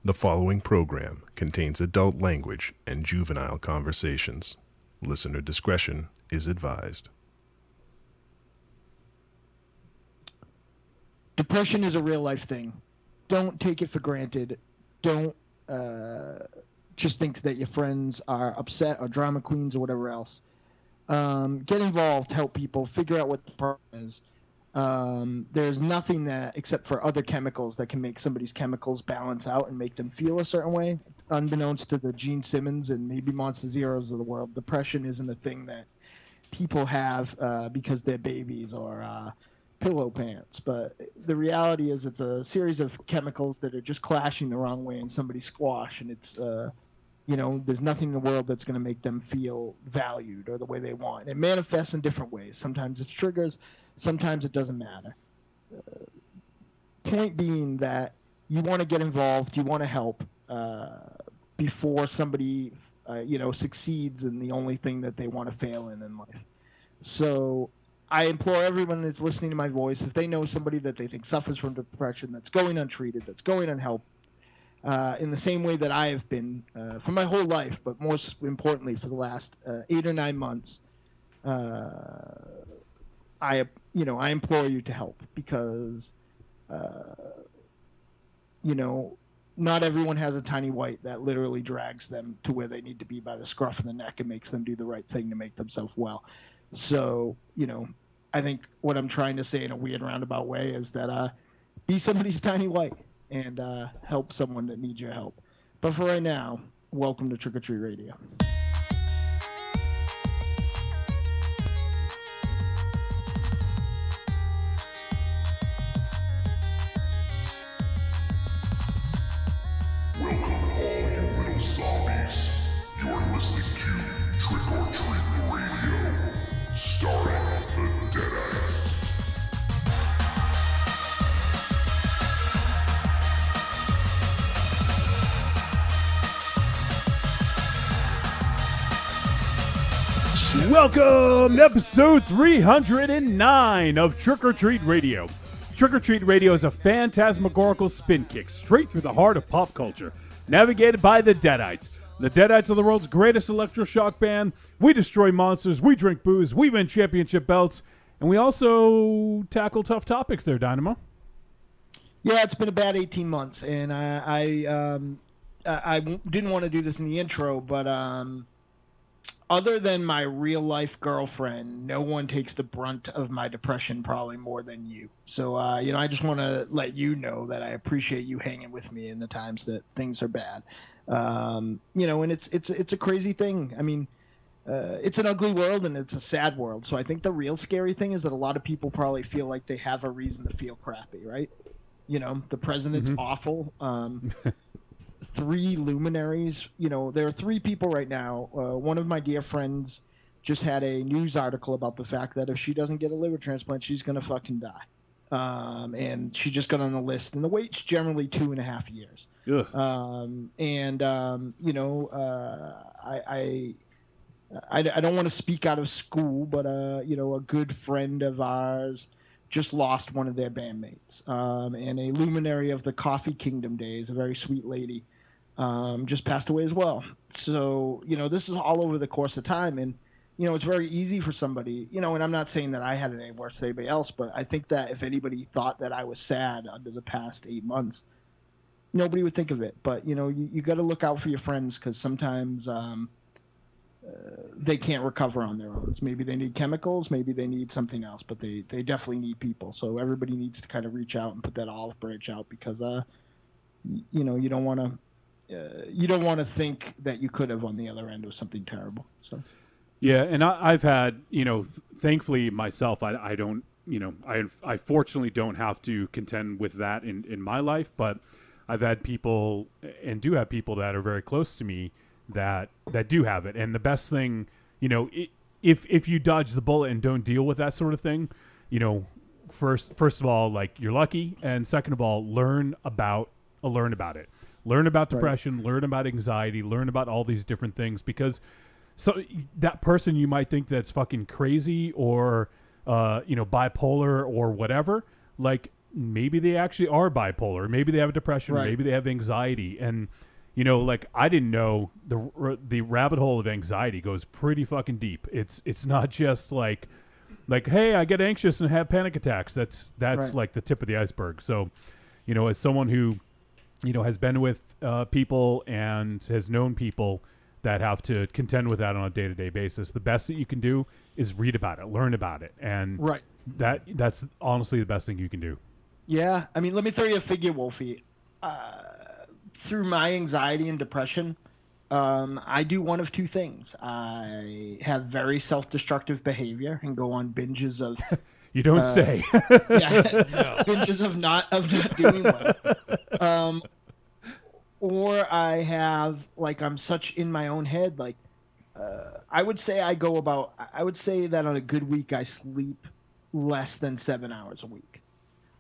The following program contains adult language and juvenile conversations. Listener discretion is advised. Depression is a real life thing. Don't take it for granted. Don't just think that your friends are upset or drama queens or whatever else. Get involved, help people, figure out what the problem is. There's nothing that, except for other chemicals, that can make somebody's chemicals balance out and make them feel a certain way. Unbeknownst to the Gene Simmons and maybe Monster Zeros of the world, depression isn't a thing that people have because they're babies or pillow pants. But the reality is it's a series of chemicals that are just clashing the wrong way in somebody's squash, and it's there's nothing in the world that's going to make them feel valued or the way they want. It manifests in different ways. Sometimes it's triggers, sometimes it doesn't matter. Point being that you want to get involved, you want to help before somebody succeeds in the only thing that they want to fail in life. So I implore everyone that's listening to my voice, if they know somebody that they think suffers from depression, that's going untreated, that's going unhelped, in the same way that I have been for my whole life, but most importantly for the last 8 or 9 months, I implore you to help, because not everyone has a tiny white that literally drags them to where they need to be by the scruff of the neck and makes them do the right thing to make themselves well. So, I think what I'm trying to say in a weird roundabout way is that be somebody's tiny white and help someone that needs your help. But for right now, welcome to Trick or Treat Radio. Welcome all you little zombies. You're listening to Trick or Treat Radio, starring the Deadites. Welcome to episode 309 of Trick or Treat Radio. Trick or Treat Radio is a phantasmagorical spin kick straight through the heart of pop culture, navigated by the Deadites. The Deadites are the world's greatest electroshock band. We destroy monsters, we drink booze, we win championship belts, and we also tackle tough topics there, Dynamo. Yeah, it's been about 18 months, and I didn't want to do this in the intro, but other than my real-life girlfriend, no one takes the brunt of my depression probably more than you. So, I just want to let you know that I appreciate you hanging with me in the times that things are bad. And it's a crazy thing. I mean, it's an ugly world and it's a sad world. So I think the real scary thing is that a lot of people probably feel like they have a reason to feel crappy, right? The president's awful. 3 luminaries, there are 3 people right now. One of my dear friends just had a news article about the fact that if she doesn't get a liver transplant, she's going to fucking die. And she just got on the list, and the wait's generally 2.5 years. I don't want to speak out of school, but a good friend of ours just lost one of their bandmates, and a luminary of the Coffee Kingdom days, a very sweet lady, just passed away as well. So, this is all over the course of time, and, it's very easy for somebody, and I'm not saying that I had it any worse than anybody else, but I think that if anybody thought that I was sad under the past 8 months, nobody would think of it. But, you got to look out for your friends, because sometimes they can't recover on their own. Maybe they need chemicals, maybe they need something else, but they definitely need people. So everybody needs to kind of reach out and put that olive branch out, because you don't want to think that you could have on the other end of something terrible. So yeah, and I've had, thankfully myself, I don't, I fortunately don't have to contend with that in my life, but I've had people and do have people that are very close to me that do have it. And the best thing, if you dodge the bullet and don't deal with that sort of thing, first of all, like, you're lucky, and second of all, learn about it. Learn about depression, right. Learn about anxiety, learn about all these different things, because so that person you might think that's fucking crazy or bipolar or whatever, like, maybe they actually are bipolar, maybe they have depression, Right. maybe they have anxiety. And you know, like, I didn't know the rabbit hole of anxiety goes pretty fucking deep. It's not just like hey, I get anxious and have panic attacks. That's Right. like the tip of the iceberg. So, you know, as someone who, you know, has been with people and has known people that have to contend with that on a day-to-day basis, the best that you can do is read about it, learn about it, and Right. that's honestly the best thing you can do. Yeah, I mean, let me throw you a figure, Wolfie. Through my anxiety and depression, I do one of two things. I have very self-destructive behavior and go on binges of You don't say. binges of not doing well. Or I have, like, I'm such in my own head, like, I would say that on a good week I sleep less than 7 hours a week,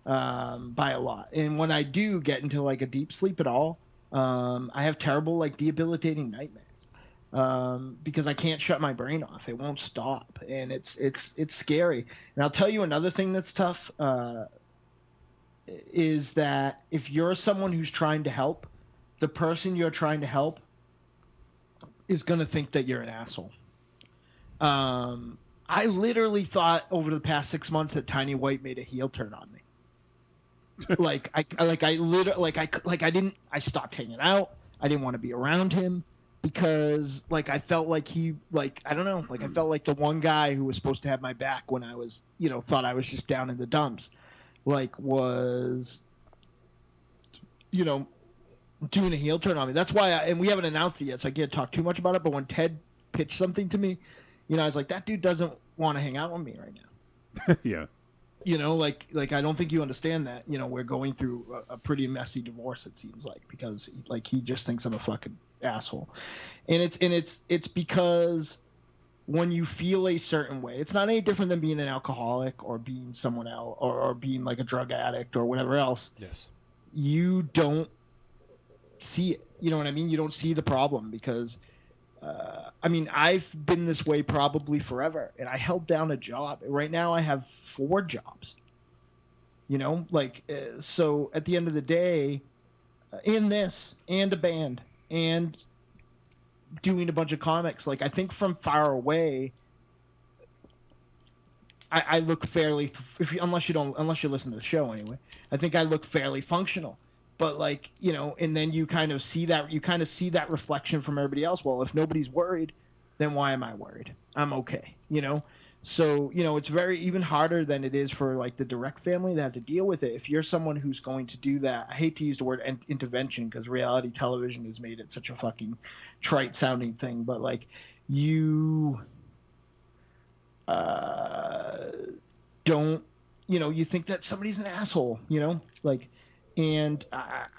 by a lot. And when I do get into like a deep sleep at all, I have terrible, like, debilitating nightmares, because I can't shut my brain off. It won't stop, and it's scary. And I'll tell you another thing that's tough, is that if you're someone who's trying to help, the person you're trying to help is going to think that you're an asshole. I literally thought over the past 6 months that Tiny White made a heel turn on me. I stopped hanging out. I didn't want to be around him because, like, I felt like he, like, I don't know, like, I felt like the one guy who was supposed to have my back when I was, you know, thought I was just down in the dumps, like, was, you know, doing a heel turn on me. That's why and we haven't announced it yet, so I can't talk too much about it, but when Ted pitched something to me, you know, I was like, that dude doesn't want to hang out with me right now. Yeah. You know, like I don't think you understand that. You know, we're going through a pretty messy divorce, it seems like, because, like, he just thinks I'm a fucking asshole. And it's because when you feel a certain way, it's not any different than being an alcoholic or being someone else, or being like a drug addict or whatever else. Yes. You don't see it. You know what I mean? You don't see the problem because, I mean, I've been this way probably forever, and I held down a job. Right now I have 4 jobs, you know, like, so at the end of the day, in this and a band and doing a bunch of comics, like, I think from far away, I look fairly, unless you listen to the show anyway, I think I look fairly functional. But, like, you know, and then you kind of see that reflection from everybody else. Well, if nobody's worried, then why am I worried? I'm okay, you know? So, you know, it's very even harder than it is for, like, the direct family to have to deal with it. If you're someone who's going to do that, I hate to use the word intervention because reality television has made it such a fucking trite sounding thing, but, like, you don't, you know, you think that somebody's an asshole, you know, like, and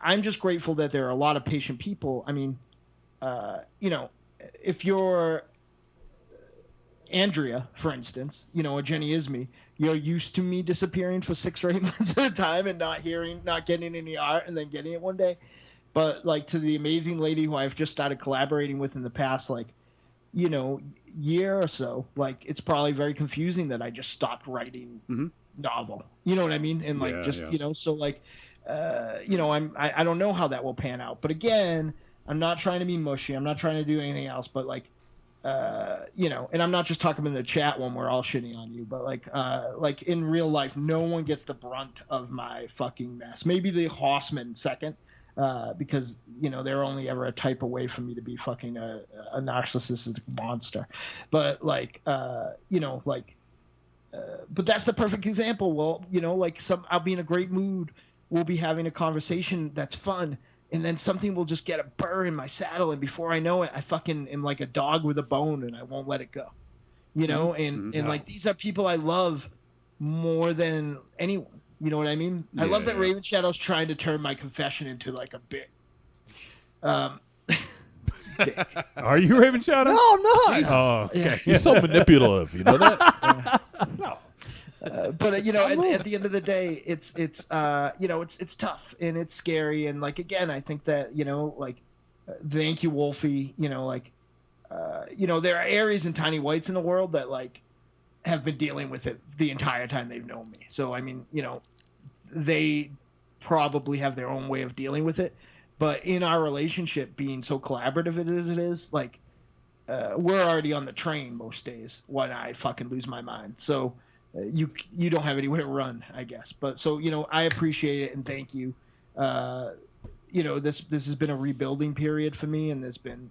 I'm just grateful that there are a lot of patient people. I mean, you know, if you're Andrea, for instance, you know, or Jenny Isme, you're used to me disappearing for 6 or 8 months at a time and not getting any art and then getting it one day. But, like, to the amazing lady who I've just started collaborating with in the past, like, you know, year or so, like, it's probably very confusing that I just stopped writing novel. You know what I mean? And, like, you know, so, like, you know, I don't know how that will pan out. But again, I'm not trying to be mushy. I'm not trying to do anything else. But, like, you know, and I'm not just talking in the chat when we're all shitting on you. But, like in real life, no one gets the brunt of my fucking mess. Maybe the Hossman second, because, you know, they're only ever a type away from me to be fucking a narcissistic monster. But, like, you know, like, but that's the perfect example. Well, you know, like, I'll be in a great mood. We'll be having a conversation that's fun, and then something will just get a burr in my saddle, and before I know it, I fucking am like a dog with a bone, and I won't let it go. You know, and like, these are people I love more than anyone. You know what I mean? I love that Raven Shadow's trying to turn my confession into, like, a bit. Are you Raven Shadow? No, I'm not. Oh, okay. You're so manipulative. You know that? No. But, you know, at the end of the day, it's you know, it's tough and it's scary. And, like, again, I think that, you know, like, thank you, Wolfie. You know, like, you know, there are Aries and Tiny Whites in the world that, like, have been dealing with it the entire time they've known me. So, I mean, you know, they probably have their own way of dealing with it. But in our relationship being so collaborative as it is, like, we're already on the train most days when I fucking lose my mind. So you don't have anywhere to run, I guess. But so, I appreciate it and thank you. This has been a rebuilding period for me, and there's been,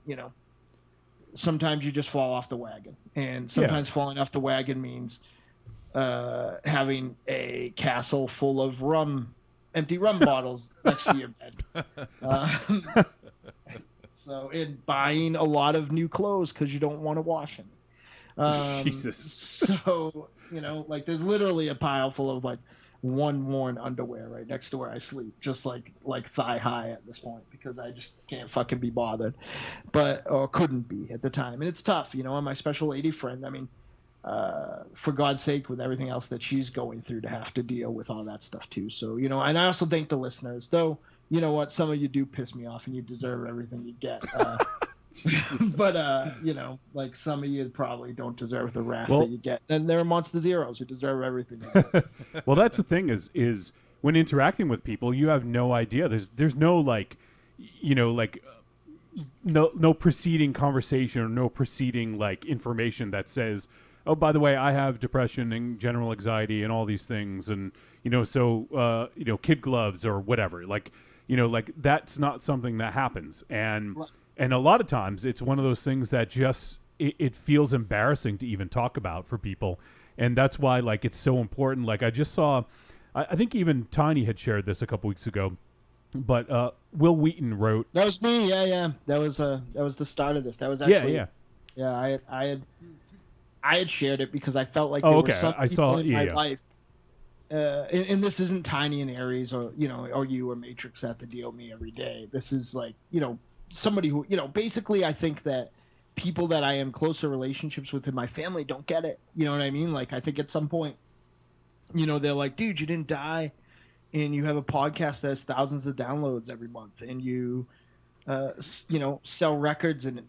sometimes you just fall off the wagon, and sometimes falling off the wagon means having a castle full of empty rum bottles next to your bed. So, and buying a lot of new clothes because you don't want to wash them. Jesus. So, like there's literally a pile full of like one worn underwear right next to where I sleep, just like thigh high at this point, because I just can't fucking be bothered, or couldn't be at the time. And it's tough, I'm my special lady friend. I mean, for God's sake, with everything else that she's going through, to have to deal with all that stuff too. So, and I also thank the listeners, though, you know what, some of you do piss me off and you deserve everything you get. But, like some of you probably don't deserve the wrath that you get. And there are Monster Zeros who deserve everything you get. Well, that's the thing is when interacting with people, you have no idea. There's no like, no preceding conversation or no preceding like information that says, oh, by the way, I have depression and general anxiety and all these things. And, kid gloves or whatever, like that's not something that happens. And a lot of times it's one of those things that just, it feels embarrassing to even talk about for people. And that's why, like, it's so important. Like, I just saw, I think even Tiny had shared this a couple weeks ago, but Will Wheaton wrote. That was me. Yeah. That was the start of this. That was actually. Yeah. I had shared it because I felt like there were some people in my life. And this isn't Tiny and Aries or you or Matrix at the deal me every day. This is like, somebody who, basically I think that people that I am closer relationships with in my family don't get it. You know what I mean? Like, I think at some point, they're like, dude, you didn't die, and you have a podcast that has thousands of downloads every month, and you, sell records and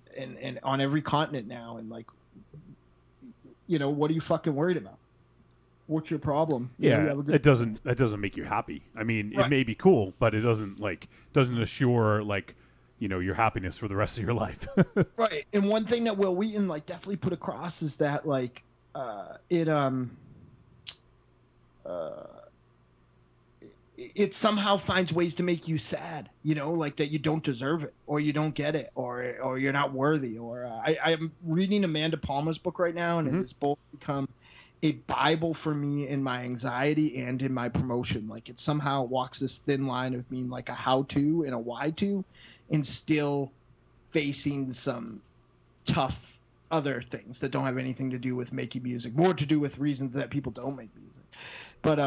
on every continent now. And like, what are you fucking worried about? What's your problem? Yeah, that doesn't make you happy. I mean, It may be cool, but it doesn't assure like, your happiness for the rest of your life. Right. And one thing that Will Wheaton like definitely put across is that like it somehow finds ways to make you sad, like that you don't deserve it, or you don't get it, or you're not worthy. Or I'm reading Amanda Palmer's book right now, and it has both become a Bible for me in my anxiety and in my promotion. Like, it somehow walks this thin line of being like a how-to and a why-to, and still facing some tough other things that don't have anything to do with making music, more to do with reasons that people don't make music. But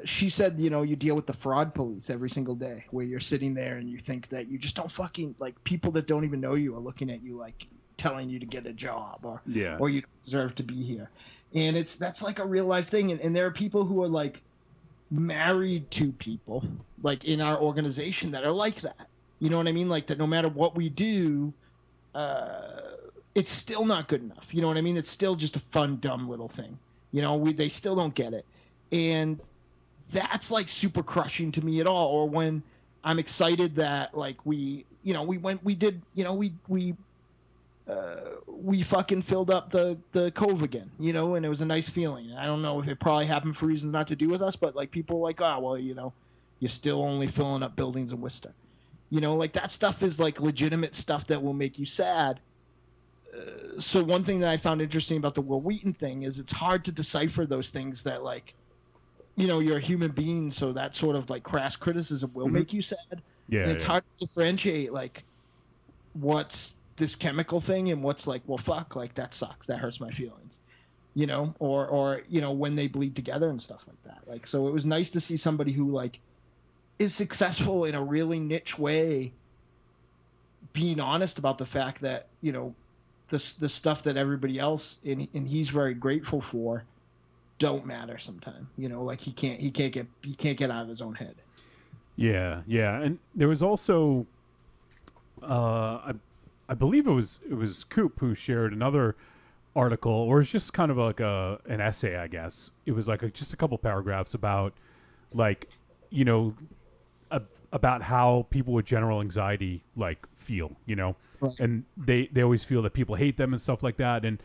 she said, you deal with the fraud police every single day, where you're sitting there and you think that you just don't fucking, like, people that don't even know you are looking at you like telling you to get a job, or you don't deserve to be here. And that's like a real life thing. And there are people who are like married to people like in our organization that are like that. You know what I mean? Like, that no matter what we do, it's still not good enough. You know what I mean? It's still just a fun, dumb little thing. They still don't get it. And that's like super crushing to me at all. Or when I'm excited that like we fucking filled up the Cove again, and it was a nice feeling. I don't know if it probably happened for reasons not to do with us, but like people like, oh, well, you're still only filling up buildings in Worcester. Like that stuff is like legitimate stuff that will make you sad. So one thing that I found interesting about the Will Wheaton thing is it's hard to decipher those things that like, you're a human being, so that sort of like crass criticism will make you sad. Yeah. And it's hard to differentiate like what's this chemical thing and what's like, well, fuck, like that sucks, that hurts my feelings, or when they bleed together and stuff like that. Like, so it was nice to see somebody who like is successful in a really niche way being honest about the fact that the stuff that everybody else and he's very grateful for don't matter sometimes. Like he can't get out of his own head. Yeah. And there was also I believe it was Coop who shared another article, or it's just kind of like an essay, I guess. It was like just a couple paragraphs about like, you know, about how people with general anxiety like feel, you know, Right. and they always feel that people hate them and stuff like that. And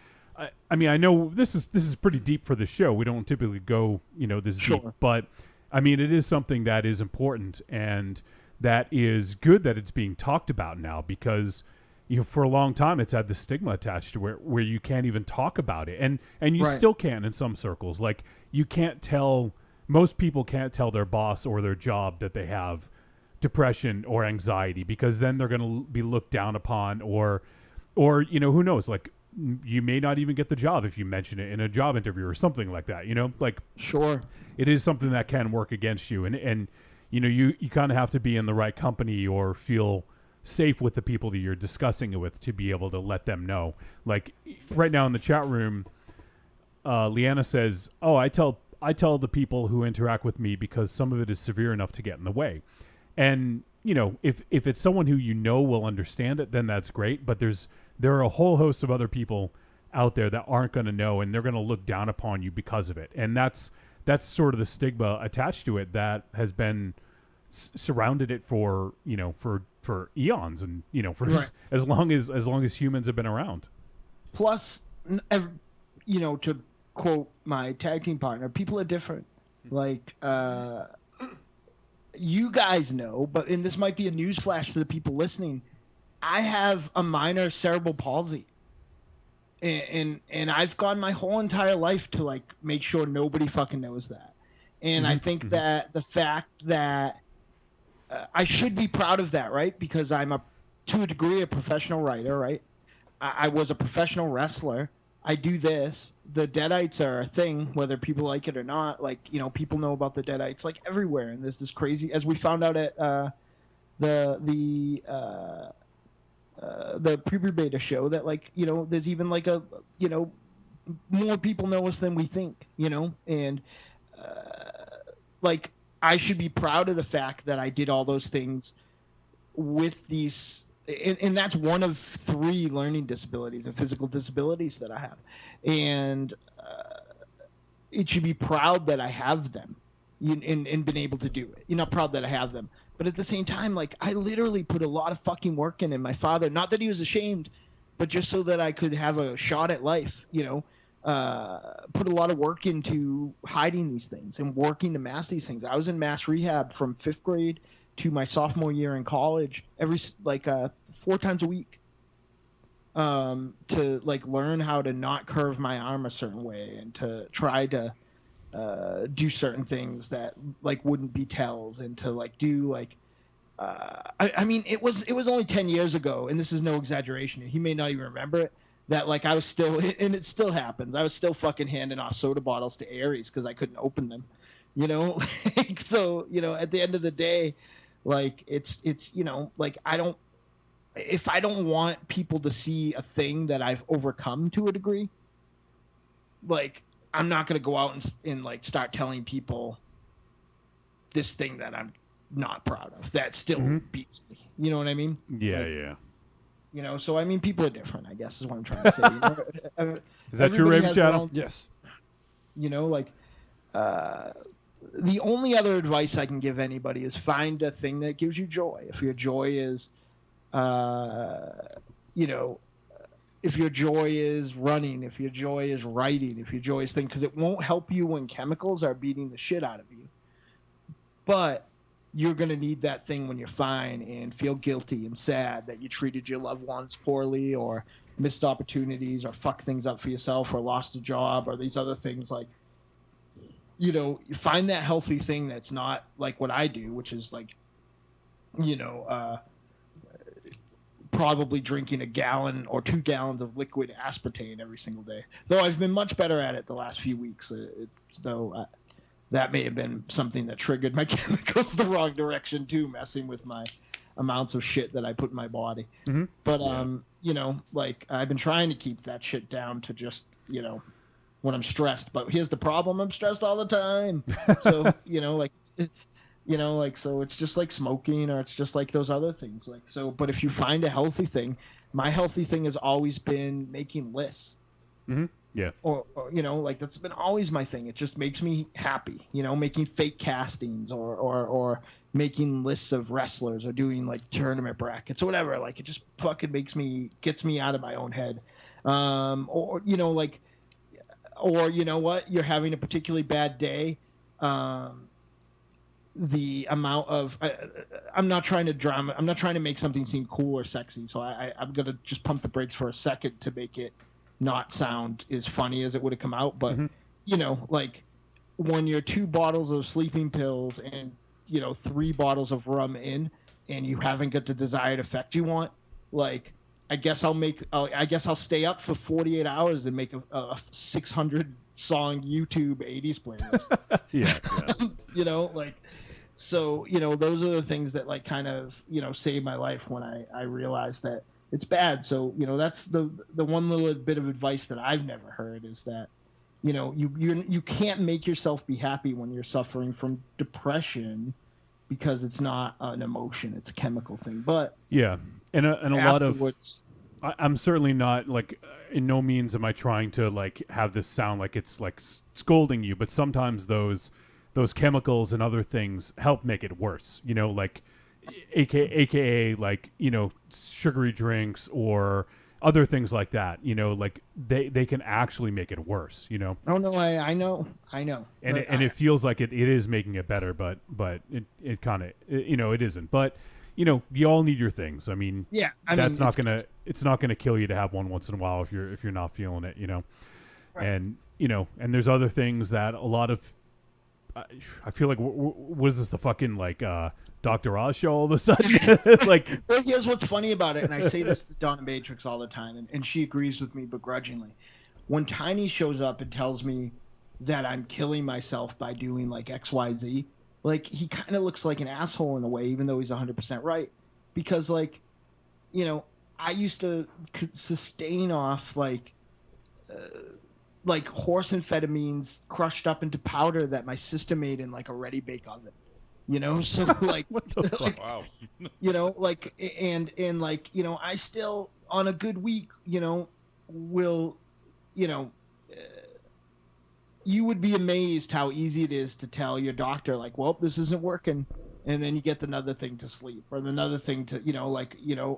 I mean, I know this is pretty deep for the show. We don't typically go, you know, this deep, but I mean, it is something that is important, and that is good that it's being talked about now, because, you know, for a long time it's had the stigma attached to where you can't even talk about it, and you Right. still can in some circles. Like, you can't tell, most people can't tell their boss or their job that they have depression or anxiety, because then they're going to be looked down upon, or you know, who knows, like, you may not even get the job if you mention it in a job interview or something like that, you know. Like, Sure. it is something that can work against you, and you know, you kind of have to be in the right company or feel safe with the people that you're discussing it with to be able to let them know. Like, right now in the chat room, Leanna says, "Oh, I tell the people who interact with me because some of it is severe enough to get in the way." And, you know, if it's someone who you know will understand it, then that's great. But there are a whole host of other people out there that aren't going to know, and they're going to look down upon you because of it. And that's sort of the stigma attached to it that has been surrounded it for, you know, for eons, and, you know, for Right. as long as humans have been around. Plus, you know, to quote my tag team partner, people are different. Like, you guys know, and this might be a newsflash to the people listening, I have a minor cerebral palsy. And I've gone my whole entire life to, like, make sure nobody fucking knows that. And I think that the fact that I should be proud of that, right? Because I'm to a degree, a professional writer, right? I was a professional wrestler. I do this. The Deadites are a thing, whether people like it or not. Like, you know, people know about the Deadites, like, everywhere. And there's this crazy, as we found out at the pre-beta show, that, like, you know, there's even, like, a, you know, more people know us than we think, you know. And like, I should be proud of the fact that I did all those things with these, and that's one of 3 learning disabilities and physical disabilities that I have. And it should be proud that I have them, and been able to do it. You're not proud that I have them, but at the same time, like, I literally put a lot of fucking work in. And my father, not that he was ashamed, but just so that I could have a shot at life, you know, put a lot of work into hiding these things and working to mask these things. I was in mass rehab from 5th grade to my sophomore year in college, 4 times a week, to, like, learn how to not curve my arm a certain way, and to try to do certain things that, like, wouldn't be tells, and to, like, do, like, I mean, it was only 10 years ago, and this is no exaggeration, he may not even remember it, that, like, I was still, and it still happens, I was still fucking handing off soda bottles to Aries because I couldn't open them, you know. Like, so, you know, at the end of the day, like, it's you know, like, if I don't want people to see a thing that I've overcome to a degree, like, I'm not going to go out and like start telling people this thing that I'm not proud of that still beats me. You know what I mean? Yeah, like, yeah. You know, so I mean, people are different, I guess, is what I'm trying to say. You know? Is that true, Raven Shadow? Yes. You know, like, the only other advice I can give anybody is find a thing that gives you joy. If your joy is, you know, if your joy is running, if your joy is writing, if your joy is thing, because it won't help you when chemicals are beating the shit out of you. But you're going to need that thing when you're fine and feel guilty and sad that you treated your loved ones poorly, or missed opportunities, or fucked things up for yourself, or lost a job, or these other things. Like, you know, you find that healthy thing that's not like what I do, which is, like, you know, probably drinking 1 gallon or 2 gallons of liquid aspartame every single day. Though I've been much better at it the last few weeks. That may have been something that triggered my chemicals the wrong direction too, messing with my amounts of shit that I put in my body. Mm-hmm. But you know, like, I've been trying to keep that shit down to just, you know, when I'm stressed. But here's the problem: I'm stressed all the time. So, you know, like, you know, like, so it's just like smoking, or it's just like those other things. Like, so, but if you find a healthy thing, my healthy thing has always been making lists. Mm-hmm. Yeah. or like that's been always my thing. It just makes me happy, making fake castings or making lists of wrestlers or doing like tournament brackets or whatever. Like it just fucking gets me out of my own head. Or like, or what, you're having a particularly bad day. The amount of I'm not trying to make something seem cool or sexy, so I'm gonna just pump the brakes for a second to make it not sound as funny as it would have come out. But like when you're 2 bottles of sleeping pills and 3 bottles of rum in, and you haven't got the desired effect you want, like I guess I'll stay up for 48 hours and make a 600 song YouTube 80s playlist. Yeah. Like, so those are the things that like kind of saved my life when I realized that it's bad. So that's the one little bit of advice that I've never heard, is that you can't make yourself be happy when you're suffering from depression, because it's not an emotion, it's a chemical thing. But Yeah, and a lot of I'm certainly not like, in no means am I trying to like have this sound like it's like scolding you, but sometimes those chemicals and other things help make it worse. Like aka like sugary drinks or other things like that. Like they can actually make it worse. Oh no, I know. And it feels like it is making it better, but it kind of it isn't. But you all need your things. I mean, yeah, it's not gonna kill you to have one once in a while if you're not feeling it. Right. And and there's other things that a lot of I feel like what is this, the fucking like Dr. Oz show all of a sudden? Like, well, here's what's funny about it, and I say this to Donna Matrix all the time, and she agrees with me begrudgingly. When Tiny shows up and tells me that I'm killing myself by doing like XYZ, like he kind of looks like an asshole in a way, even though he's 100% right, because like I used to sustain off like horse amphetamines crushed up into powder that my sister made in like a ready bake oven, so like what the fuck? like, Wow. like and like I still on a good week will you would be amazed how easy it is to tell your doctor like, well, this isn't working, and then you get another thing to sleep, or another thing to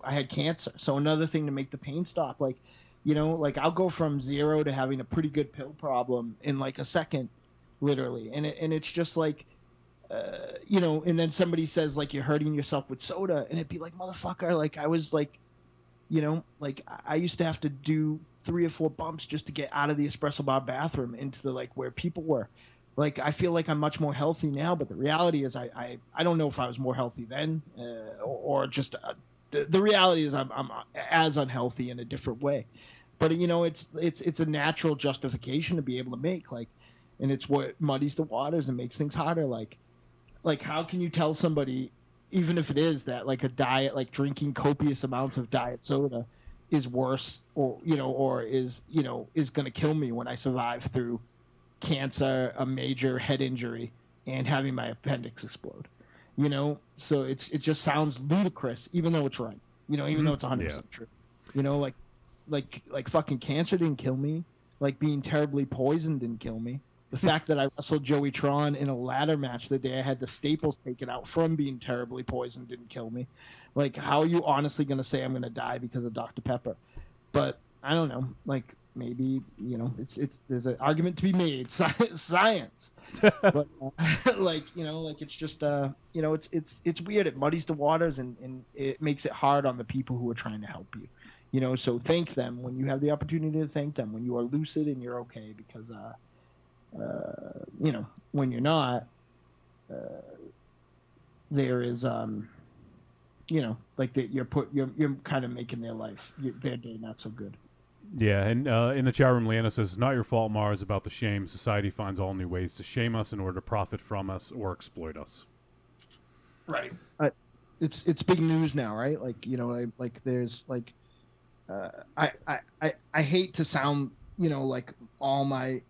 I had cancer, so another thing to make the pain stop. Like like I'll go from 0 to having a pretty good pill problem in like a second, literally. And it's just like, and then somebody says like you're hurting yourself with soda, and it'd be like, motherfucker, like I was like, like I used to have to do 3 or 4 bumps just to get out of the espresso bar bathroom into the like where people were. Like I feel like I'm much more healthy now, but the reality is I don't know if I was more healthy then, or just the reality is I'm as unhealthy in a different way. But it's a natural justification to be able to make, like, and it's what muddies the waters and makes things harder. Like how can you tell somebody, even if it is that like a diet, like drinking copious amounts of diet soda is worse, or or is going to kill me when I survive through cancer, a major head injury, and having my appendix explode. So it just sounds ludicrous, even though it's right. Even though it's 100% true. Like fucking cancer didn't kill me. Like being terribly poisoned didn't kill me. The fact that I wrestled Joey Tron in a ladder match the day I had the staples taken out from being terribly poisoned didn't kill me. Like, how are you honestly going to say I'm going to die because of Dr. Pepper? But I don't know. Like, maybe there's an argument to be made. Science. But like it's just it's weird. It muddies the waters, and it makes it hard on the people who are trying to help you. So thank them when you have the opportunity to thank them, when you are lucid and you're okay, because when you're not, there is like that you're kind of making their life, their day not so good. Yeah, and in the chat room, Leanna says, "It's not your fault, Mars, about the shame. Society finds all new ways to shame us in order to profit from us or exploit us." Right. It's big news now, right? Like there's like, I hate to sound like all my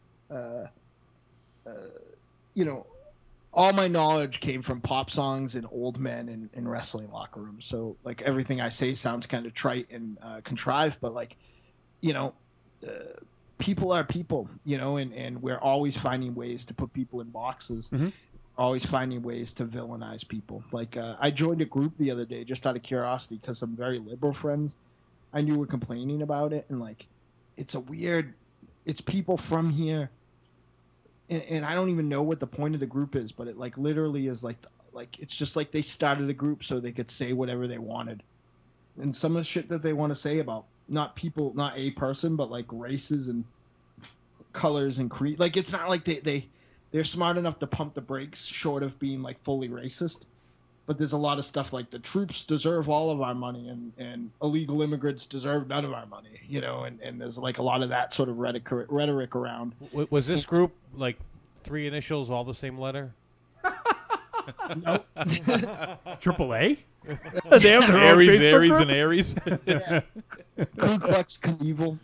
all my knowledge came from pop songs and old men in wrestling locker rooms. So like everything I say sounds kind of trite and contrived, but like people are people, and we're always finding ways to put people in boxes. Mm-hmm. Always finding ways to villainize people. Like I joined a group the other day just out of curiosity because some very liberal friends I knew were complaining about it, and like it's people from here, and I don't even know what the point of the group is, but it like literally is like it's just like they started the group so they could say whatever they wanted, and some of the shit that they want to say about not people, not a person, but like races and colors and creed. Like it's not like they're smart enough to pump the brakes short of being like fully racist, but there's a lot of stuff like the troops deserve all of our money and illegal immigrants deserve none of our money, and there's like a lot of that sort of rhetoric around. Was this group like 3 initials, all the same letter? Nope. AAA? They have their own Aries, Facebook Aries, group? and Aries. Yeah. Ku Klux Knievel.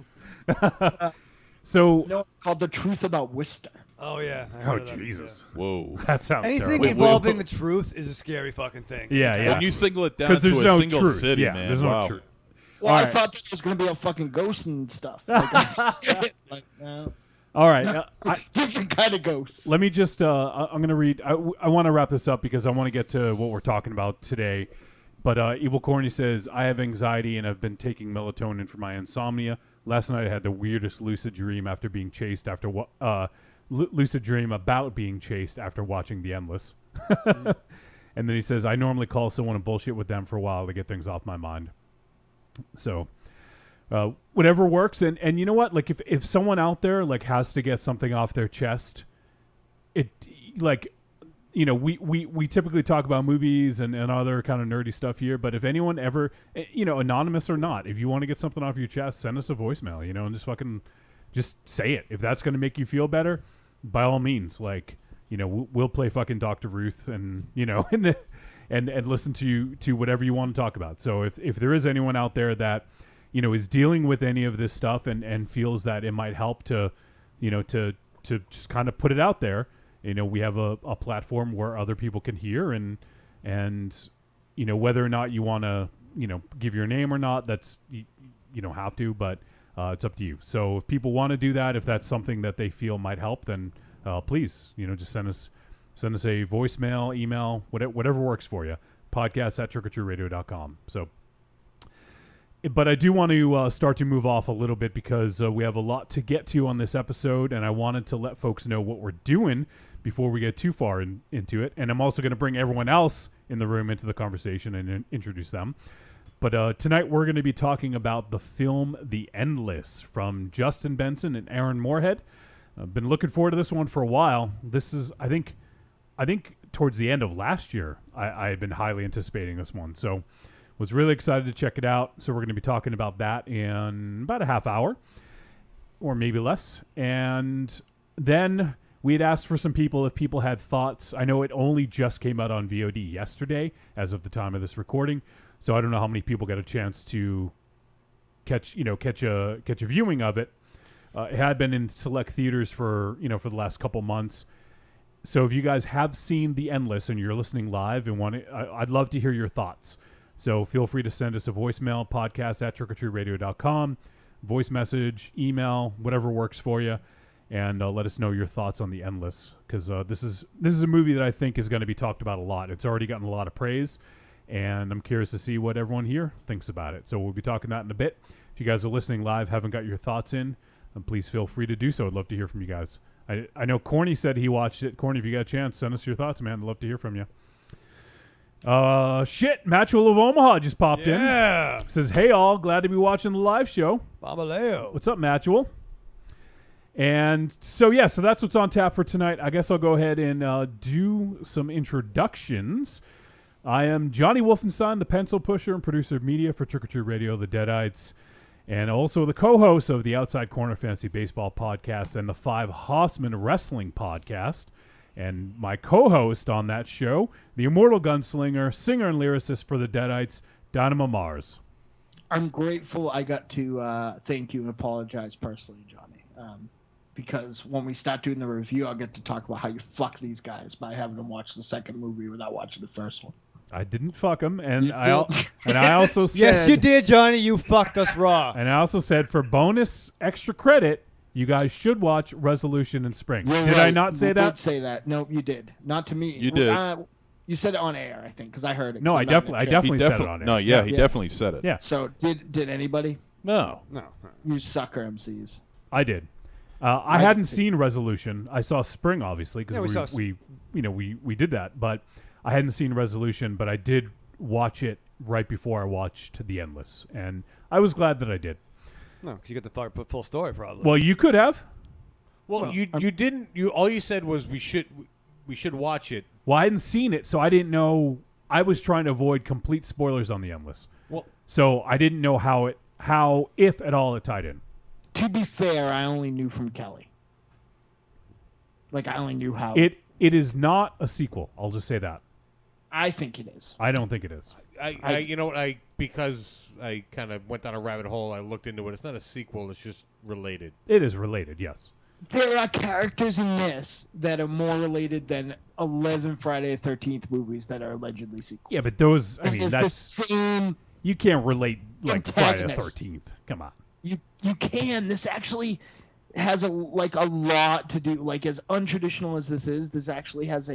So, No, it's called The Truth About Worcester. Oh yeah. I oh heard of that. Jesus, Whoa. that sounds Anything terrible. involving the truth is a scary fucking thing. Yeah, yeah. When you single it down 'Cause to there's a no single truth. city, Yeah, man. there's no Wow. truth. Well, All I right. thought that was going to be a fucking ghost and stuff. Like, no. All right, Different kind of ghost. let me just. I'm going to read. I want to wrap this up because I want to get to what we're talking about today. But Evil Corny says, I have anxiety and I've been taking melatonin for my insomnia. Last night I had the weirdest lucid dream after being chased after lucid dream about being chased after watching The Endless. And then he says, I normally call someone and bullshit with them for a while to get things off my mind. So whatever works. And you know what? Like if someone out there like has to get something off their chest, it like, we typically talk about movies and other kind of nerdy stuff here, but if anyone ever, anonymous or not, if you want to get something off your chest, send us a voicemail, and just say it. If that's going to make you feel better, by all means, like, we'll play fucking Dr. Ruth and, and listen to whatever you want to talk about. So if there is anyone out there that, is dealing with any of this stuff and feels that it might help to just kind of put it out there, we have a platform where other people can hear and whether or not you want to, give your name or not, that's, you don't have to, but it's up to you. So if people want to do that, if that's something that they feel might help, then please, just send us a voicemail, email, whatever works for you. podcast@trickortreatradio.com. So, but I do want to start to move off a little bit because we have a lot to get to on this episode, and I wanted to let folks know what we're doing before we get too far into it. And I'm also going to bring everyone else in the room into the conversation and introduce them. But tonight we're going to be talking about the film The Endless from Justin Benson and Aaron Moorhead. I've been looking forward to this one for a while. This is, I think towards the end of last year, I had been highly anticipating this one. So was really excited to check it out. So we're going to be talking about that in about a half hour or maybe less. And then we had asked for some people if people had thoughts. I know it only just came out on VOD yesterday as of the time of this recording. So I don't know how many people got a chance to catch a viewing of it. It had been in select theaters for the last couple months. So if you guys have seen The Endless and you're listening live and I'd love to hear your thoughts. So feel free to send us a voicemail, podcast@trickortreatradio.com, voice message, email, whatever works for you, and let us know your thoughts on The Endless, because this is a movie that I think is going to be talked about a lot. It's already gotten a lot of praise, and I'm curious to see what everyone here thinks about it. So we'll be talking that in a bit. If you guys are listening live, haven't got your thoughts in, please feel free to do so. I'd love to hear from you guys. I know Corny said he watched it. Corny, if you got a chance, send us your thoughts, man. I'd love to hear from you. Matchwell of Omaha just popped in. Says, hey all, glad to be watching the live show. Babaleo. What's up, Matchwell? And so that's what's on tap for tonight. I guess I'll go ahead and do some introductions. I am Johnny Wolfenstein, the pencil pusher and producer of media for Trick or Treat Radio, the Deadites, and also the co-host of the Outside Corner Fantasy Baseball podcast and the Five Hossman Wrestling podcast. And my co-host on that show, the immortal gunslinger, singer and lyricist for the Deadites, Dynamo Mars. I'm grateful I got to thank you and apologize personally, Johnny. Because when we start doing the review, I'll get to talk about how you fuck these guys by having them watch the second movie without watching the first one. I didn't fuck him, and You I also said Yes, you did, Johnny. You fucked us raw. And I also said for bonus extra credit, you guys should watch Resolution in spring. You're Did I right. not say You that? did say that. Nope, you did. Not to me. You did. You said it on air, I think, because I heard it. No, 'cause I I'm not in the definitely show. said it on air. No, yeah, he Yeah. definitely said it. Yeah. So did anybody? No. No. You sucker MCs. I did. I hadn't seen Resolution. I saw Spring, obviously, Yeah, we because saw we did that. But I hadn't seen Resolution, but I did watch it right before I watched The Endless, and I was glad that I did. No, because you get the full story probably. Well, you could have. Well, you didn't. You all you said was we should watch it. Well, I hadn't seen it, so I didn't know. I was trying to avoid complete spoilers on The Endless, Well, so I didn't know how, if at all, it tied in. To be fair, I only knew from Kelly. Like, I only knew how. It is not a sequel. I'll just say that. I think it is. I don't think it is. I you know what because I kind of went down a rabbit hole. I looked into it. It's not a sequel. It's just related. It is related, yes. There are characters in this that are more related than 11 Friday the 13th movies that are allegedly sequels. Yeah, but those. I And mean, it's that's the same. you can't relate like Friday the Antagonist. 13th. Come on. You can. This actually has a lot to do. Like, as untraditional as this actually has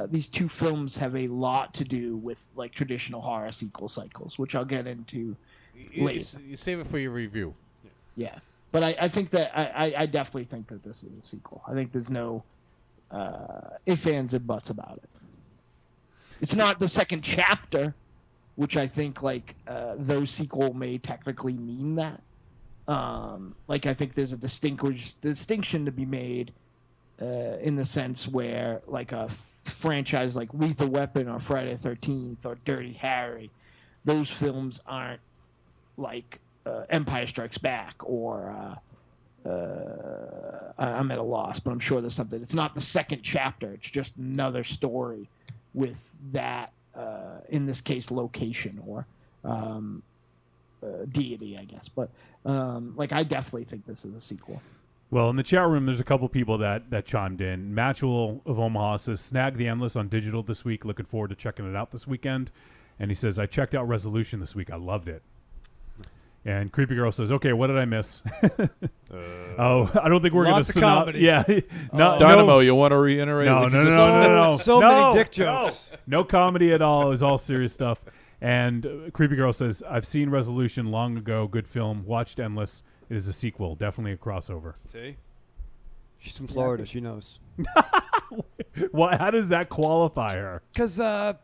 these two films have a lot to do with like traditional horror sequel cycles, which I'll get into later. You save it for your review. Yeah, but I think that I definitely think that this is a sequel. I think there's no ifs, ands, and buts about it. It's not the second chapter, which I think like though sequel may technically mean that. Like, I think there's a distinction to be made in the sense where like a franchise like Lethal Weapon or Friday the 13th or Dirty Harry, those films aren't like Empire Strikes Back or I'm at a loss, but I'm sure there's something. It's not the second chapter. It's just another story with that, in this case, location or deity, I guess. But like, I definitely think this is a sequel. Well, in the chat room, there's a couple people that chimed in. Matchel of Omaha says, snag The Endless on digital this week. Looking forward to checking it out this weekend. And he says, I checked out Resolution this week. I loved it. And Creepy Girl says, okay, what did I miss? Oh, I don't think we're going Lots to of comedy. Yeah. Dynamo, you want to reiterate? No, what no, you just no, said? no, no. So many dick jokes. No comedy at all. It was all serious stuff. And Creepy Girl says, I've seen Resolution long ago. Good film. Watched Endless. It is a sequel. Definitely a crossover. See? She's from Florida. She knows. How does that qualify her? Because, There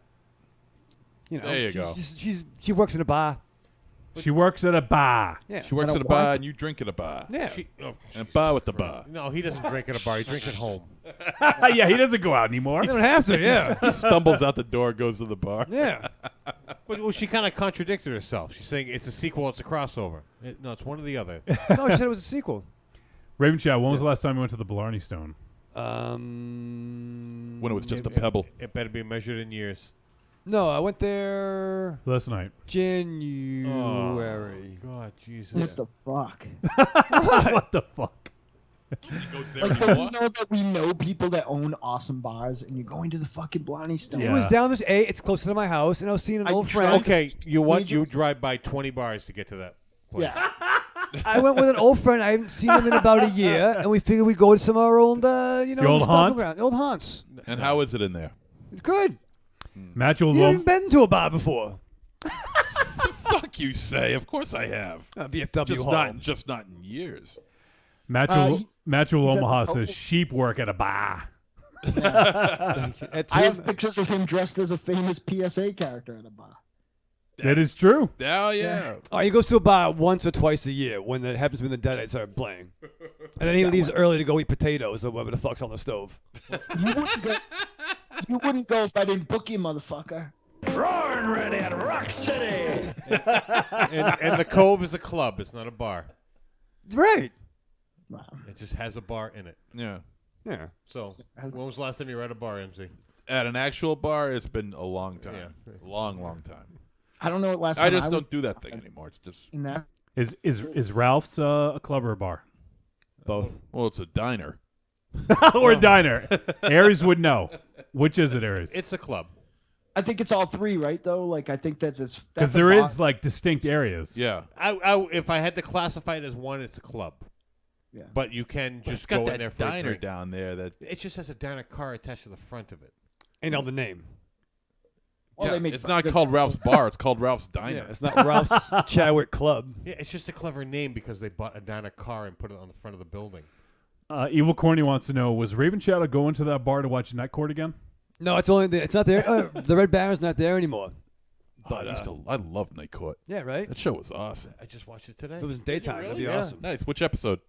you go. She works in a bar. She works at a bar. Yeah. She works at a bar and you drink at a bar. Yeah. And a bar with the bar. No, he doesn't drink at a bar. He drinks at home. Yeah, he doesn't go out anymore. You don't have to, yeah. He stumbles out the door, goes to the bar. Yeah. But well, she kind of contradicted herself.'s saying it's a sequel. It's a crossover. No, it's one or the other. No, she said it was a sequel. Raven Chat, when was the last time you went to the Blarney Stone? When it was just a pebble. It better be measured in years. No, I went there Last night. January. God, Jesus. What the fuck? What the fuck? He goes there Like, anymore. do you know that we know people that own awesome bars, and you're going to the fucking Blarney Stone? It Yeah. was down this it's closer to my house, and I was seeing an I old tried- friend. Okay, you what? You Agents? drive by 20 bars to get to that place. Yeah. I went with an old friend. I haven't seen him in about a year, and we figured we'd go to some of our old, Your old stomping haunt? ground. Old haunts. And how is it in there? It's good. Matchel You haven't been to a bar before. Fuck you say. Of course I have. VFW Hall. Just not in years. Matchel he's Omaha at the says sheep work at a bar. At I have Tim- pictures of him dressed as a famous PSA character at a bar. That is true. Oh, yeah. Oh, he goes to a bar once or twice a year when it happens to be the Deadites start playing. And then he leaves early to go eat potatoes or whatever the fuck's on the stove. You wouldn't go if I didn't book you, motherfucker. Roaring ready at Rock City. And the Cove is a club. It's not a bar. Right. Wow. It just has a bar in it. Yeah. Yeah. So, when was the last time you were at a bar, MC? At an actual bar, it's been a long time. Yeah. Long, long time. I don't know what last time I just was don't do that thing anymore. It's just, in that. Is Ralph's a club or a bar? Both. well, it's a diner. Or a diner? Aries would know. Which is it, Aries? It's a club. I think it's all three, right? Though, like, I think that this Because there is like distinct areas. Yeah. If I had to classify it as one, it's a club. Yeah. But you can But it's just got go that in there for a diner drink. down there. That It just has a diner car attached to the front of it. Ain't on the name. Well, they make it's not good- called Ralph's Bar. It's called Ralph's Diner. Yeah, it's not Ralph's Chadwick Club. Yeah, it's just a clever name because they bought a diner car and put it on the front of the building. Evil Corny wants to know: was Raven Shadow going to that bar to watch Night Court again? No, it's only it's not there. The Red Baron's not there anymore. But I love Night Court. Yeah, right. That show was awesome. I just watched it today. If it was daytime, that'd be Yeah. awesome. Nice. Which episode?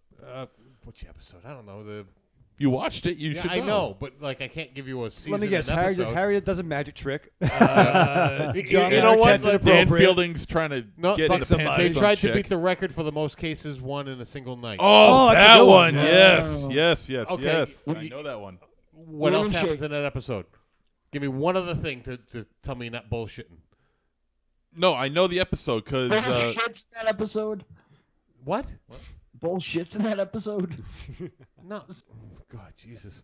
Which episode? I don't know. You watched it. You Yeah, should I know, but like I can't give you a season. Let me guess. and episode. Harry does a magic trick. You John know what? Larroquette's Like, Dan inappropriate. Fielding's trying to get fuck in the somebody. pants They of some tried to chick. beat the record for the most cases won in a single night. Oh, that's a that good one. one. Yes. Okay, Yes. well, I know that one. What else William happens Shake. in that episode? Give me one other thing to tell me you're not bullshitting. No, I know the episode because Bullshit's in that episode. What? Bullshit's in that episode. No. God, Jesus.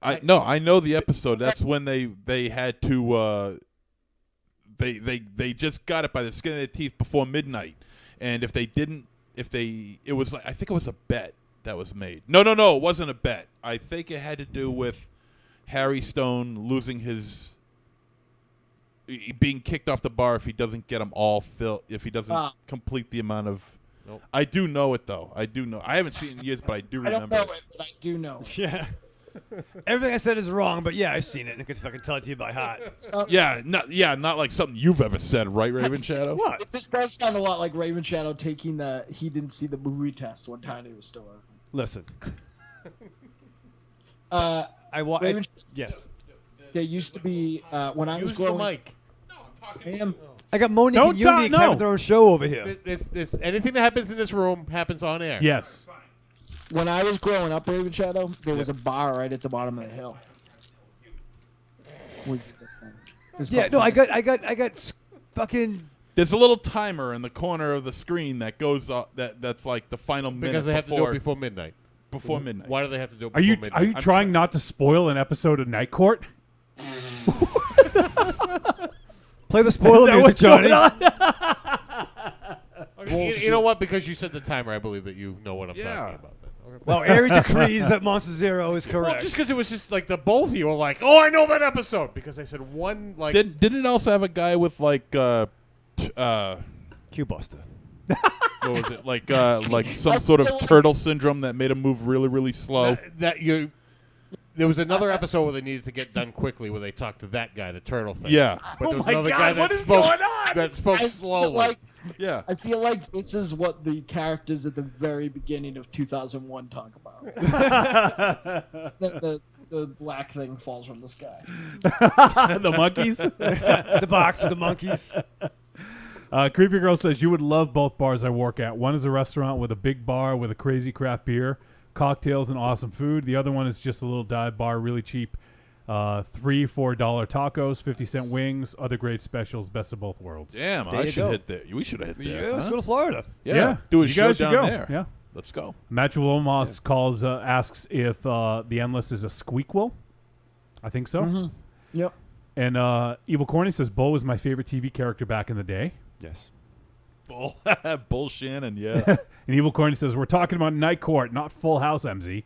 I know the episode. That's when they had to they just got it by the skin of their teeth before midnight, and it was like I think it was a bet that was made. No, it wasn't a bet. I think it had to do with Harry Stone losing being kicked off the bar if he doesn't get them all filled, if he doesn't complete the amount of. Nope. I do know it though. I do know. I haven't seen it in years, but I do I don't remember. know it, but I do know. Yeah. Everything I said is wrong, but yeah, I've seen it and I can fucking tell it to you by heart. Not like something you've ever said, right, Raven Shadow? What? This does sound a lot like Raven Shadow taking the he didn't see the movie test one time he was still open. Listen, Uh, Raven, yes. there used to be when I was Use the growing. mic. I got Monique Don't and Unique talk- no. having their own show over here. This anything that happens in this room happens on air. Yes. When I was growing up, Raven Shadow, there was a bar right at the bottom of the hill. Yeah, no, I got fucking. There's a little timer in the corner of the screen that goes up. That's like the final minute Because they have to do it before midnight. Before midnight. Why do they have to do it Are before you midnight? are you trying not to spoil an episode of Night Court? Play the spoiler Is that music, what's Johnny. going on? You know what? Because you said the timer, I believe that you know what I'm Yeah. talking about. Then. Okay. Well, Aries decrees that Monster Zero is Well, correct. just because it was just like the both of you were like, "Oh, I know that episode," because I said one like. Didn't it also have a guy with like Q-Buster. what was it like some sort of turtle syndrome that made him move really really slow? that you. There was another episode where they needed to get done quickly, where they talked to that guy, the turtle thing. Yeah, But there was my another God, guy that what is spoke going on? that spoke I slowly. yeah. I feel like this is what the characters at the very beginning of 2001 talk about. the black thing falls from the sky. The monkeys. The box with the monkeys. Creepy Girl says you would love both bars I work at. One is a restaurant with a big bar with a crazy craft beer, cocktails, and awesome food. The other one is just a little dive bar, really cheap. $3-4 tacos, 50-cent wings, other great specials. Best of both worlds. Damn, There I you should go. hit there. We should have hit there. Yeah, let's huh? go to Florida. Yeah, do a you show guys should down go. there. Yeah. Let's go. Matthew Lomas calls asks if the Endless is a squeakquel. I think so. Mm-hmm. Yep. And Evil Corny says Bo was my favorite TV character back in the day. Yes. Bull Shannon, yeah. And Evil Corny says we're talking about Night Court, not Full House, MZ.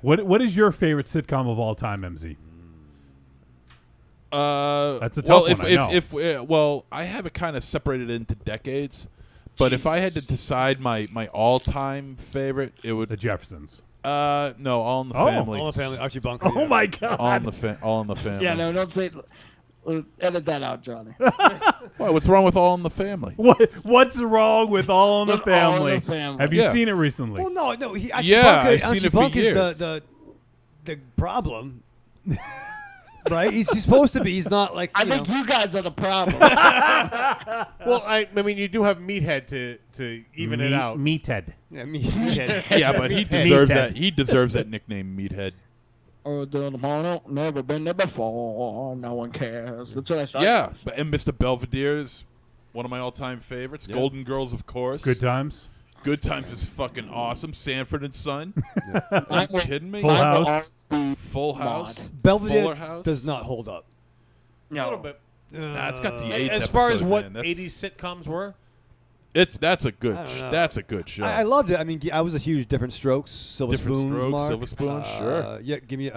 What is your favorite sitcom of all time, MZ? That's a tough one, I know. Well, I have it kind of separated into decades, but if I had to decide my all-time favorite, it would The Jeffersons. no, All in the Family. All in the Family. Archie Bunker. Oh yeah. my God! All in the Family. Yeah, no, don't say. Edit that out, Johnny. What, what's wrong with All in the Family? What's wrong with All in the With All in Family? the Family. Have you Yeah. seen it recently? Well, no. Archie Yeah, Bunker, I've seen Archie it for Bunker's years. the problem. Right? He's supposed to be. He's not like. I you think know. you guys are the problem. Well, I mean, you do have Meathead to even it out. Meathead. Yeah, meathead. Yeah, but he deserves that. He deserves that nickname, Meathead. Oh, the morning, never been there before. No one cares. That's what I thought. Yeah, and Mr. Belvedere is one of my all-time favorites. Yeah. Golden Girls, of course. Good times. Good Times is fucking awesome. Sanford and Son. I'm Are you kidding me? Full House. Full House. Fuller Belvedere House. does not hold up. A little bit. Nah, it's got the AIDS As far as episode, what man. That's- 80s sitcoms were, That's a good I don't know. that's a good show. I loved it. I mean, I was a huge Different Strokes, Silver Different Spoons, Strokes, Mark. Silver Spoons, sure. Yeah, give me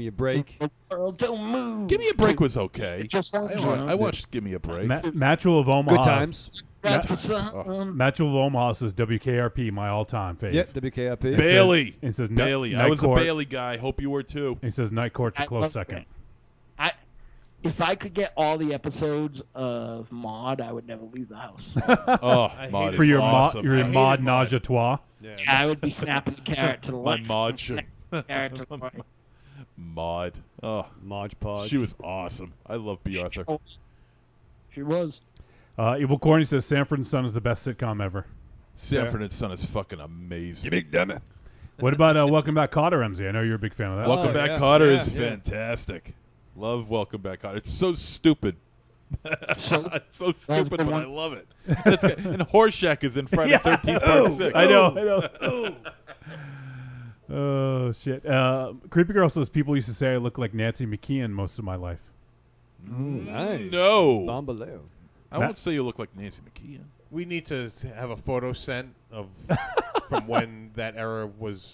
a break. World don't move. Give Me a Break was okay. Just I watched Give Me a Break. Matchel of Omaha. Good times. That's for some. Matchel of Omaha says WKRP, my all-time fave. Yep, WKRP. Bailey. It says Bailey. Night I was Court. a Bailey guy. Hope you were too. He says Night Court's a I close love second. If I could get all the episodes of Maude, I would never leave the house. Oh, I Maud hate is For your awesome. your I hated mod Maude. nausea trois. I would be snapping the carrot to the My left. Maud and should. snapping the carrot to the right. Maud. Oh, Modge Podge. she was awesome. I love B. Arthur. She was. Evil Corny says Sanford and Son is the best sitcom ever. Sanford and Son is fucking amazing. You big dummy. What about Welcome Back, Kotter, MZ? I know you're a big fan of that. Welcome Back, yeah, Kotter yeah, is yeah. fantastic. Love Welcome Back, Kotter. It's so stupid. It's so stupid, but I love it. And Horseshack is in Friday the 13th Part 6. I know. Oh, shit. Creepy Girl says people used to say I look like Nancy McKeon most of my life. Nice. No. Bombaleo. I won't say you look like Nancy McKeon. We need to have a photo sent of from when that era was.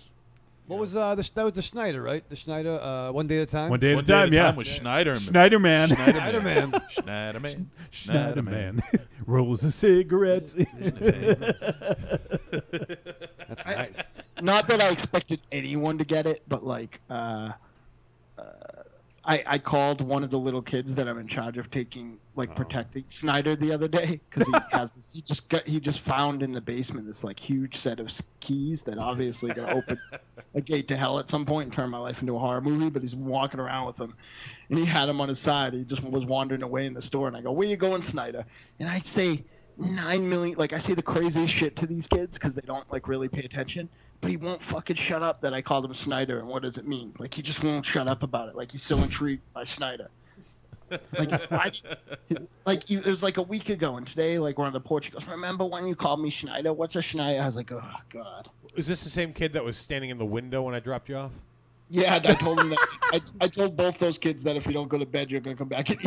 What was that was the Snyder, right? The Snyder, One Day at a Time. One day at One a day time, at a yeah. time with Schneider. Schneiderman. Schneiderman. Schneiderman. Schneiderman. Schneiderman. Rolls of cigarettes. That's nice. Not that I expected anyone to get it, but like, I called one of the little kids that I'm in charge of taking, like, protecting Snyder the other day because he has this. He just found in the basement this like huge set of keys that obviously gonna open a gate to hell at some point and turn my life into a horror movie. But he's walking around with them, and he had them on his side. He just was wandering away in the store, and I go, "Where you going, Snyder?" And I say 9 million, like I say the craziest shit to these kids because they don't like really pay attention. But he won't fucking shut up that I called him Snyder, and what does it mean? Like, he just won't shut up about it. Like, he's so intrigued by Snyder. Like, it was like a week ago, and today, like, we're on the porch. He goes, "Remember when you called me Schneider? What's a Schneider?" I was like, "Oh, God." Is this the same kid that was standing in the window when I dropped you off? Yeah, I told him that. I told both those kids that if you don't go to bed, you're going to come back and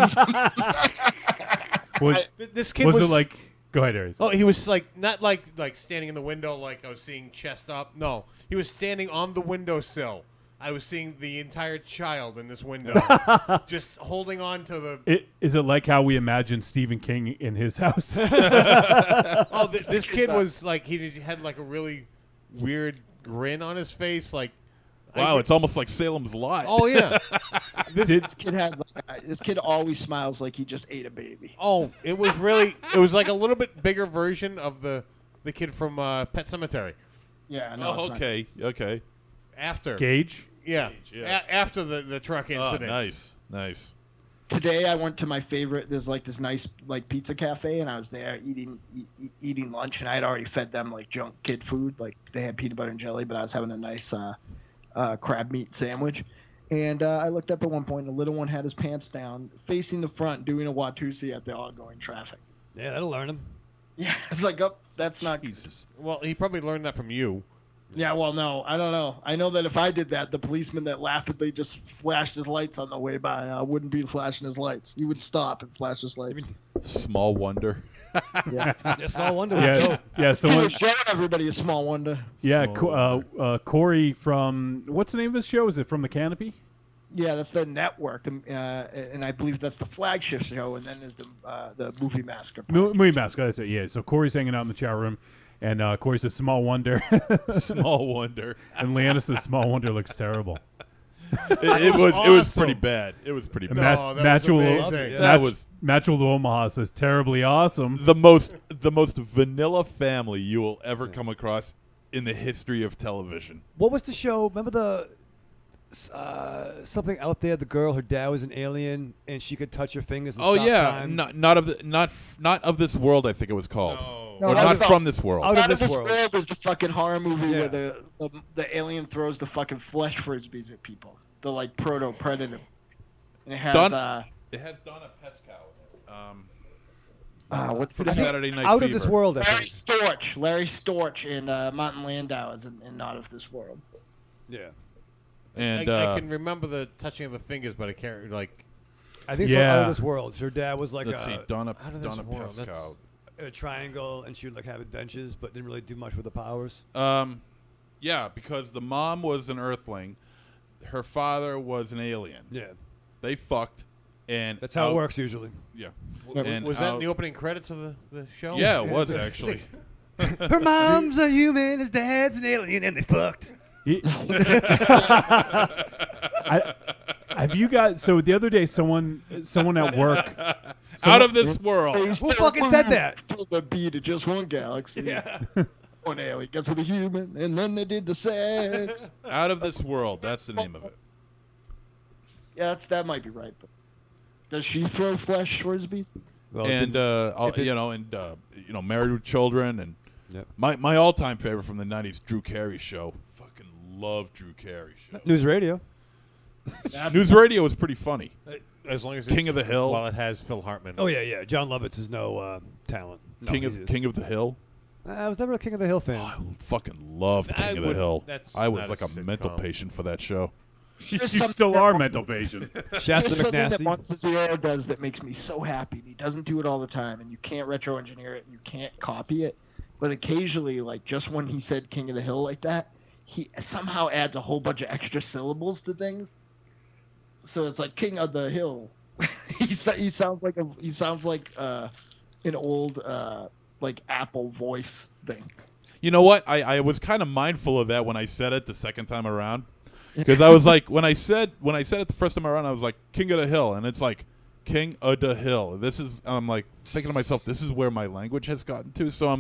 eat. This kid was it like... Go ahead, Aries. Oh, he was like not like standing in the window like I was seeing chest up. No, he was standing on the windowsill. I was seeing the entire child in this window, just holding on to the. Is it like how we imagine Stephen King in his house? This kid was like he had like a really weird grin on his face, like. Wow, it's almost like Salem's Lot. Oh yeah. This kid always smiles like he just ate a baby. Oh, it was like a little bit bigger version of the kid from Pet Sematary. Yeah. No, Oh, okay. Okay. After. Gage? Yeah. Yeah. After the truck incident. Oh, nice. Today I went to my favorite. There's like this nice like pizza cafe, and I was there eating lunch, and I had already fed them like junk kid food. Like they had peanut butter and jelly, but I was having a nice crab meat sandwich. And I looked up at one point, and the little one had his pants down, facing the front, doing a Watusi at the oncoming traffic. Yeah, that'll learn him. Yeah, it's like, oh, that's not. Jesus. Well, he probably learned that from you. Yeah, well, no, I don't know. I know that if I did that, the policeman that laughingly just flashed his lights on the way by wouldn't be flashing his lights. He would stop and flash his lights. Small wonder. Yeah. Yeah, small wonder. Yeah. So He when, was showing everybody a small wonder. yeah, Small Corey from what's the name of his show? Is it From the Canopy? Yeah, that's the network, and I believe that's the flagship show, and then there's the Movie Master. Movie Mask. That's it. Yeah. So Corey's hanging out in the chat room, and Corey says "Small Wonder," Small wonder. and Leanna says "Small Wonder looks terrible." It was awesome. pretty bad. It was pretty And bad. No, that was amazing. Yeah. That was Matchel to Omaha says terribly awesome. the most vanilla family you will ever come across in the history of television. What was the show? Remember the something out there? The girl, her dad was an alien, and she could touch her fingers. And Oh stop yeah, time. not of this world. I think it was called. No, Or that not was from this world. Out Out of this world. was the fucking horror movie Yeah. where the alien throws the fucking flesh frisbees at people. The like proto predator. And it has It has Donna Pescow. what From Saturday Night Out Fever. of this world, I think. Larry Storch, and Martin Landau is in Not of This World. Yeah. And I can remember the touching of the fingers, but I can't like. I think so. Yeah. Out of this world. Her dad was like let's see, Donna Out of This World, Pescow. a triangle, and she would like have adventures, but didn't really do much with the powers? Yeah, because the mom was an Earthling, her father was an alien. Yeah, They fucked, and that's how it works usually. Yeah, Was that in the opening credits of the show? Yeah, it was actually. Her mom's a human, his dad's an alien, and they fucked. Have you guys? So the other day, someone at work. Out of this world. Who fucking said that? The beat of just one galaxy. Yeah. One alien gets with a human, and then they did the sex. Out of this world. That's the name of it. Yeah, that might be right. But does she throw flesh frisbees? Well, And Married with Children, and Yep. my all-time favorite from the '90s, Drew Carey show. Fucking love Drew Carey show. News Radio. News Radio was pretty funny. As long as King of the Hill. While it has Phil Hartman. Oh yeah. John Lovitz is no talent. No, King he's- of the Hill. I was never a King of the Hill fan. Oh, I fucking loved King of the Hill. I was like a mental patient for that show. You still are mental patient. Shasta There's something that McNasty. Monsters Zero does that makes me so happy. He doesn't do it all the time, and you can't retro engineer it, and you can't copy it. But occasionally, like just when he said King of the Hill like that, he somehow adds a whole bunch of extra syllables to things. So it's like King of the Hill. he sounds like an old like Apple voice thing. You know what? I was kind of mindful of that when I said it the second time around, because I was like, when I said it the first time around, I was like King of the Hill, and it's like King of the Hill. I'm like thinking to myself, this is where my language has gotten to. So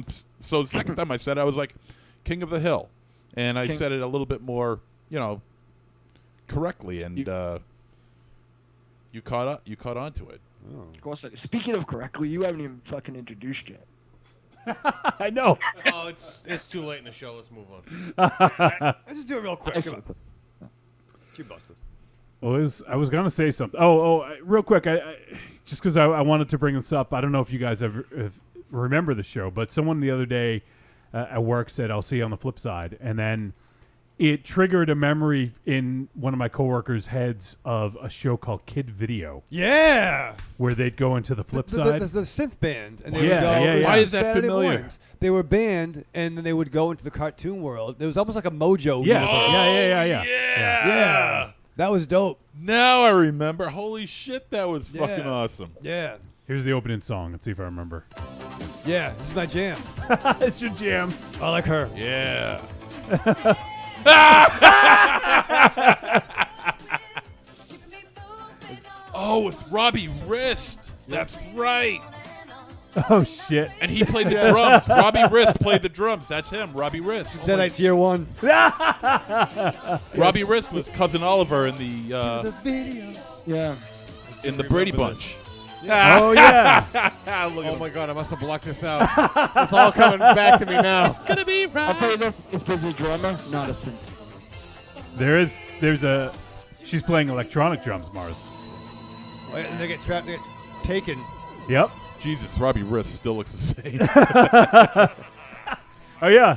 the second time I said it, I was like King of the Hill, and I said it a little bit more, correctly, and you caught on to it. Oh. Of course, speaking of correctly, you haven't even fucking introduced yet. I know. Oh, it's too late in the show. Let's move on. Let's just do it real quick. Come on. You busted. Well, I was gonna say something. Real quick, I just because I wanted to bring this up. I don't know if you guys ever remember the show, but someone the other day at work said, "I'll see you on the flip side," and then it triggered a memory in one of my coworkers' heads of a show called Kid Video, Yeah. where they'd go into the flip side. The synth band. And they Yeah, would go, yeah, it was yeah. Why on is that Saturday familiar? mornings. They were banned, and then they would go into the cartoon world. It was almost like a Mojo. Yeah. universe. Yeah. Yeah. That was dope. Now I remember. Holy shit, that was fucking Yeah. awesome. Yeah. Here's the opening song. Let's see if I remember. Yeah. This is my jam. It's your jam. I like her. Yeah. Oh, with Robbie Rist. That's right. Oh shit. And he played the drums. Robbie Rist played the drums. That's him, Robbie Rist. Deadites year one. Robbie Rist was Cousin Oliver in the The video. Yeah. Brady Bunch. Oh yeah. Oh my god, I must have blocked this out. It's all coming back to me now. Gonna be right. I'll tell you this: if there's a drummer, not a synth. There's a. She's playing electronic drums, Mars. Oh, yeah, and they get trapped. They get taken. Yep. Jesus, Robbie Rist still looks the same. Oh yeah.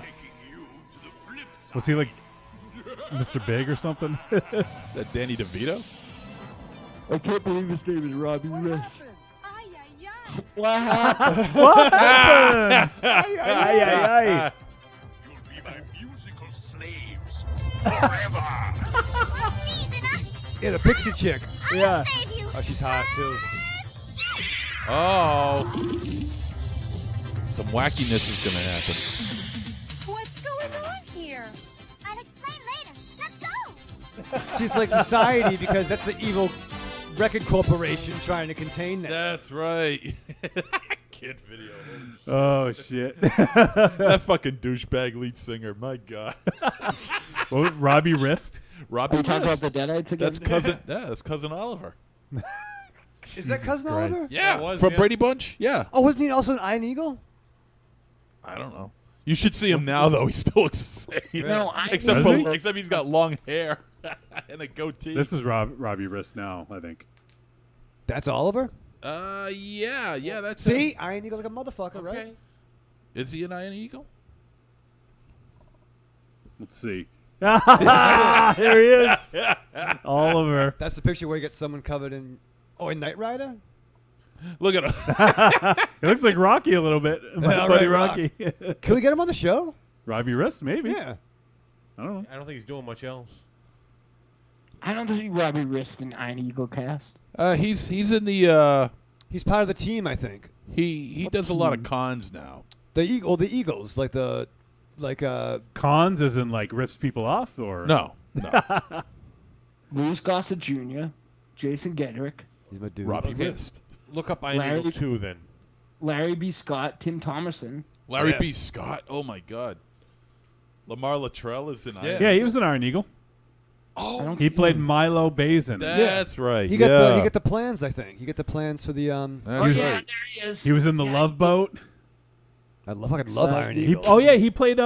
Was he like Mr. Big or something? That Danny DeVito? I can't believe his name is Robbie Rist. Ay, ay, ay. What happened? What happened? Ay, ay, ay. You'll be my musical slaves forever. Yeah, the pixie chick. Yeah. Oh, she's hot too. Oh. Some wackiness is going to happen. What's going on here? I'll explain later. Let's go. She's like society because that's the evil record corporation trying to contain that. That's right. Kid Video. Oh shit. That fucking douchebag lead singer. My God. What, Robbie Rist? Robbie Are you talking about Rist. the Deadites again? That's cousin Oliver. Is that Cousin Christ. Oliver? Yeah, It was, from yeah. Brady Bunch. Yeah, Oh, wasn't he also an Iron Eagle? I don't know. You should see him now, though. He still looks the same. No, except Does he? except he's got long hair and a goatee. This is Robbie Rist now, I think. That's Oliver? Yeah, that's See? him. Iron Eagle like a motherfucker, right? Is he an Iron Eagle? Let's see. Here he is. Oliver. That's the picture where you get someone covered in... Oh, in Knight Rider? Look at him. It looks like Rocky a little bit. My Yeah, buddy right, Rocky. Can we get him on the show? Robbie Rist, maybe. Yeah. I don't know. I don't think he's doing much else. I don't see Robbie Rist in Iron Eagle cast. He's in the He's part of the team, I think. he does a lot of cons now. The Eagles, Cons as in like rips people off, or No. Louis Gossett Jr., Jason Gedrick, he's my dude. Robbie Okay. Rist. Look up Iron Larry- Eagle 2 then. Larry B. Scott, Tim Thomerson. Larry Yes. B. Scott. Oh my God. Lamar Latrell is in Iron yeah, he was an Iron Eagle. I Oh, don't He see played him. Milo Bazin. that's right. He got yeah. the the plans, I think. He got the plans for the That's Oh, right. yeah, there he is. He was in the Yes. Love Boat. I fucking love Iron He- Eagle. He played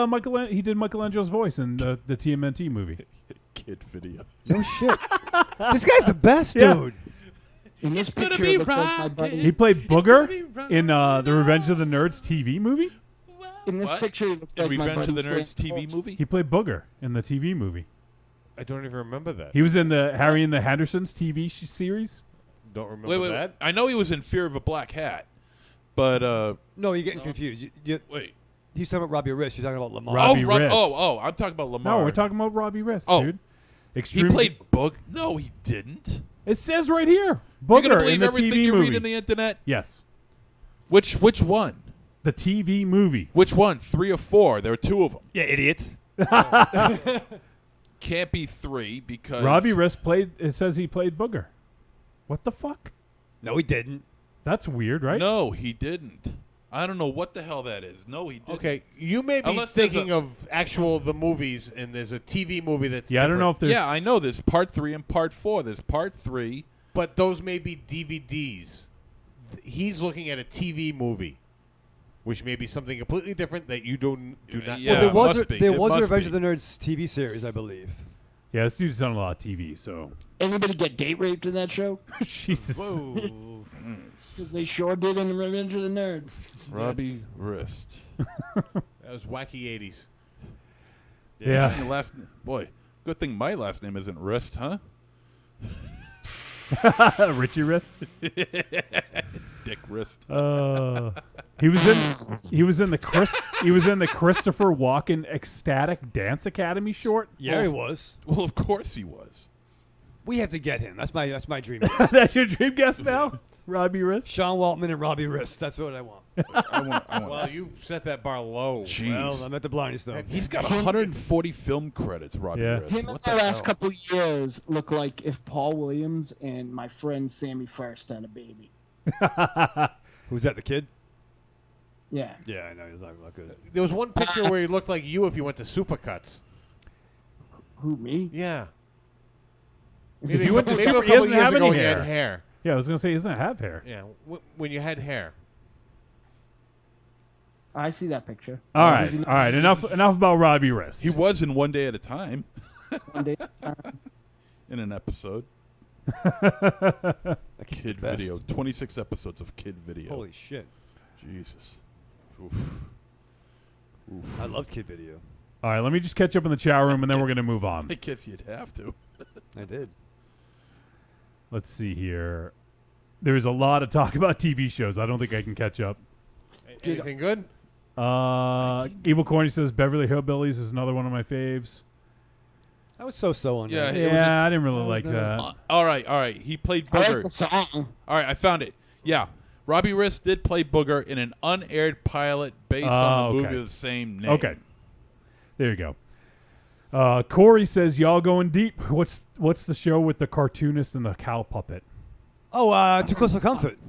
He did Michelangelo's voice in the TMNT movie. Kid video. No shit. This guy's the best, Yeah. dude. In this gonna picture, be it looks like my rocking. buddy. He played Booger in the Revenge of the Nerds TV movie. In this What? picture, it looks In like my Revenge of buddy the Nerds Sam TV Holt. movie? He played Booger in the TV movie. I don't even remember that. He was in the Harry and the Hendersons TV series. Don't remember Wait. that. I know he was in Fear of a Black Hat, but No, you're getting confused. wait. He's talking about Robbie Rist. He's talking about Lamar. Robbie oh, Rist. I'm talking about Lamar. No, we're talking about Robbie Rist, Oh. dude. He Extreme. played Boog. No, he didn't. It says right here, You're Booger gonna in believe the everything TV you movie. read in the internet? Yes, Which one? the TV movie. Which one? 3 or 4? There are 2 of them. Yeah, idiot. Can't be 3 because Robbie Rist played. It says he played Booger. What the fuck? No, he didn't. That's weird, right? No, he didn't. I don't know what the hell that is. No, he didn't. Okay, you may be Unless there's thinking of the movies, and there's a TV movie that's Yeah, I don't know if there's. Yeah, I know. There's part 3 and part 4. There's part 3. but those may be DVDs. He's looking at a TV movie, which may be something completely different that you do not. Yeah, Well, there it was must be. there It was a must Revenge be. of the Nerds TV series, I believe. Yeah, this dude's done a lot of TV, so Anybody get date raped in that show? Jesus. Because they sure did in Revenge of the Nerds. Robbie Rist. That was wacky 80s. Yeah. Your last boy. Good thing my last name isn't Rist, huh? Richie Rist. Dick Rist. He was in the Christopher Walken Ecstatic Dance Academy short. Yeah, he was. Well, of course he was. We have to get him. That's my dream. That's your dream guest now, Robbie Rist. Sean Waltman and Robbie Rist. That's what I want. I want. Well, you set that bar low. Jeez. Well, I'm at the blindest though. He's got 140 film credits, Robbie Yeah. Rist. Him in What the the last hell? couple years look like if Paul Williams and my friend Sammy First had a baby. Who's that? The kid? Yeah. Yeah, I know. He's not good. There was one picture where he looked like you if you went to Supercuts. Who, me? Yeah. If Maybe you went to maybe Super- a he couple doesn't years have ago any when you hair. had hair. Yeah, I was gonna say he doesn't have hair. Yeah, when you had hair. I see that picture. All right. Enough about Robbie Rist. He was in One Day at a Time One day. in an episode. That kid's Kid the best. Video. 26 episodes of Kid Video. Holy shit! Jesus. Oof. Oof. I love Kid Video. All right, let me just catch up in the chat room, and then we're gonna move on. I guess you'd have to. I did. Let's see here. There's a lot of talk about TV shows. I don't think I can catch up. Anything good? Evil Corny says Beverly Hillbillies is another one of my faves. I was so on Yeah, that. it was Yeah, I didn't really that was like never- that. All right. He played I like Booger. the song. All right, I found it. Yeah. Robbie Rist did play Booger in an unaired pilot based on the movie okay. of the same name. Okay. There you go. Corey says, y'all going deep. What's the show with the cartoonist and the cow puppet? Oh, Too Close for Comfort.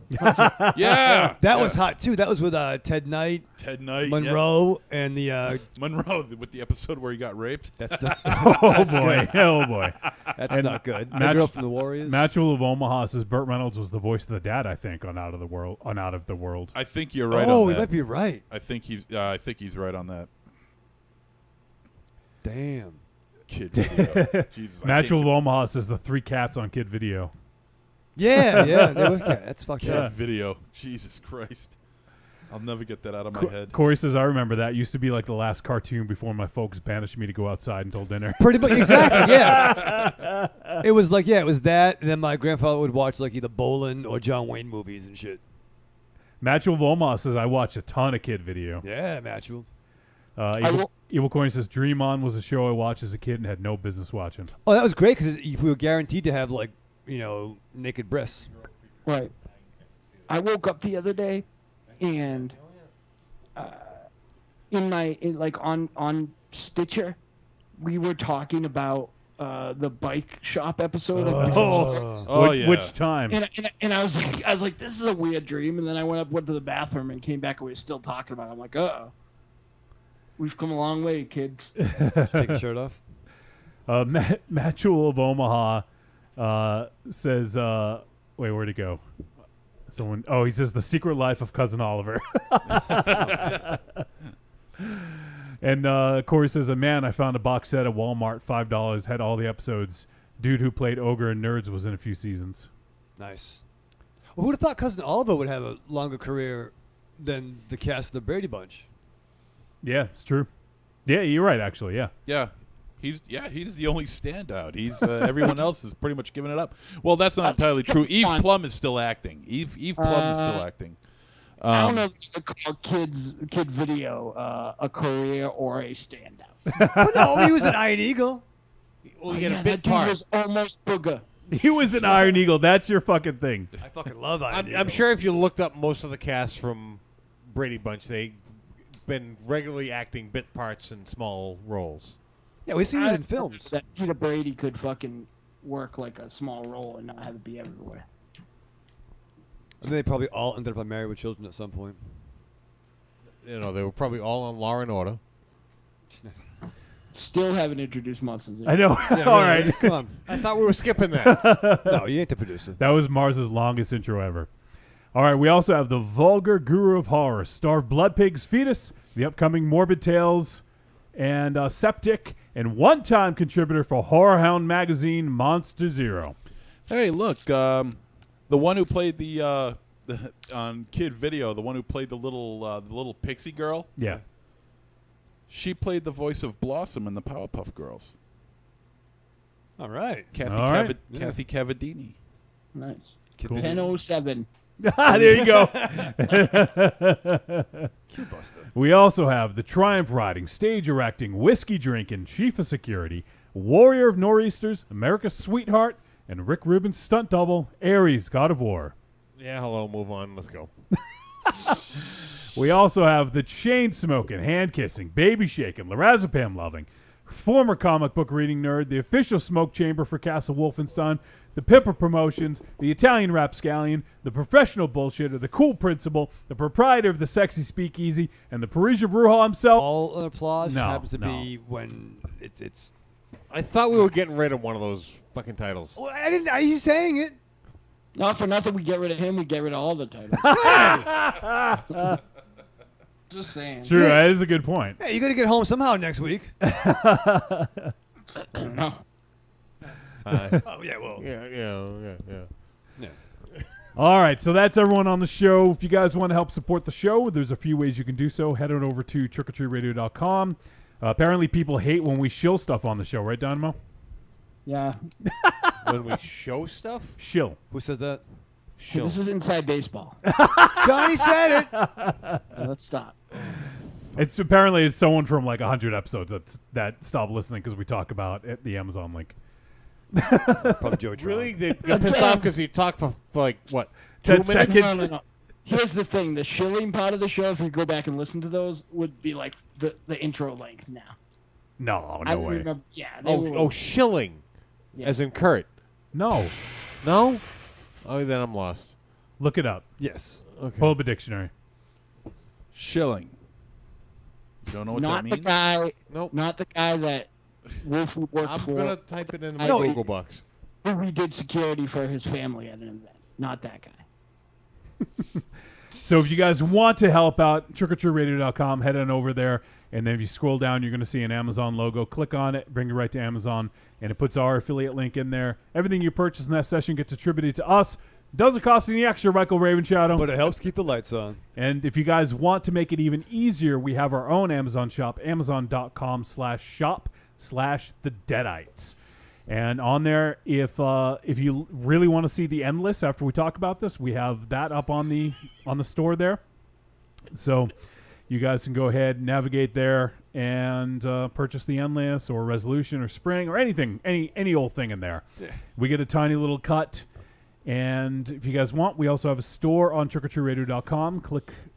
Yeah. That was hot too. That was with Ted Knight, Ted Knight. Monroe, and the. Yeah. Monroe with the episode where he got raped. That's Oh boy. Oh boy. that's And not good. Match- That girl from the Warriors. Matchel of Omaha says Burt Reynolds was the voice of the dad, I think, on Out of the World. I think you're right oh, on he that. might be right. I think he's right on that. Damn. Kid Video. Jesus. I Matchel of can't Omaha says the 3 cats on Kid Video. Yeah, they were, that's fucked Kid up. Video. Jesus Christ. I'll never get that out of my head. Corey says, I remember that. Used to be like the last cartoon before my folks banished me to go outside until dinner. Pretty much, exactly. Yeah. It was like, it was that, and then my grandfather would watch like either Bolin or John Wayne movies and shit. Matchel Voma says, I watch a ton of kid video. Yeah, Matchel. Evil Coin says, Dream On was a show I watched as a kid and had no business watching. Oh, that was great because we were guaranteed to have, like, naked breasts. Right. I woke up the other day, and on Stitcher, we were talking about the bike shop episode. Which time? And I was like, this is a weird dream. And then I went to the bathroom and came back and we were still talking about it. I'm like, we've come a long way, kids. Take your shirt off. Matchel of Omaha says, wait, where'd it go? He says The Secret Life of Cousin Oliver. And Corey says, I found a box set at Walmart, $5, had all the episodes. Dude who played Ogre and Nerds was in a few seasons. Nice. Well, who'd have thought Cousin Oliver would have a longer career than the cast of the Brady Bunch? Yeah, it's true. Yeah, you're right, actually, yeah. Yeah. He's the only standout. He's everyone else is pretty much giving it up. Well, that's not entirely true. Eve Plum is still acting. Eve Plum is still acting. I don't know if you could call kid video a career or a standout. Well, no, he was an Iron Eagle. Well, you get a that bit dude part. was almost booger. He was an Iron Eagle. That's your fucking thing. I fucking love Iron Eagle. I'm sure if you looked up most of the cast from Brady Bunch, they've been regularly acting bit parts in small roles. Yeah, we see him in films. That Peter Brady could fucking work like a small role and not have it be everywhere. And they probably all ended up married with children at some point. They were probably all on Law and Order. Still haven't introduced Munson. I know. Yeah, All really, right. come on. I thought we were skipping that. No, you ain't the producer. That was Mars's longest intro ever. All right, we also have the vulgar guru of horror, Starved Blood Pigs Fetus, the upcoming Morbid Tales, and Septic, and one-time contributor for Horror Hound magazine, Monster Zero. Hey, look, the one who played the on Kid Video, the one who played the little pixie girl. Yeah. She played the voice of Blossom in the Powerpuff Girls. All right. Kathy Cavadini. Nice. Cool. 10:07. There you go. Q-Buster. We also have the Triumph Riding, Stage Erecting, Whiskey Drinking, Chief of Security, Warrior of Nor'easters, America's Sweetheart, and Rick Rubin's stunt double, Ares, God of War. Yeah, hello, move on. Let's go. We also have the chain smoking, hand kissing, baby shaking, lorazepam loving, former comic book reading nerd, the official smoke chamber for Castle Wolfenstein, the Pipper Promotions, the Italian Rapscallion, the professional bullshitter, the cool principal, the proprietor of the sexy speakeasy, and the Parisian Brew Hall himself. All applause No, happens to no. be when it's. I thought we were getting rid of one of those fucking titles. Well, I didn't. He's saying it. Not for nothing, we get rid of him. We get rid of all the titles. Just saying. True, that is a good point. Hey, you're gonna get home somehow next week. No. Oh yeah, well. Yeah. All right, so that's everyone on the show. If you guys want to help support the show, there's a few ways you can do so. Head on over to trickortreatradio.com. Apparently, people hate when we shill stuff on the show, right, Dynamo? Yeah. When we show stuff? Shill. Who said that? Shill. This is inside baseball. Johnny said it. Let's stop. It's apparently it's someone from like 100 episodes that stopped listening because we talk about the Amazon link. Probably Joey Tron. Really? They got pissed off because you talked for like, what, 2 10 minutes? seconds? No. Here's the thing. The shilling part of the show, if you go back and listen to those, would be like the intro length now. No I way. remember, yeah. They were, Oh, shilling. Yeah. As in Kurt. No. No? Oh, then I'm lost. Look it up. Yes. Okay. Pull up a dictionary. Shilling. Don't know what not that the means? guy. Nope. Not the guy that Wolfie worked I'm for. going to type it in my No, Google box. Who did security for his family at an event. Not that guy. So if you guys want to help out, trickortreatradio.com, head on over there. And then if you scroll down, you're going to see an Amazon logo. Click on it, bring you right to Amazon, and it puts our affiliate link in there. Everything you purchase in that session gets attributed to us. Doesn't cost any extra, Michael Ravenshadow. But it helps keep the lights on. And if you guys want to make it even easier, we have our own Amazon shop, amazon.com/shop/thedeadites. And on there, if you really want to see the end list after we talk about this, we have that up on the store there. So you guys can go ahead, navigate there, and purchase the end list or resolution or spring or anything, any old thing in there. Yeah. We get a tiny little cut. And if you guys want, we also have a store on trickortreatradio.com.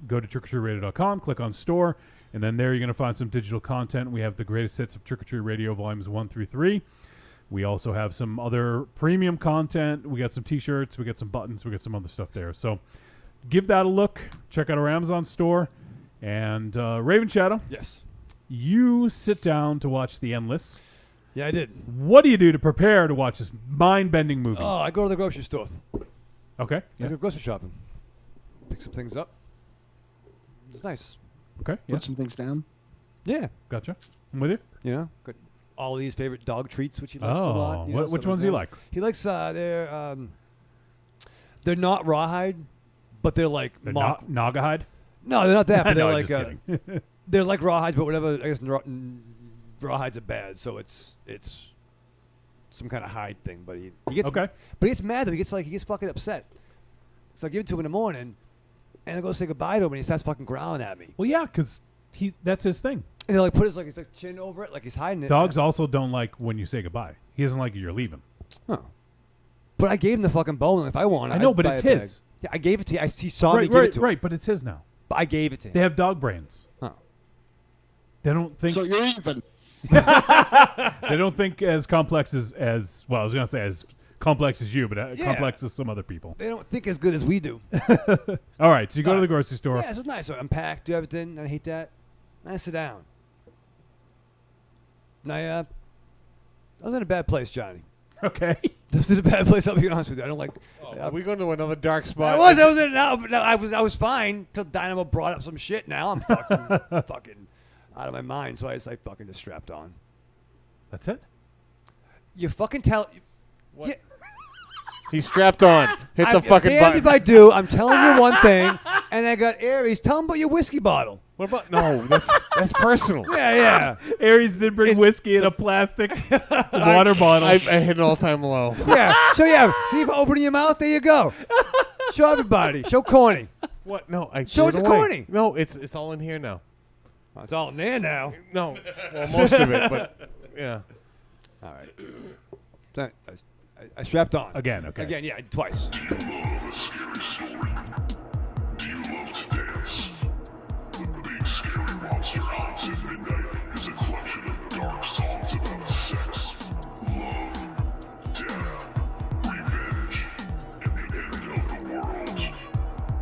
Go to trickortreatradio.com, click on store, and then there you're going to find some digital content. We have the greatest hits of Trick or Treat Radio volumes 1 through 3. We also have some other premium content. We got some T-shirts. We got some buttons. We got some other stuff there. So give that a look. Check out our Amazon store. And Raven Shadow. Yes. You sit down to watch The Endless. Yeah, I did. What do you do to prepare to watch this mind-bending movie? Oh, I go to the grocery store. Okay. I go grocery shopping. Pick some things up. It's nice. Okay. Yeah. Put some things down. Yeah. Gotcha. I'm with you. You know, got all these favorite dog treats, which he likes a lot. You know, which so ones it's do you nice. like? He likes they're not rawhide, but they're like They're mock. Nagahide? No, they're not that. But No, they're just like kidding. they're like rawhides, but whatever. I guess rawhides are bad, so it's some kind of hide thing. But he gets Okay. But he gets mad though. He gets fucking upset. So I give it to him in the morning, and I go say goodbye to him, and he starts fucking growling at me. Well, yeah, because that's his thing. And he'll like put his like chin over it, like he's hiding it. Dogs also don't like when you say goodbye. He doesn't like you're leaving. Oh. But I gave him the fucking bone. If I want it, I know, I'd but buy it's a bag. his. Yeah, I gave it to you. He saw me Right, give it right, to him. right. But it's his now. But I gave it to him. They have dog brains. Oh. They don't think. So you're even. They don't think as complex as well. I was gonna say as complex as you, but Yeah. complex as some other people. They don't think as good as we do. All right, so you go to the grocery store. Yeah, so it's nice. So I unpack, do everything. I hate that. And I sit down. And I was in a bad place, Johnny. Okay. I was in a bad place. I'll be honest with you. I don't like. Are we going to another dark spot? I was in. No, I was fine till Dynamo brought up some shit. Now I'm fucking out of my mind. So I just fucking just strapped on. That's it. You fucking tell. What? Yeah, He's strapped on. Hit the fucking damned button. if I do. I'm telling you one thing, and I got Aries. Tell him about your whiskey bottle. What about? No, that's personal. Yeah. Aries did bring whiskey in a plastic water bottle. I hit an all-time low. Yeah. So yeah, see if opening your mouth. There you go. Show everybody. Show Corny. What? No, I Show threw it it to away. Corny. No, it's all in here now. Oh, it's all in there now. No, well, most of it, but yeah. All right. So, I strapped on. Again, okay. Again, yeah, twice. Do you love a scary story? Do you love to dance? The Big Scary Monster Haunts at Midnight is a collection of dark songs about sex, love, death, revenge, and the end of the world.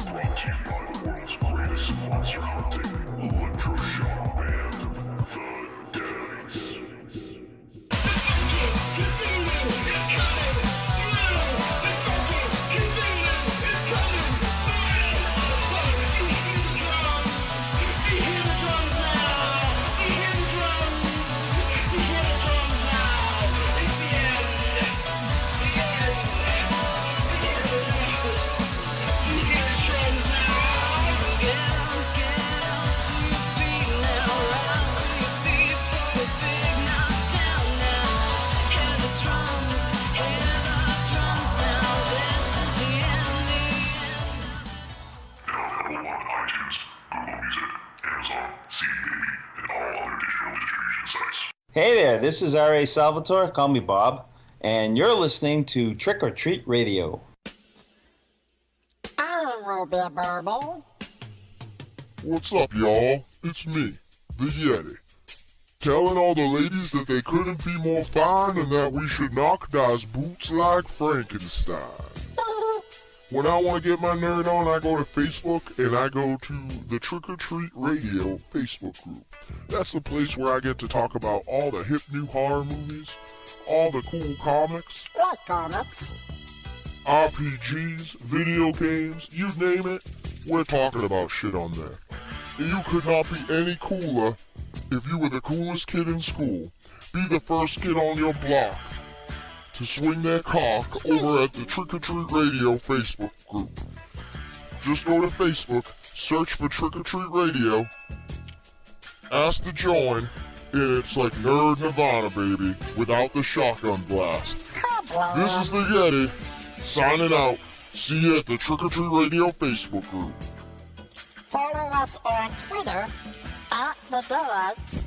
Brought to you by the world's greatest monster hunting electroshock band, The Deadites. Available on iTunes, Google Music, Amazon, CD Baby, and all other digital distribution sites. Hey there, this is R.A. Salvatore, call me Bob, and you're listening to Trick or Treat Radio. I'm Ruby Burble. What's up, y'all? It's me, the Yeti. Telling all the ladies that they couldn't be more fine and that we should knock those boots like Frankenstein. When I want to get my nerd on, I go to Facebook and I go to the Trick or Treat Radio Facebook group. That's the place where I get to talk about all the hip new horror movies, all the cool comics, Like comics. RPGs, video games, you name it, we're talking about shit on there. And you could not be any cooler if you were the coolest kid in school. Be the first kid on your block to swing their cock over at the Trick or Treat Radio Facebook group. Just go to Facebook, search for Trick or Treat Radio, ask to join, and it's like Nerd Nirvana, baby, without the shotgun blast. This is the Yeti, signing out. See you at the Trick or Treat Radio Facebook group. Follow us on Twitter at The Deadites,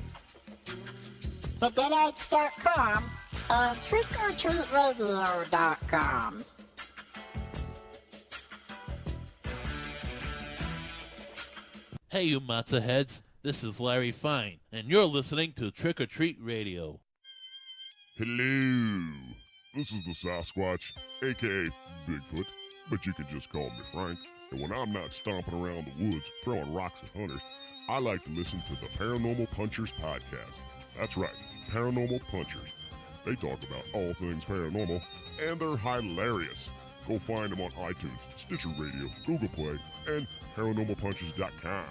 TheDeadites.com, and TrickOrTreatRadio.com. Hey, you matzo heads. This is Larry Fine, and you're listening to Trick or Treat Radio. Hello. This is the Sasquatch, a.k.a. Bigfoot, but you can just call me Frank. And when I'm not stomping around the woods throwing rocks at hunters, I like to listen to the Paranormal Punchers podcast. That's right, Paranormal Punchers. They talk about all things paranormal, and they're hilarious. Go find them on iTunes, Stitcher Radio, Google Play, and ParanormalPunchers.com.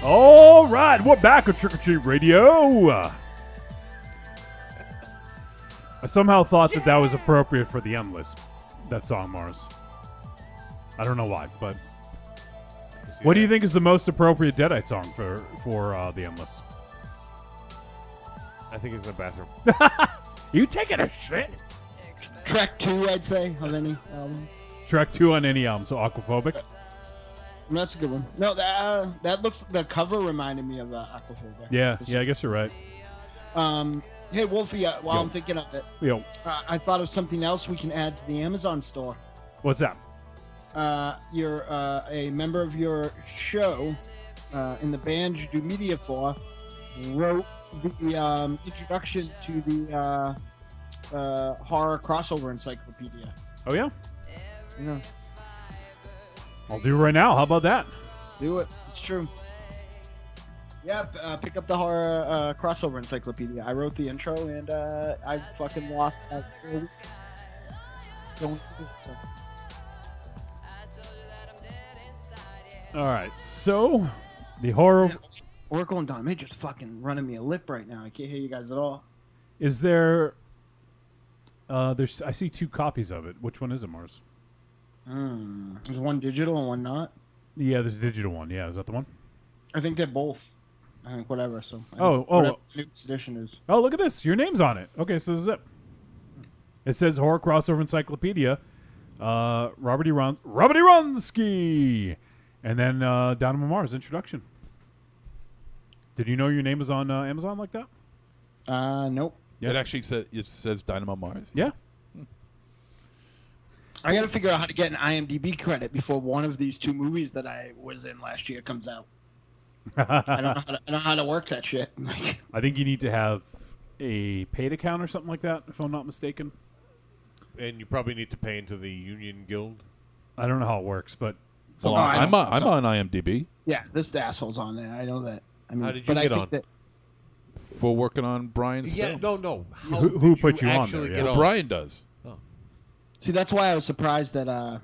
All right, we're back on Trick or Treat Radio. I somehow thought that was appropriate for the Endless, that song, Mars. I don't know why, but what do you think is the most appropriate Deadite song for the Endless? I think it's in the bathroom. You taking a shit? Track 2, I'd say, on any album. Track 2 on any album, so Aquaphobic. That's a good one. No, that looks. The cover reminded me of Aquaphobic. Yeah, I guess you're right. Hey, Wolfie, while I'm thinking of it, I thought of something else we can add to the Amazon store. What's that? You're a member of your show in the band you do media for, wrote the introduction to the horror crossover encyclopedia. Oh, yeah? Yeah. I'll do it right now. How about that? Do it. It's true. Yeah, pick up the horror crossover encyclopedia. I wrote the intro, and I fucking lost 4 weeks. Don't. All right, so the horror. Oracle and Don May just fucking running me a lip right now. I can't hear you guys at all. Is there? There's. I see 2 copies of it. Which one is it, Mars? There's one digital and one not. Yeah, there's a digital one. Yeah, is that the one? I think they're both. I think whatever. So. Whatever the newest edition is. Oh, look at this. Your name's on it. Okay, so this is it. It says Horror Crossover Encyclopedia. Robbie Ronsky, and then Dynamo Mars introduction. Did you know your name is on Amazon like that? Nope. Yeah. It actually says Dynamo Mars. Yeah. I got to figure out how to get an IMDb credit before one of these 2 movies that I was in last year comes out. I don't know how to work that shit. I think you need to have a paid account or something like that, if I'm not mistaken. And you probably need to pay into the Union Guild. I don't know how it works, but I'm on IMDb. Yeah, this asshole's on there. I know that. I mean, How did you but I get think on? that For working on Brian's Yeah, films. no. Who did put you on actually there, get yeah. on? Brian does. see, that's why I was surprised that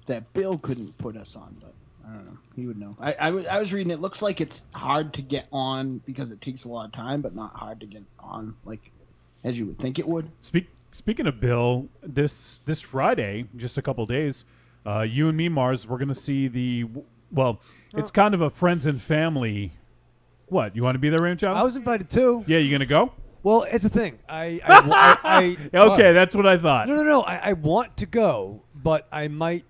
that Bill couldn't put us on, but I don't know. He would know. I was reading. It looks like it's hard to get on because it takes a lot of time, but not hard to get on like as you would think it would. Speaking of Bill, this Friday, just a couple days, you and me, Mars, we're gonna see it's kind of a friends and family. What, you want to be there, Ramchow? I was invited too. Yeah, you gonna go? Well, it's a thing. I Okay, that's what I thought. No. I want to go, but I might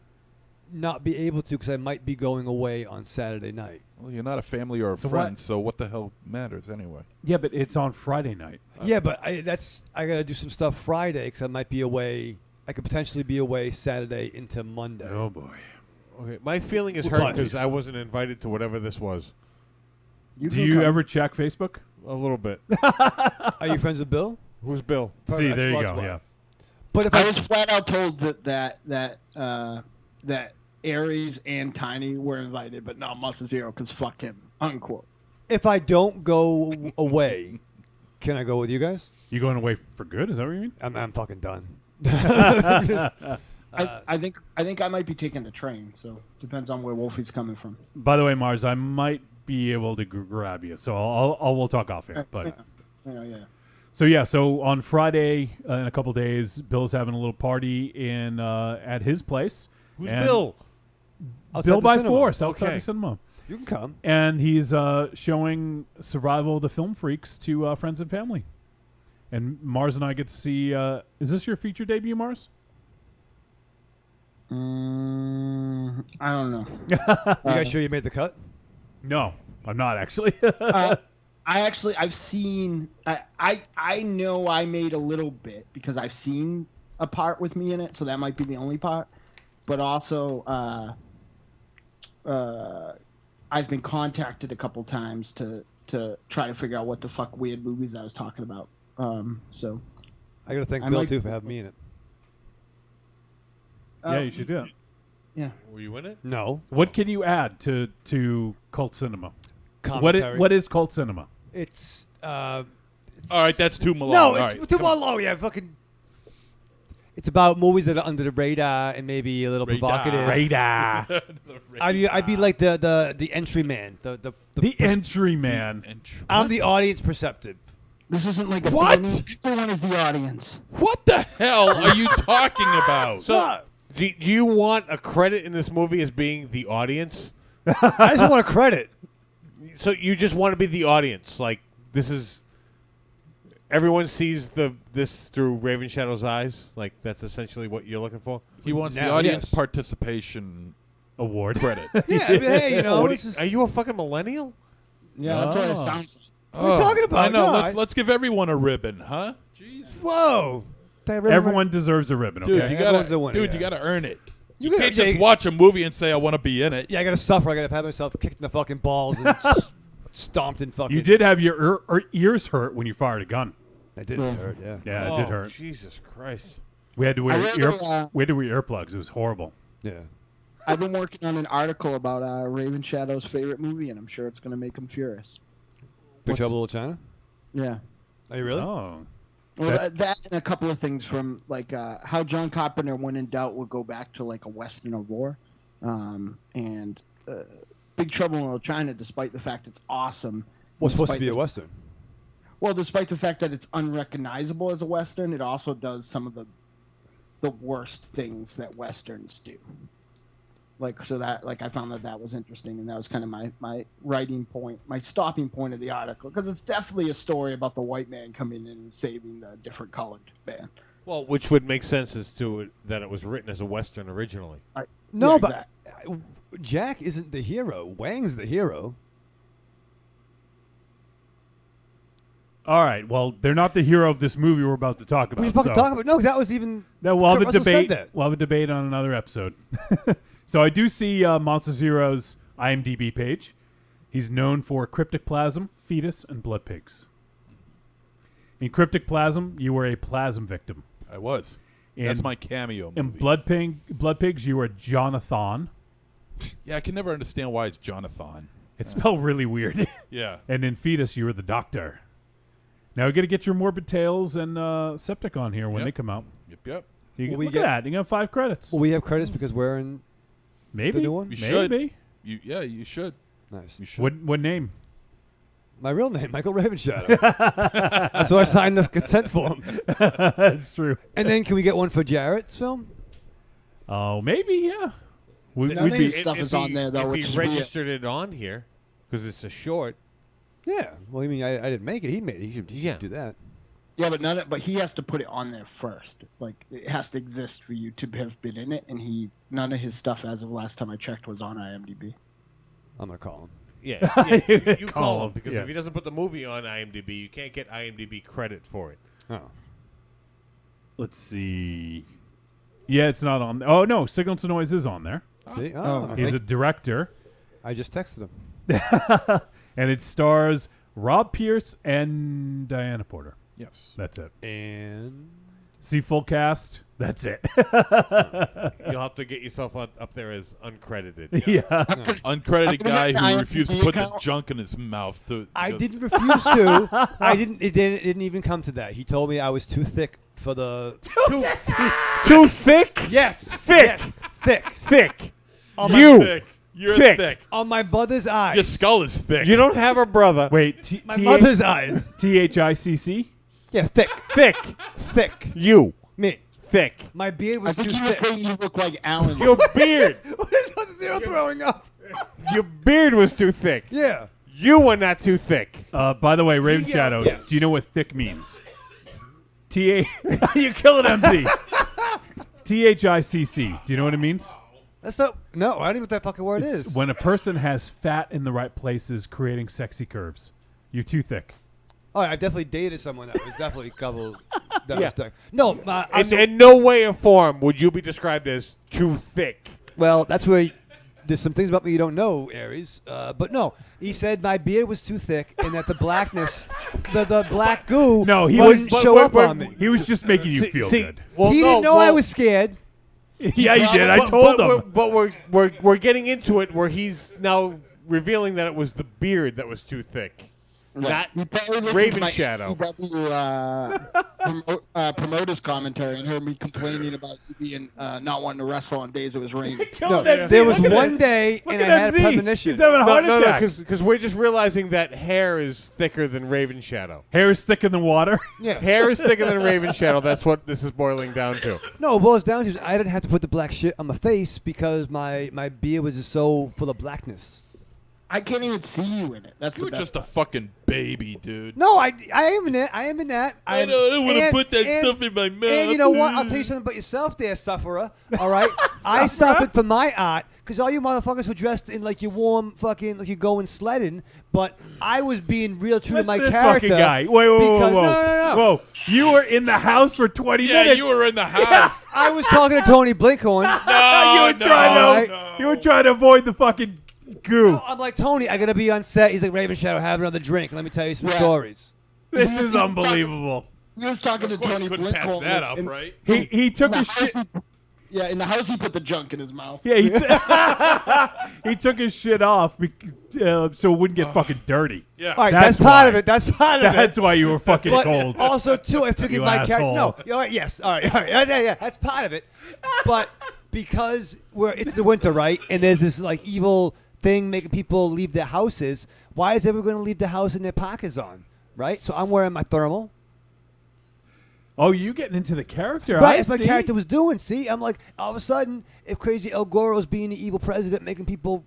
not be able to because I might be going away on Saturday night. Well, you're not a family or a So friend, what? so what the hell matters anyway? Yeah, but it's on Friday night. Yeah, but I gotta do some stuff Friday because I might be away. I could potentially be away Saturday into Monday. Oh boy. Okay, my feeling is But- hurt because I wasn't invited to whatever this was. You Do can you come. ever check Facebook? A little bit. Are you friends with Bill? Who's Bill? See, That's there you what's go. why. Yeah. But if I I was flat out told that Aries and Tiny were invited, but not Muscle Zero because fuck him. Unquote. if I don't go away, can I go with you guys? You going away for good? Is that what you mean? I'm fucking done. I think I might be taking the train, so depends on where Wolfie's coming from. By the way, Mars, I might be able to grab you, so we'll talk off air. But Yeah. so on Friday in a couple days, Bill's having a little party in at his place. Who's And Bill? Outside Bill the by cinema. Force outside Okay. the cinema, You can come. and he's showing Survival of the Film Freaks to friends and family. And Mars and I get to see. Is this your feature debut, Mars? I don't know. You guys sure you made the cut? No, I'm not actually. I've seen. I know I made a little bit because I've seen a part with me in it, so that might be the only part. But also, I've been contacted a couple times to try to figure out what the fuck weird movies I was talking about. So I gotta thank I Bill might- too for having me in it. Yeah, you should do that. Yeah. Were you in it? No. What can you add to cult cinema? Commentary. What is cult cinema? It's All right, that's too Malone. no, All it's right, too come on. long. Yeah, fucking. It's about movies that are under the radar and maybe a little provocative. Radar. I'd be like the entry man. The entry man. I'm the audience perceptive. This isn't like a What? family. Everyone is the audience. What the hell are you talking about? So, do you want a credit in this movie as being the audience? I just want a credit. So you just want to be the audience? Like this is everyone sees this through Raven Shadow's eyes. Like that's essentially what you're looking for. He wants the Now, audience yes. participation Award. credit. Yeah, I mean, hey, you know, What this is, are you a fucking millennial? Yeah, that's what it Oh. sounds like. what are you talking about? I know. No, Let's give everyone a ribbon, huh? Jeez. Whoa. Everyone deserves a ribbon. Dude, Okay. you everyone's gotta, a winner, dude, you yeah. gotta earn it. You gotta- can't yeah, just you- watch a movie and say I want to be in it. Yeah, I gotta suffer. I gotta have myself kicked in the fucking balls and stomped in fucking. You did have your ears hurt when you fired a gun. That didn't hurt. Yeah. Yeah, it Oh, did hurt. Jesus Christ. We had to wear I read, we had to wear earplugs. It was horrible. Yeah. I've been working on an article about Raven Shadow's favorite movie, and I'm sure it's going to make him furious. Big Trouble in Little China. Yeah. Are you really? Oh. Well, that and a couple of things from like how John Carpenter, when in doubt, would go back to like a Western of war, and Big Trouble in Little China, despite the fact it's awesome. What's supposed to despite be a the- western? Well, despite the fact that it's unrecognizable as a Western, it also does some of the worst things that Westerns do. Like, so that, like, I found that was interesting, and that was kind of my writing point, my stopping point of the article, because it's definitely a story about the white man coming in and saving the different colored man. Well, which would make sense as to it, that it was written as a Western originally. No, Yeah, but Jack isn't the hero. Wang's the hero. All right. Well, they're not the hero of this movie we're about to talk about. We fucking so. talk about. No, 'cause that was even. No, we'll have Kurt a Russell said debate. that. We'll have a debate on another episode. So I do see Monster Zero's IMDb page. He's known for Cryptic Plasm, Fetus, and Blood Pigs. In Cryptic Plasm, you were a plasm victim. I was. In, That's my cameo movie. In Blood Pigs, you were Jonathan. Yeah, I can never understand why it's Jonathan. It's spelled really weird. Yeah. And in Fetus, you were the doctor. Now we got to get your Morbid Tales and Septic on here when they come out. Yep. You look at that. You got 5 credits. Will we have credits because we're in Maybe. the new one? You should. Maybe. You should. Nice. You should. What name? My real name, Michael Ravenshadow. That's why I signed the consent form. That's true. And then can we get one for Jarrett's film? Oh, maybe, yeah. None of his stuff is on there, though, If which he is weird. registered it on here, because it's a short. Yeah. Well, I mean, I didn't make it. He made it. He should Yeah. do that. Yeah, but he has to put it on there first. Like, it has to exist for you to have been in it, and none of his stuff, as of last time I checked, was on IMDb. I'm going to call him. Yeah, you call him because yeah. if he doesn't put the movie on IMDb, you can't get IMDb credit for it. Oh. Let's see. Yeah, it's not on. Oh, no. Signal to Noise is on there. See? He's a director. I just texted him. And it stars Rob Pierce and Diana Porter. Yes. That's it. And See full cast. That's it. You'll have to get yourself up there as uncredited. Yeah. Uncredited guy who IMDb refused to put the account. junk in his mouth. I didn't refuse to. I didn't. It didn't even come to that. He told me I was too thick for the. Too thick? Yes. Thick. Yes. Thick. Thick. You're thick. You're thick. On my mother's eyes. Your skull is thick. You don't have a brother. Wait. My mother's eyes. THICC? Yeah, thick. Thick. Thick. You. Me. Thick. My beard I was think too you were thick. saying you look like Alan. Your beard. What is that? Zero throwing up. Your beard was too thick. Yeah. You were not too thick. By the way, Raven Shadow, yes. do you know what thick means? You kill it, MZ. THICC. Do you know what it means? That's not. No, I don't even know what that fucking word It's is. when a person has fat in the right places, creating sexy curves. You're too thick. Oh, I definitely dated someone that was definitely coupled. That Yeah. was thick. No, In no way or form would you be described as too thick. well, that's where there's some things about me you don't know, Aries. But no, he said my beard was too thick and that the blackness, the black goo, wouldn't show up on me. He was just making you feel good. Well, He didn't know I was scared. Yeah, you did. I told him. But we're getting into it where he's now revealing that it was the beard that was too thick. Not You probably listened Raven to my Shadow. CW, promoters commentary and heard me complaining about you being not wanting to wrestle on days it was raining. No, there was one day and I had a premonition. He's having a heart No, attack. because we're just realizing that hair is thicker than Raven Shadow. Hair is thicker than water. Yes. Hair is thicker than Raven Shadow. That's what this is boiling down to. No, it boils down to I didn't have to put the black shit on my face because my beard was just so full of blackness. I can't even see you in it. That's You're the best just a fucking baby, dude. No, I am in that. I am in that. I don't want to put that stuff in my mouth. And you know what? I'll tell you something about yourself there, sufferer. All right? I suffered for my art because all you motherfuckers were dressed in like your warm fucking, like you're going sledding. But I was being real true to my This character. fucking guy. Whoa. No. Whoa. You were in the house for 20 Yeah, minutes. you were in the house. I was talking to Tony Blinkhorn. You were trying to avoid the fucking goo. No, I'm like, Tony, I got to be on set. He's like, Raven Shadow, have another drink. Let me tell you some stories. This is unbelievable. He was talking to Tony couldn't pass Blinkhorn. that up, right? He took his shit. Yeah, in the house he put the junk in his mouth. Yeah, he took his shit off so it wouldn't get fucking dirty. Yeah. All right, that's part of it. That's part of it. That's why you were fucking But cold. also, too, I figured You my character. asshole. No, all right, yes, all right. Yeah, that's part of it. But because it's the winter, right? And there's this like evil thing making people leave their houses. Why is everyone going to leave the house and their pockets on, right? So I'm wearing my thermal. Oh, you getting into the character? Right, I as my see. character was doing. See, I'm like, all of a sudden, if Crazy El Goro's being the evil president, making people,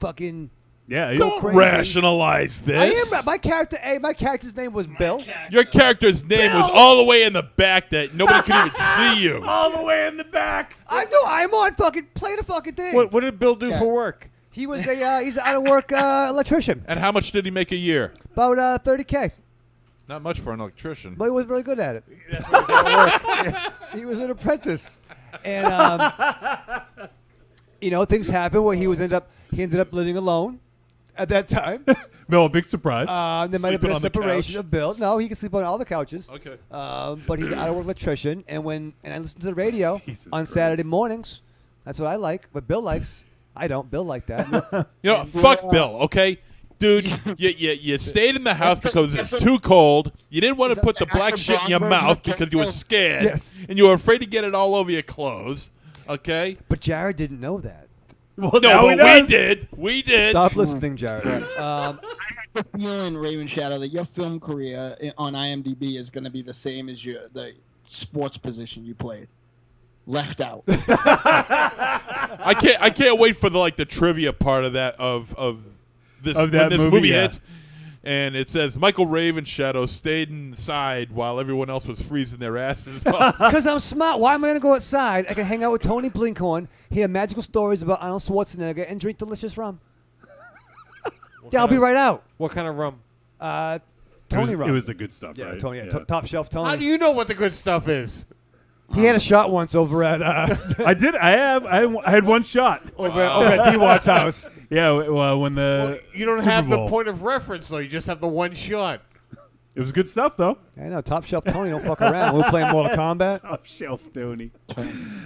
fucking Yeah, go Don't crazy. rationalize this. I am my character. My character's name was Bill. Your character's name was all the way in the back that nobody could even see you. All the way in the back. I know. I'm on fucking play the fucking thing. What did Bill do for work? He was he's an out of work electrician. And how much did he make a year? About $30K. Not much for an electrician. But he was really good at it. That's what he's at work. He was an apprentice, and things happened where he ended up living alone at that time. No, a big surprise. There might have been Sleeping a on the separation couch? of Bill. No, he can sleep on all the couches. Okay. But he's an out of work electrician, and I listen to the radio Jesus on Christ. Saturday mornings. That's what I like. What Bill likes. I don't. Bill like that. You know, fuck Bill, okay? Dude, you stayed in the house because it's too cold. You didn't want to put the black shit in your mouth because you were scared. Yes. And you were afraid to get it all over your clothes, okay? But Jared didn't know that. Well, No, now he but we does. did. We did. Stop listening, Jared. I have the feeling, Raven Shadow, that your film career on IMDb is going to be the same as the sports position you played. Left out. I can't wait for the trivia part of that of this Of when that this movie, movie yeah. hits, and it says Michael Ravenshadow stayed inside while everyone else was freezing their asses off. Because I'm smart. Why am I going to go outside? I can hang out with Tony Blinkhorn, hear magical stories about Arnold Schwarzenegger, and drink delicious rum. Yeah, I'll be right out. What kind of rum? Tony rum. It was the good stuff, Yeah, right? Tony. Yeah, top shelf Tony. How do you know what the good stuff is? He had a shot once over at I did. I had one shot. over at D-Watt's house. Yeah, when the You don't Super have Bowl. the point of reference, though. You just have the one shot. It was good stuff, though. I know, top shelf Tony. Don't fuck around. We're playing Mortal Kombat. Top shelf, Tony.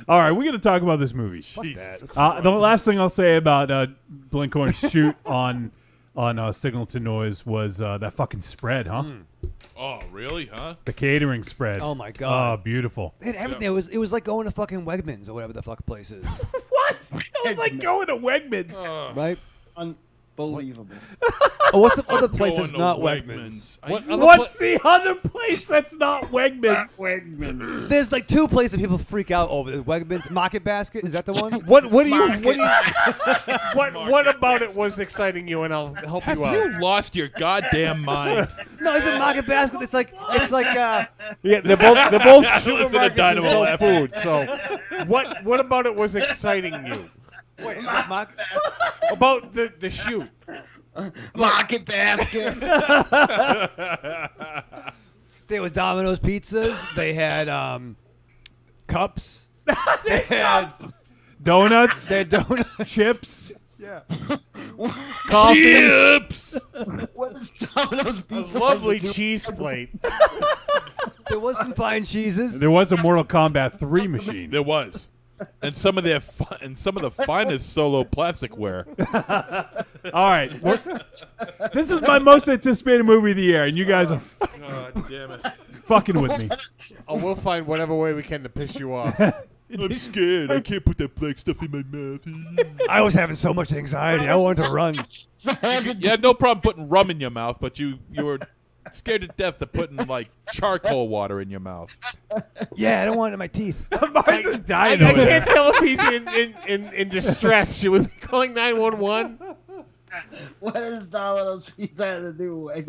All right, we're going to talk about this movie. Jesus. The last thing I'll say about Blinkhorn's shoot on Signal to Noise was that fucking spread, huh? Oh, really? Huh? The catering spread. Oh, my God. Oh, beautiful. It had everything. It was like going to fucking Wegmans or whatever the fuck place is. What? It was like going to Wegmans. Right? Unbelievable. Oh, what's the other place Going that's to not Wegmans. Wegmans? What's the other place that's not Wegmans? There's like two places people freak out over. There's Wegmans, Market Basket. Is that the one? What about it was exciting you, and I'll help Have you out. you lost your goddamn mind? No, it's a Market Basket. It's like Yeah, they're both Listen to supermarkets and Dynamo sell laugh. food. So, what about it was exciting you? wait, Market. About the shoot. Market basket. There was Domino's pizzas. They had cups. They had Donuts, donuts. chips, Yeah. coffee. Chips! What is Domino's A pizza? lovely cheese plate. There was some fine cheeses. There was a Mortal Kombat 3 machine. There was. And some of the finest solo plasticware. All right. This is my most anticipated movie of the year, and you guys are God damn it. fucking with me. Oh, we'll find whatever way we can to piss you off. I'm scared. I can't put that black stuff in my mouth. I was having so much anxiety. I wanted to run. You had no problem putting rum in your mouth, but you were scared to death of putting like charcoal water in your mouth. Yeah, I don't want it in my teeth. Mars is I dying over can't there. tell if he's in distress. Should we be calling 911? What does Domino's pizza have to do with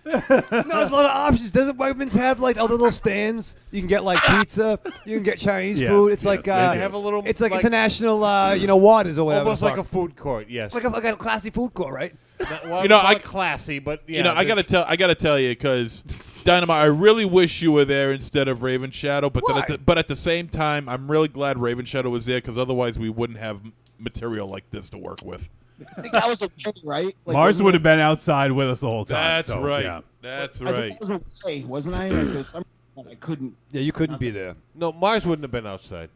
No, there's a lot of options. Doesn't Wegmans have like other little stands? You can get like pizza. You can get Chinese Yes, food. It's yes, like they They have a little. it's like international, waters or whatever. almost the like a fuck. food court. Yes. like a classy food court, right? Well, You know, not I- classy, but yeah. You know, I gotta tell you, because Dynamite, I really wish you were there instead of Raven Shadow. But Why? at the same time, I'm really glad Raven Shadow was there, because otherwise we wouldn't have material like this to work with. I think that was okay, right? Like, Mars wasn't would it- have been outside with us the whole time. That's so, right. Yeah. That's I right. think that was okay, wasn't I? Because I couldn't. Yeah, you couldn't be there. No, Mars wouldn't have been outside.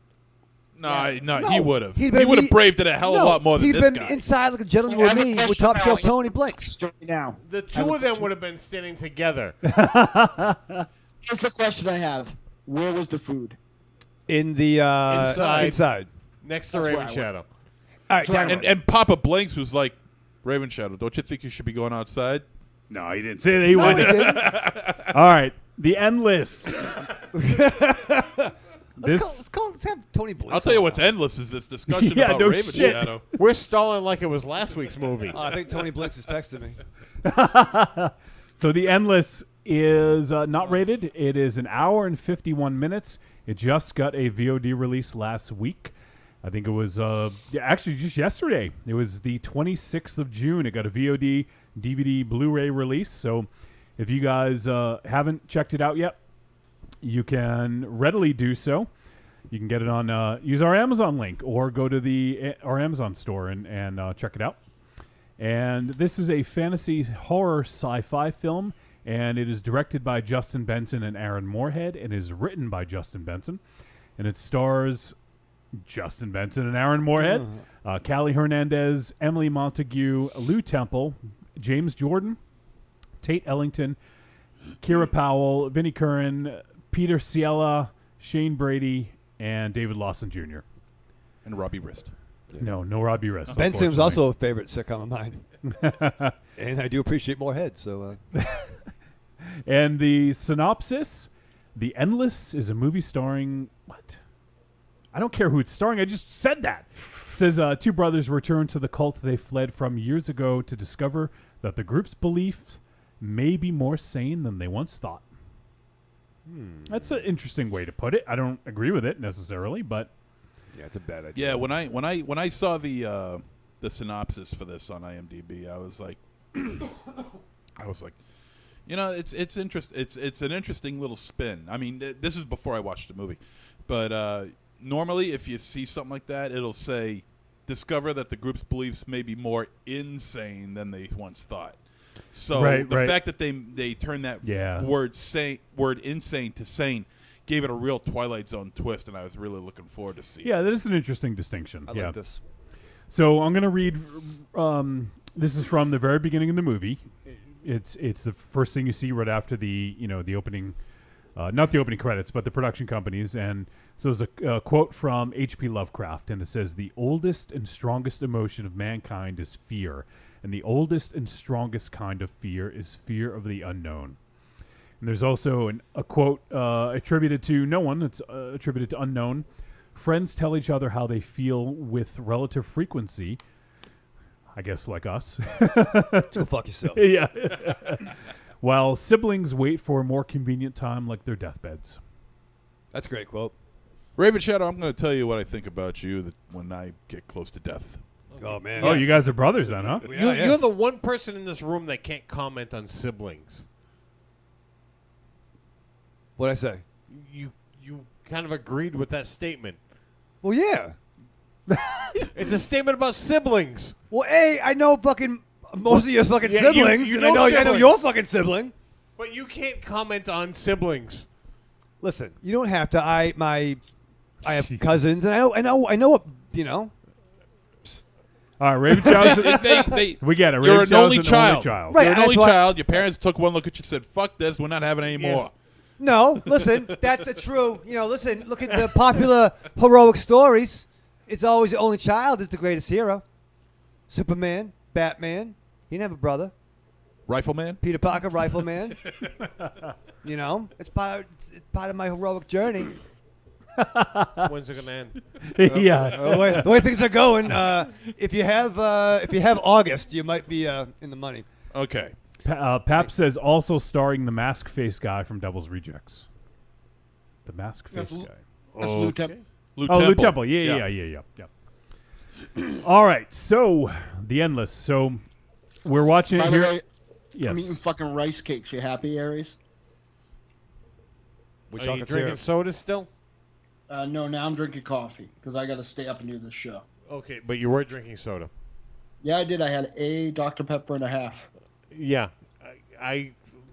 No, No, he would have. he'd He been- would have braved it a hell of a lot more than he'd this been guy. inside like a gentleman with me with top shelf Tony Blinks. Straight now. The two of them would have been standing together. Here's the question I have: where was the food? In the inside. Next to That's where I Raven went. Shadow. All right, Right. And Papa Blinks was like, Raven Shadow, don't you think you should be going outside? No, he didn't say that. He No, he wouldn't. didn't. All right. The Endless. Let's have Tony Blinks. I'll tell you on what's now. endless is this discussion Yeah, about no Raven shit. Shadow. We're stalling like it was last week's movie. I think Tony Blinks is texting me. So The Endless is not rated. It is an hour and 51 minutes. It just got a VOD release last week. I think it was actually just yesterday. It was the 26th of June. It got a VOD, DVD, Blu-ray release. So if you guys haven't checked it out yet, you can readily do so. You can get it on use our Amazon link or go to our Amazon store and check it out. And this is a fantasy horror sci-fi film, and it is directed by Justin Benson and Aaron Moorhead, and is written by Justin Benson, and it stars Justin Benson and Aaron Moorhead, Callie Hernandez, Emily Montague, Lou Temple, James Jordan, Tate Ellington, Kira Powell, Vinnie Curran, Peter Ciela, Shane Brady, and David Lawson Jr. And Robbie Rist. No Robbie Rist. Ben Sims also a favorite sitcom of mine. And I do appreciate Moorhead. So, And the synopsis, The Endless is a movie starring... What? I don't care who it's starring. I just said that. It says two brothers return to the cult they fled from years ago to discover that the group's beliefs may be more sane than they once thought. That's an interesting way to put it. I don't agree with it necessarily, but yeah, it's a bad idea. Yeah, when I saw the synopsis for this on IMDb, I was like, you know, it's an interesting little spin. I mean, this is before I watched the movie, but normally if you see something like that, it'll say, discover that the group's beliefs may be more insane than they once thought. So the fact that they turned that word insane to sane gave it a real Twilight Zone twist, and I was really looking forward to seeing. Yeah, that is an interesting distinction. I like this. So I'm going to read. This is from the very beginning of the movie. It's the first thing you see right after the opening, not the opening credits, but the production companies. And so there's a quote from H.P. Lovecraft, and it says, "The oldest and strongest emotion of mankind is fear, and the oldest and strongest kind of fear is fear of the unknown." And there's also a quote attributed to no one. It's attributed to unknown. "Friends tell each other how they feel with relative frequency." I guess like us. Go fuck yourself. Yeah. While siblings wait for a more convenient time like their deathbeds. That's a great quote. Raven Shadow, I'm going to tell you what I think about you when I get close to death. Oh, man. Oh, you guys are brothers then, huh? You're the one person in this room that can't comment on siblings. What'd I say? You kind of agreed with that statement. Well, yeah. It's a statement about siblings. Well, I know fucking most of your fucking siblings, you and I know your fucking sibling. But you can't comment on siblings. Listen, you don't have to. I have cousins, and I know what you know. All right, Raven Child's we get it. You're Raven an only child. Right, You're an only child. Your parents took one look at you and said, "Fuck this, we're not having any more." No, listen, that's a true. Listen, look at the popular heroic stories. It's always the only child is the greatest hero. Superman, Batman. He didn't have a brother. Rifleman. Peter Parker, Rifleman. It's part of my heroic journey. When's it gonna end? The way things are going, if you have August, you might be in the money. Okay. Pap says also starring the mask face guy from Devil's Rejects. The mask face guy. That's Lou Temple. Lou Temple. Yeah. All right, so The Endless. So we're watching it here. Way, yes. I'm eating fucking rice cakes. You happy, Aries? Are you drinking soda still? No, now I'm drinking coffee because I got to stay up and do this show. Okay, but you were drinking soda. Yeah, I did. I had a Dr. Pepper and a half. Yeah, I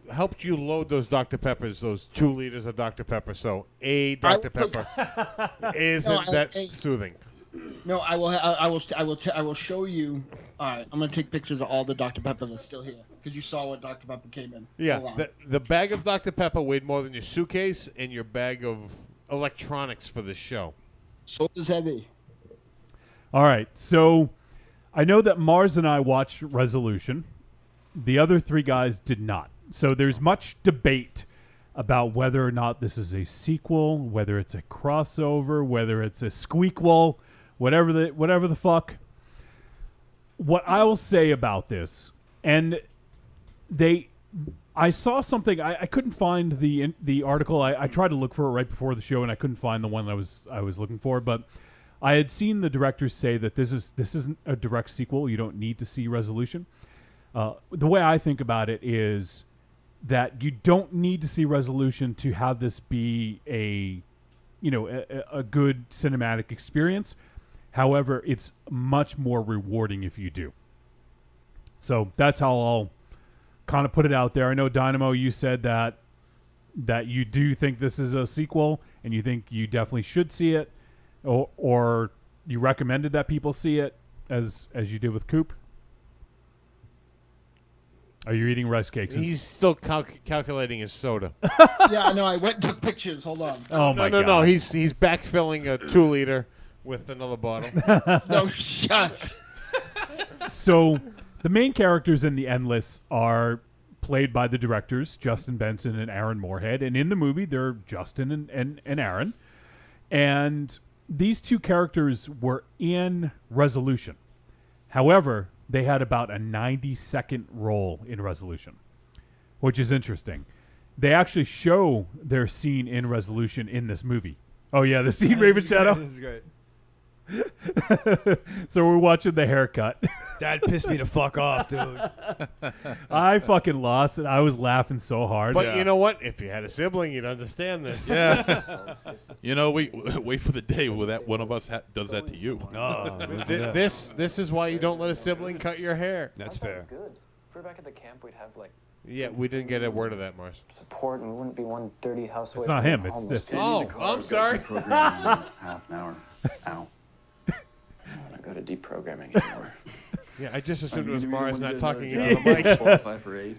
helped you load those Dr. Peppers, those 2 liters of Dr. Pepper. So a Dr. Pepper isn't that soothing. No, I will show you. All right, I'm gonna take pictures of all the Dr. Pepper that's still here because you saw what Dr. Pepper came in. Yeah, the bag of Dr. Pepper weighed more than your suitcase and your bag of electronics for this show. So does heavy. All right, so I know that Mars and I watched Resolution. The other 3 guys did not. So there's much debate about whether or not this is a sequel, whether it's a crossover, whether it's a squeakquel, whatever the fuck. What I will say about this, and I saw something. I couldn't find the article. I tried to look for it right before the show, and I couldn't find the one that I was looking for. But I had seen the directors say that this isn't a direct sequel. You don't need to see Resolution. The way I think about it is that you don't need to see Resolution to have this be a good cinematic experience. However, it's much more rewarding if you do. So that's how I'll kind of put it out there. I know, Dynamo, you said that you do think this is a sequel and you think you definitely should see it. or you recommended that people see it as you did with Coop? Are you eating rice cakes? He's still calculating his soda. Yeah, I know. I went and took pictures. Hold on. Oh my God! No. He's backfilling a 2-liter with another bottle. No, shut. So the main characters in The Endless are played by the directors, Justin Benson and Aaron Moorhead. And in the movie, they're Justin and Aaron. And these two characters were in Resolution. However, they had about a 90-second role in Resolution, which is interesting. They actually show their scene in Resolution in this movie. Oh, yeah, the scene Raven Shadow. This is great. So we're watching the haircut. Dad pissed me to fuck off, dude. I fucking lost it. I was laughing so hard. But you know what? If you had a sibling, you'd understand this. Yeah. Wait for the day where that one of us does that to you. This is why you don't let a sibling cut your hair. That's fair. Good. If we're back at the camp, we'd have like. Yeah, we didn't get a word of that, Mars. Support, and we wouldn't be one dirty house away. It's not from him. being It's homeless. this. Oh, I'm sorry. Half an hour. Ow. I don't want to go to deprogramming anymore. Yeah, I just assumed it was Mars not talking into the mic. 4 or 5 for 8.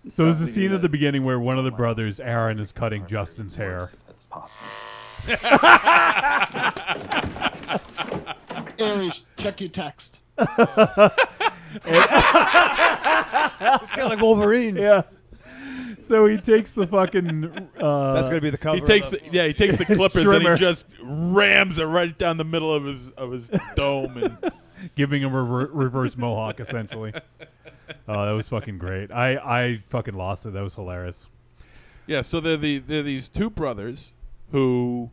So there's a scene at the beginning where one of the brothers, Aaron, is cutting Justin's hair. If that's possible. Aries, check your text. It's kind of like Wolverine. Yeah. So he takes the fucking. That's gonna be the cover. He takes the clippers and Trimmer. he just rams it right down the middle of his dome and giving him a reverse mohawk essentially. Oh, that was fucking great. I fucking lost it. That was hilarious. Yeah, so they're these two brothers who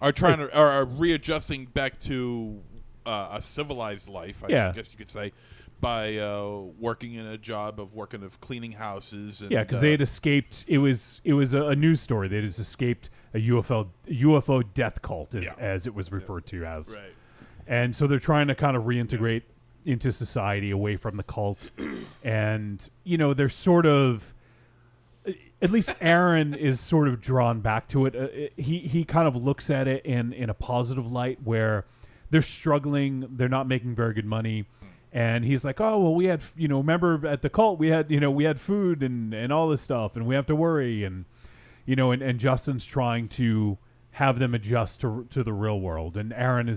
are are readjusting back to a civilized life, I guess you could say, by working in a job of cleaning houses. And, yeah, because they had escaped. It was a news story. They just escaped a UFO death cult, as it was referred to as. Right. And so they're trying to kind of reintegrate into society away from the cult. And, they're sort of, at least Aaron is sort of drawn back to it. He kind of looks at it in a positive light where they're struggling. They're not making very good money. And he's like, oh, well, we had, remember at the cult, we had food and all this stuff and we have to worry. And, and Justin's trying to have them adjust to the real world. And Aaron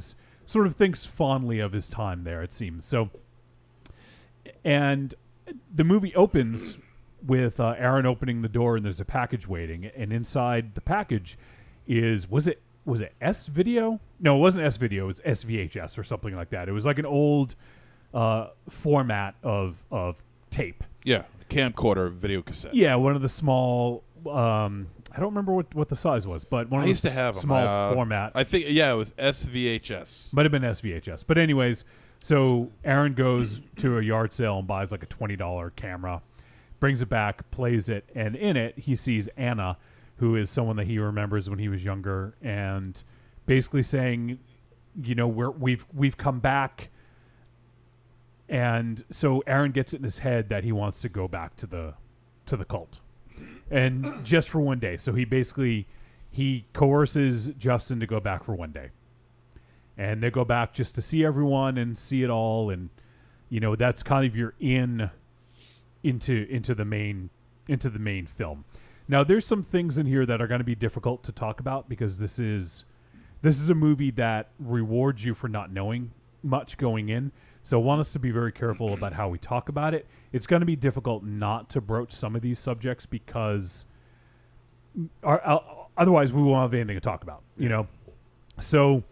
sort of thinks fondly of his time there, it seems. So, and the movie opens with Aaron opening the door and there's a package waiting. And inside the package was it S video? No, it wasn't S video. It was SVHS or something like that. It was like an old format of tape. Yeah, camcorder video cassette. Yeah, one of the small. I don't remember what the size was, but one of I used to have small format. I think it was SVHS. Might have been SVHS, but anyways, so Aaron goes to a yard sale and buys like a $20 camera, brings it back, plays it, and in it he sees Anna, who is someone that he remembers when he was younger, and basically saying, we've come back. And so Aaron gets it in his head that he wants to go back to the cult, and just for one day. So he coerces Justin to go back for one day, and they go back just to see everyone and see it all, and that's kind of your into the main film. Now there's some things in here that are going to be difficult to talk about because this is a movie that rewards you for not knowing much going in. So I want us to be very careful about how we talk about it. It's going to be difficult not to broach some of these subjects because otherwise we won't have anything to talk about, So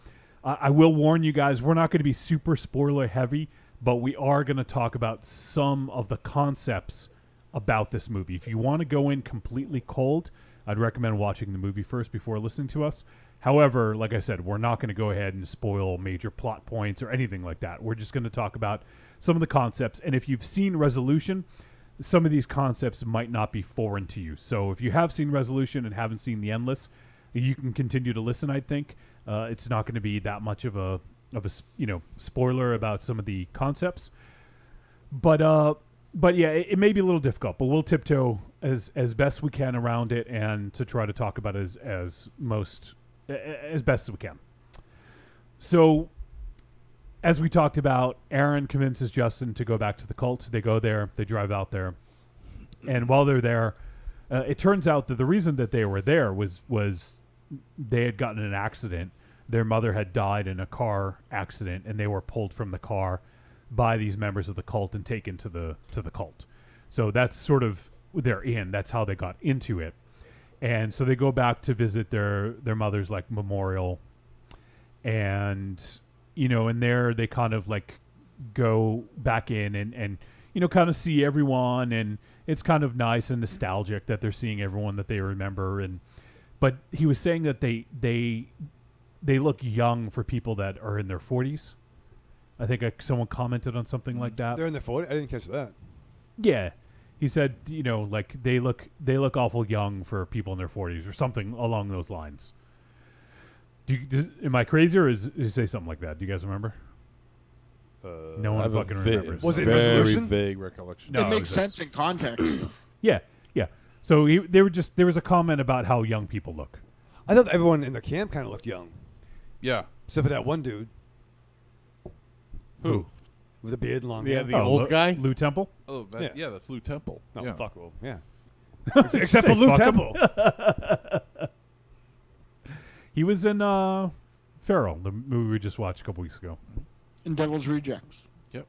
I will warn you guys, we're not going to be super spoiler heavy, but we are going to talk about some of the concepts about this movie. If you want to go in completely cold, I'd recommend watching the movie first before listening to us. However, like I said, we're not going to go ahead and spoil major plot points or anything like that. We're just going to talk about some of the concepts. And if you've seen Resolution, some of these concepts might not be foreign to you. So if you have seen Resolution and haven't seen The Endless, you can continue to listen, I think. It's not going to be that much of a spoiler about some of the concepts. But yeah, it may be a little difficult, but we'll tiptoe as best we can around it and to try to talk about it as best as we can. So, as we talked about, Aaron convinces Justin to go back to the cult. They go there. They drive out there. And while they're there, it turns out that the reason that they were there was they had gotten in an accident. Their mother had died in a car accident, and they were pulled from the car by these members of the cult and taken to the cult. So that's sort of their in. That's how they got into it. And so they go back to visit their mother's like memorial, and in there they kind of like go back in and kind of see everyone, and it's kind of nice and nostalgic that they're seeing everyone that they remember. But he was saying that they look young for people that are in their 40s. I think someone commented on something like that. They're in their 40s? I didn't catch that. Yeah. He said, like they look awful young for people in their 40s or something along those lines. Am I crazy, or did he say something like that? Do you guys remember? No one fucking remembers. Was it very vague recollection? No, it makes sense in context. Yeah. So there was a comment about how young people look. I thought everyone in the camp kind of looked young. Yeah. Except for that one dude. Who? With a beard and long Yeah, hair. the old guy? Lou Temple? Oh, that's Lou Temple. No, yeah. fuck Lou. Yeah. Except for Lou Temple. He was in Feral, the movie we just watched a couple weeks ago. In Devil's Rejects. Yep.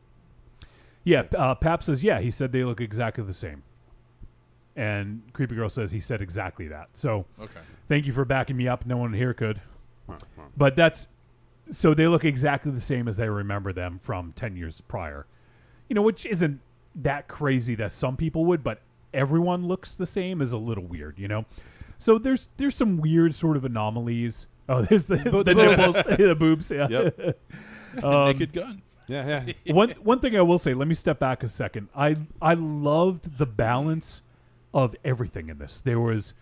Yeah, Pap says, he said they look exactly the same. And Creepy Girl says he said exactly that. So, okay. Thank you for backing me up. No one here could. But so they look exactly the same as they remember them from 10 years prior. Which isn't that crazy that some people would, but everyone looks the same is a little weird, So there's some weird sort of anomalies. Oh, there's the nipples, the boobs. Yeah. Yep. Naked gun. Yeah. One thing I will say, let me step back a second. I loved the balance of everything in this. There was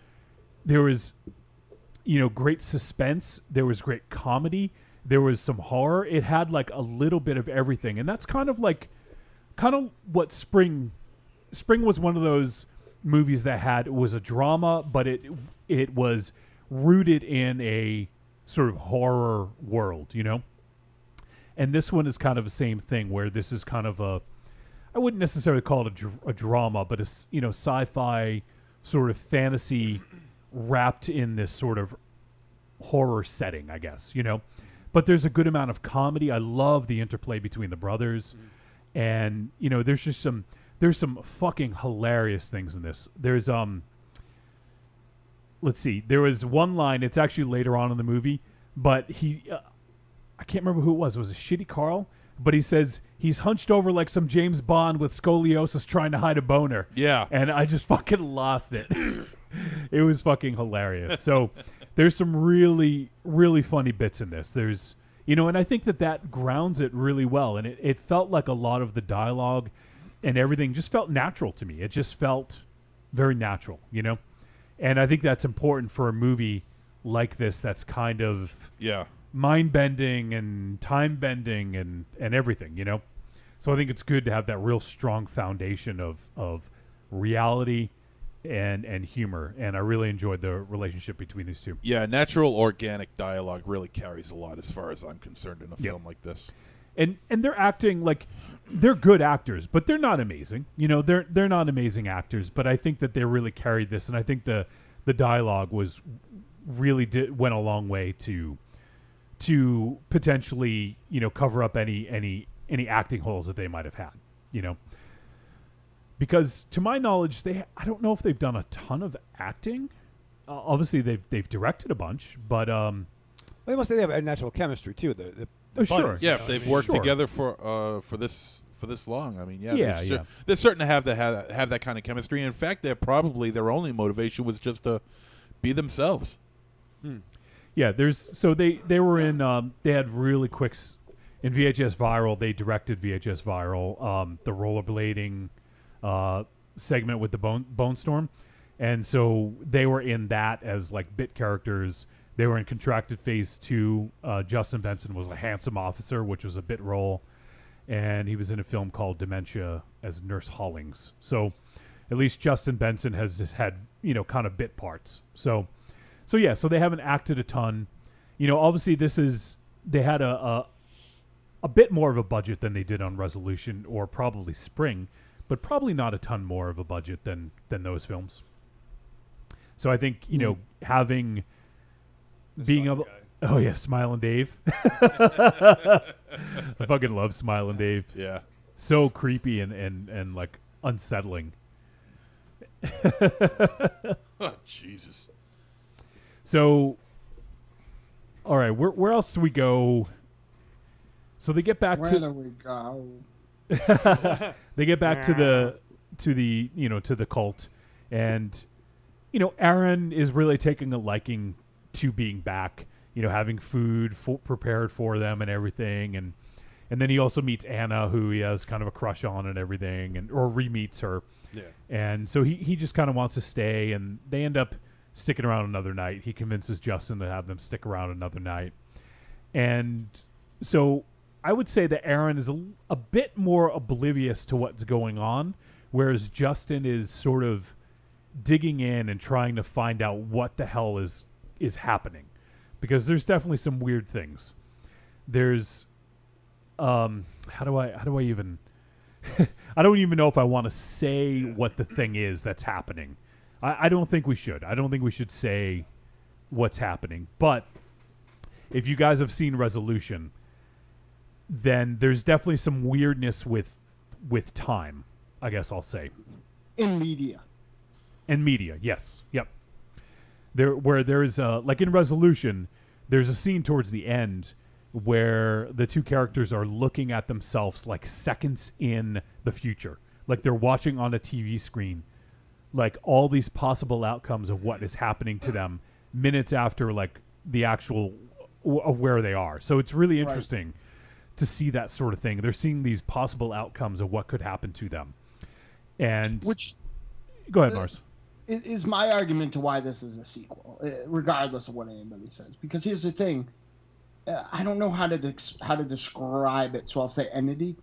great suspense. There was great comedy. There was some horror. It had like a little bit of everything, and that's kind of what Spring was one of those movies that was a drama, but it was rooted in a sort of horror world, And this one is kind of the same thing, where this is kind of I wouldn't necessarily call it a drama, but it's sci-fi sort of fantasy wrapped in this sort of horror setting, I guess, But there's a good amount of comedy. I love the interplay between the brothers, and there's some fucking hilarious things in this. There's let's see, there was one line. It's actually later on in the movie, but I can't remember who it was. It was a Shitty Carl. But he says he's hunched over like some James Bond with scoliosis trying to hide a boner. Yeah. And I just fucking lost it. It was fucking hilarious. So there's some really, really funny bits in this. There's, and I think that grounds it really well. And it felt like a lot of the dialogue and everything just felt natural to me. It just felt very natural, And I think that's important for a movie like this that's kind of... Yeah. mind-bending and time-bending and everything, So I think it's good to have that real strong foundation of reality and humor, and I really enjoyed the relationship between these two. Yeah, natural, organic dialogue really carries a lot as far as I'm concerned in a film like this. And they're acting like they're good actors, but they're not amazing. They're not amazing actors, but I think that they really carried this, and I think the dialogue was really went a long way to potentially, cover up any acting holes that they might have had, because to my knowledge, I don't know if they've done a ton of acting. Obviously, they've directed a bunch, but they must have a natural chemistry too. The sure, yeah. If they've worked together for this long, I mean, they're certain to have that kind of chemistry. In fact, their only motivation was just to be themselves. Yeah, they were in they had really quick in VHS Viral. They directed VHS Viral, the rollerblading segment with the Bone Storm, and so they were in that as like bit characters. They were in Contracted Phase 2. Justin Benson was a handsome officer, which was a bit role, and he was in a film called Dementia as Nurse Hollings. So at least Justin Benson has had kind of bit parts. So they haven't acted a ton. Obviously this is they had a bit more of a budget than they did on Resolution or probably Spring, but probably not a ton more of a budget than those films. So I think, you know, having being able. Oh yeah, Smilin' Dave. I fucking love Smilin' Dave. Yeah. So creepy and like unsettling. Oh, Jesus. So, all right, where else do we go? So they get back Where to. do we go? They get back to the you know, to the cult, and you know, Aaron is really taking a liking to being back. You know, having food prepared for them and everything, and then he also meets Anna, who he has kind of a crush on and everything, or re-meets her. Yeah. And so he just kind of wants to stay, and they end up sticking around another night. He convinces Justin to have them stick around another night. And so I would say that Aaron is a bit more oblivious to what's going on, whereas Justin is sort of digging in and trying to find out what the hell is happening. Because there's definitely some weird things. There's how do I even I don't even know if I want to say what the thing is that's happening. I don't think we should. I don't think we should say what's happening. But if you guys have seen Resolution, then there's definitely some weirdness with time, I guess I'll say. In media. And media, yes. Yep. Where there is like in Resolution, there's a scene towards the end where the two characters are looking at themselves like seconds in the future. Like they're watching on a TV screen, like all these possible outcomes of what is happening to them minutes after like the actual of where they are. So it's really interesting to see that sort of thing. They're seeing these possible outcomes of what could happen to them. And which go ahead, Mars. Is my argument to why this is a sequel, regardless of what anybody says. Because here's the thing, I don't know how to describe it, so I'll say entity,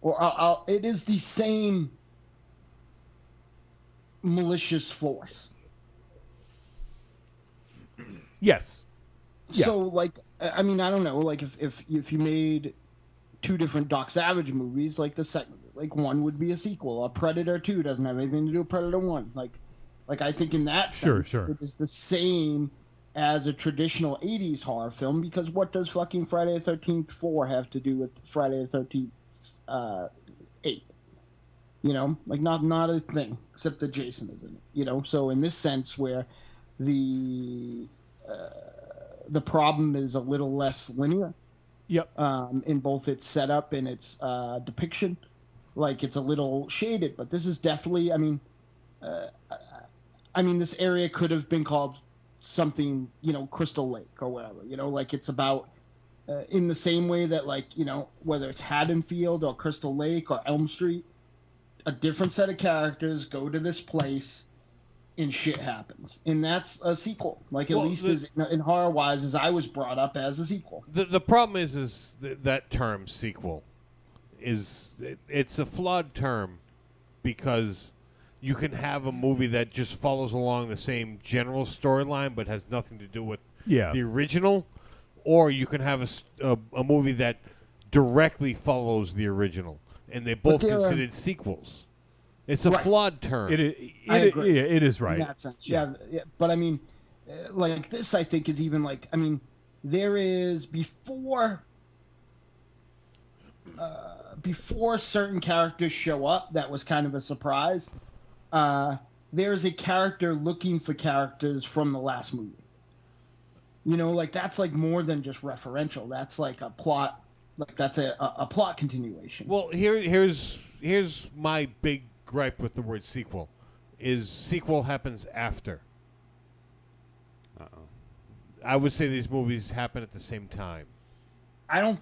or it is the same malicious force. Yes. Yeah. So like, I mean, I don't know, like if you made two different Doc Savage movies, like the second, like one would be a sequel. A Predator 2 doesn't have anything to do with Predator 1. Like I think in that sense, it is the same as a traditional 80s horror film, because what does fucking Friday the 13th 4 have to do with Friday the 13th 8? You know, like not a thing, except that Jason is in it, you know? So in this sense where the problem is a little less linear. Yep. In both its setup and its depiction, like it's a little shaded, but this is definitely, I mean, this area could have been called something, you know, Crystal Lake or whatever, you know, like it's about, in the same way that, like, you know, whether it's Haddonfield or Crystal Lake or Elm Street, a different set of characters go to this place and shit happens. And that's a sequel. Like, at least in horror-wise, as I was brought up as a sequel. The problem is that term, sequel, it's a flawed term because you can have a movie that just follows along the same general storyline but has nothing to do with the original, or you can have a movie that directly follows the original, and they both considered sequels. It's a flawed term. I agree. It is right. In that sense, yeah. But I mean, like this, I think is even like, I mean, there is before certain characters show up, that was kind of a surprise. There's a character looking for characters from the last movie. You know, like that's like more than just referential. That's like a plot, like that's a plot continuation. Well, here's my big gripe with the word sequel, is sequel happens after. I would say these movies happen at the same time. I don't.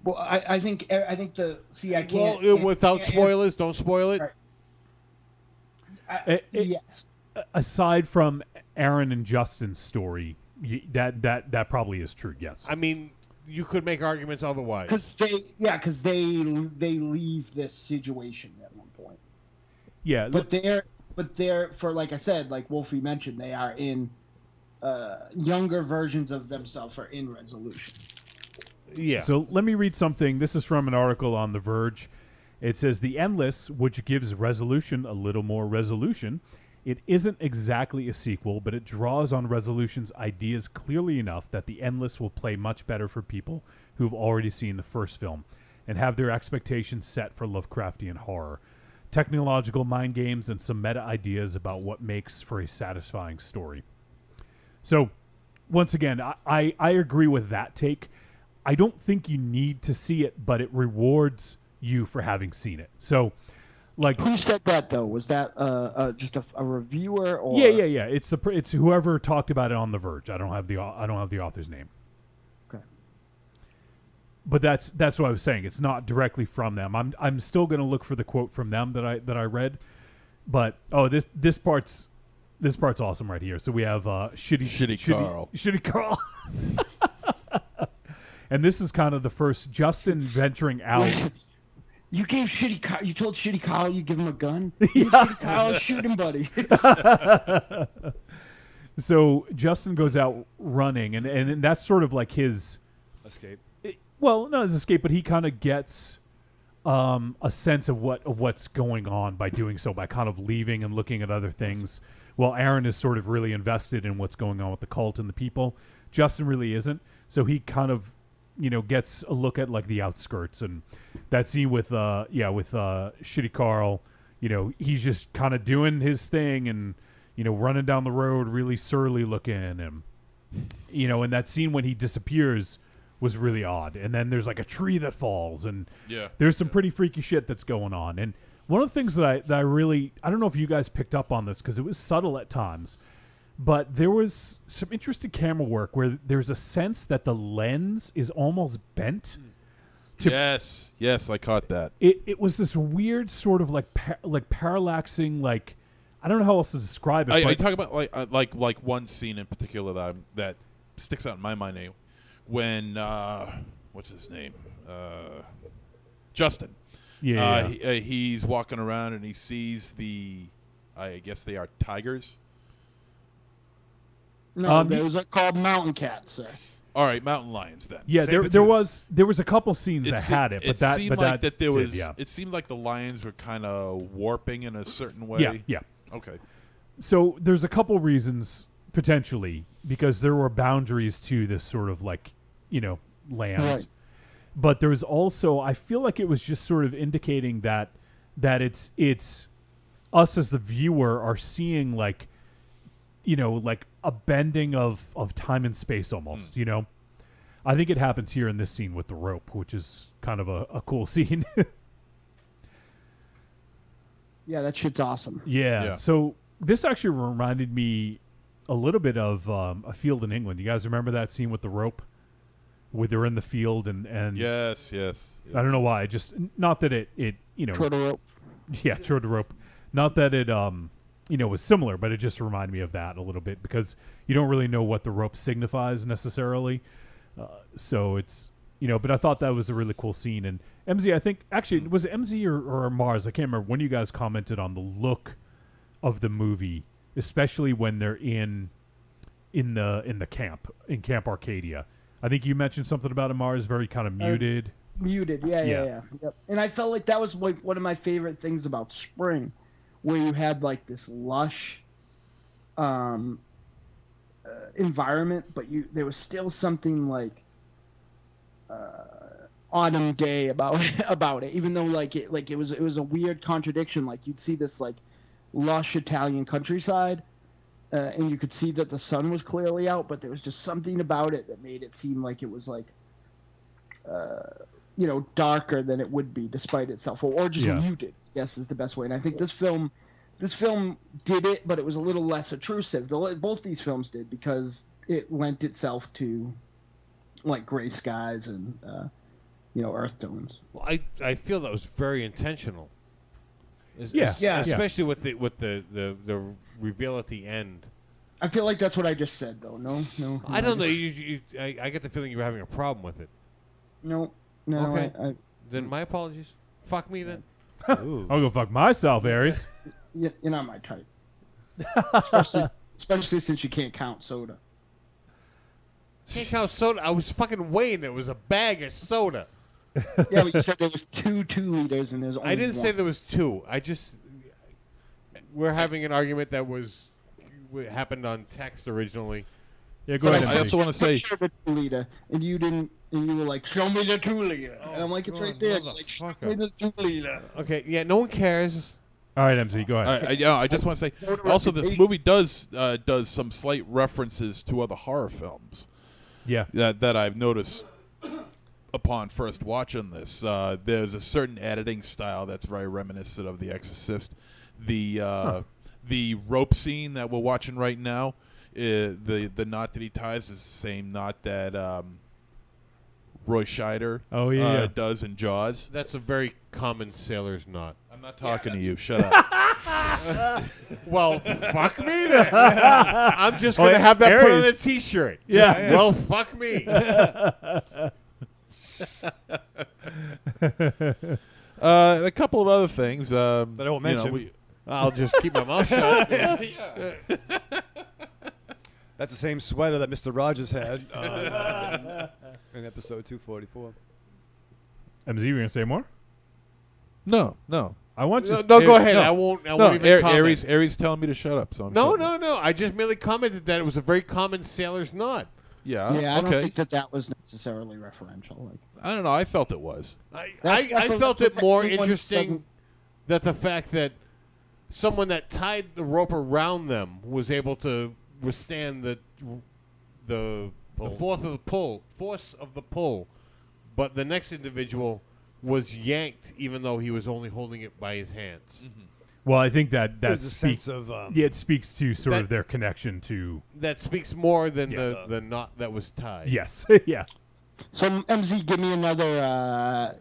Well, I think the I can't. Well, without spoilers, don't spoil it. Right. Yes. Aside from Aaron and Justin's story, that probably is true. Yes. I mean, you could make arguments otherwise. Because they leave this situation at one point. Yeah. But they're for, like I said, like Wolfie mentioned, they are in younger versions of themselves are in Resolution. Yeah. So let me read something. This is from an article on The Verge. It says, The Endless, which gives Resolution a little more resolution. It isn't exactly a sequel, but it draws on Resolution's ideas clearly enough that The Endless will play much better for people who've already seen the first film and have their expectations set for Lovecraftian horror. Technological mind games and some meta ideas about what makes for a satisfying story. So, once again, I agree with that take. I don't think you need to see it, but it rewards you for having seen it. So, like, who said that though? Was that just a reviewer or? Yeah. It's whoever talked about it on The Verge. I don't have the author's name. Okay. But that's what I was saying. It's not directly from them. I'm still going to look for the quote from them that I read. But this part's awesome right here. So we have Shitty Carl. And this is kind of the first Justin venturing out. You gave Shitty Carl. You told Shitty Carl you give him a gun. Shitty Carl, shoot him, buddy. So Justin goes out running, and that's sort of like his escape. Well, not his escape, but he kind of gets a sense of what's going on by doing so, by kind of leaving and looking at other things. While Aaron is sort of really invested in what's going on with the cult and the people, Justin really isn't. So he kind of, gets a look at like the outskirts, and that scene with Shitty Carl, he's just kind of doing his thing and, running down the road, really surly looking, and, and that scene when he disappears was really odd. And then there's like a tree that falls, and there's some pretty freaky shit that's going on. And one of the things that I really, I don't know if you guys picked up on this because it was subtle at times, but there was some interesting camera work where there's a sense that the lens is almost bent. Yes, I caught that. It was this weird sort of like parallaxing, like, I don't know how else to describe it. I talk about like one scene in particular that sticks out in my mind now, when what's his name, Justin. He's walking around and he sees I guess they are tigers. No, those are called mountain cats, sir. All right, mountain lions then. Yeah, there was a couple scenes that had it, but it seemed like the lions were kind of warping in a certain way. Yeah. Okay. So there's a couple reasons potentially, because there were boundaries to this sort of like, land. Right. But there was also, I feel like it was just sort of indicating that it's us as the viewer are seeing like, like a bending of time and space almost, I think it happens here in this scene with the rope, which is kind of a cool scene. Yeah, that shit's awesome. Yeah. So this actually reminded me a little bit of A Field in England. You guys remember that scene with the rope? Where they're in the field and Yes. I don't know why. Just not that it Trode a rope. Yeah, trode a rope. Not that it was similar, but it just reminded me of that a little bit because you don't really know what the rope signifies necessarily. So it's but I thought that was a really cool scene. And MZ, I think actually was it MZ or Mars? I can't remember when you guys commented on the look of the movie, especially when they're in the camp in Camp Arcadia. I think you mentioned something about it, Mars, very kind of muted. Muted, yeah. Yep. And I felt like that was like one of my favorite things about spring, where you had like this lush environment, but there was still something like autumn day about it, even though it was a weird contradiction. Like you'd see this like lush Italian countryside, and you could see that the sun was clearly out, but there was just something about it that made it seem like it was like darker than it would be despite itself, or just muted, I guess is the best way. And I think this film did it, but it was a little less intrusive. Both these films did, because it lent itself to like gray skies and earth tones. Well, I feel that was very intentional. Yeah. Especially with the reveal at the end. I feel like that's what I just said, though. No. I don't know. I get the feeling you were having a problem with it. No. Okay. Then my apologies. Fuck me then. I'll go fuck myself, Aries. You're not my type. Especially since you can't count soda. Can't count soda. I was fucking weighing it. It was a bag of soda. Yeah, but you said there was 2 2-liters and there's only I didn't say one. there was 2. We're having an argument that happened on text originally. Yeah, go ahead. I also want to say, the 2-liter, and you didn't, and you were like, "Show me the 2-liter," and I'm like, "It's right there." Like, "Show me the 2-liter." Okay, yeah, no one cares. All right, MZ, go ahead. I just want to say, also this movie does some slight references to other horror films. Yeah. That I've noticed upon first watching this. There's a certain editing style that's very reminiscent of The Exorcist. The rope scene that we're watching right now, the knot that he ties is the same knot that Roy Scheider does in Jaws. That's a very common sailor's knot. I'm not talking to you. Shut up. Well, fuck me then. I'm just going to have that put on a T-shirt. Yeah. Well, fuck me. A couple of other things. That I won't mention. I'll just keep my mouth shut. That's the same sweater that Mr. Rogers had in episode 244. MZ, you going to say more? No. I want you No, go ahead. I won't even comment. Aries telling me to shut up. So I'm No. I just merely commented that it was a very common sailor's knot. Yeah. Yeah, I okay. don't think that was necessarily referential. Like, I don't know. I felt it was. I felt it more interesting that the fact that someone that tied the rope around them was able to withstand the force of the pull, but the next individual was yanked even though he was only holding it by his hands. Mm-hmm. Well, I think that There's a sense of it speaks to sort of their connection to. That speaks more than the knot that was tied. Yes. Yeah. So MZ, give me another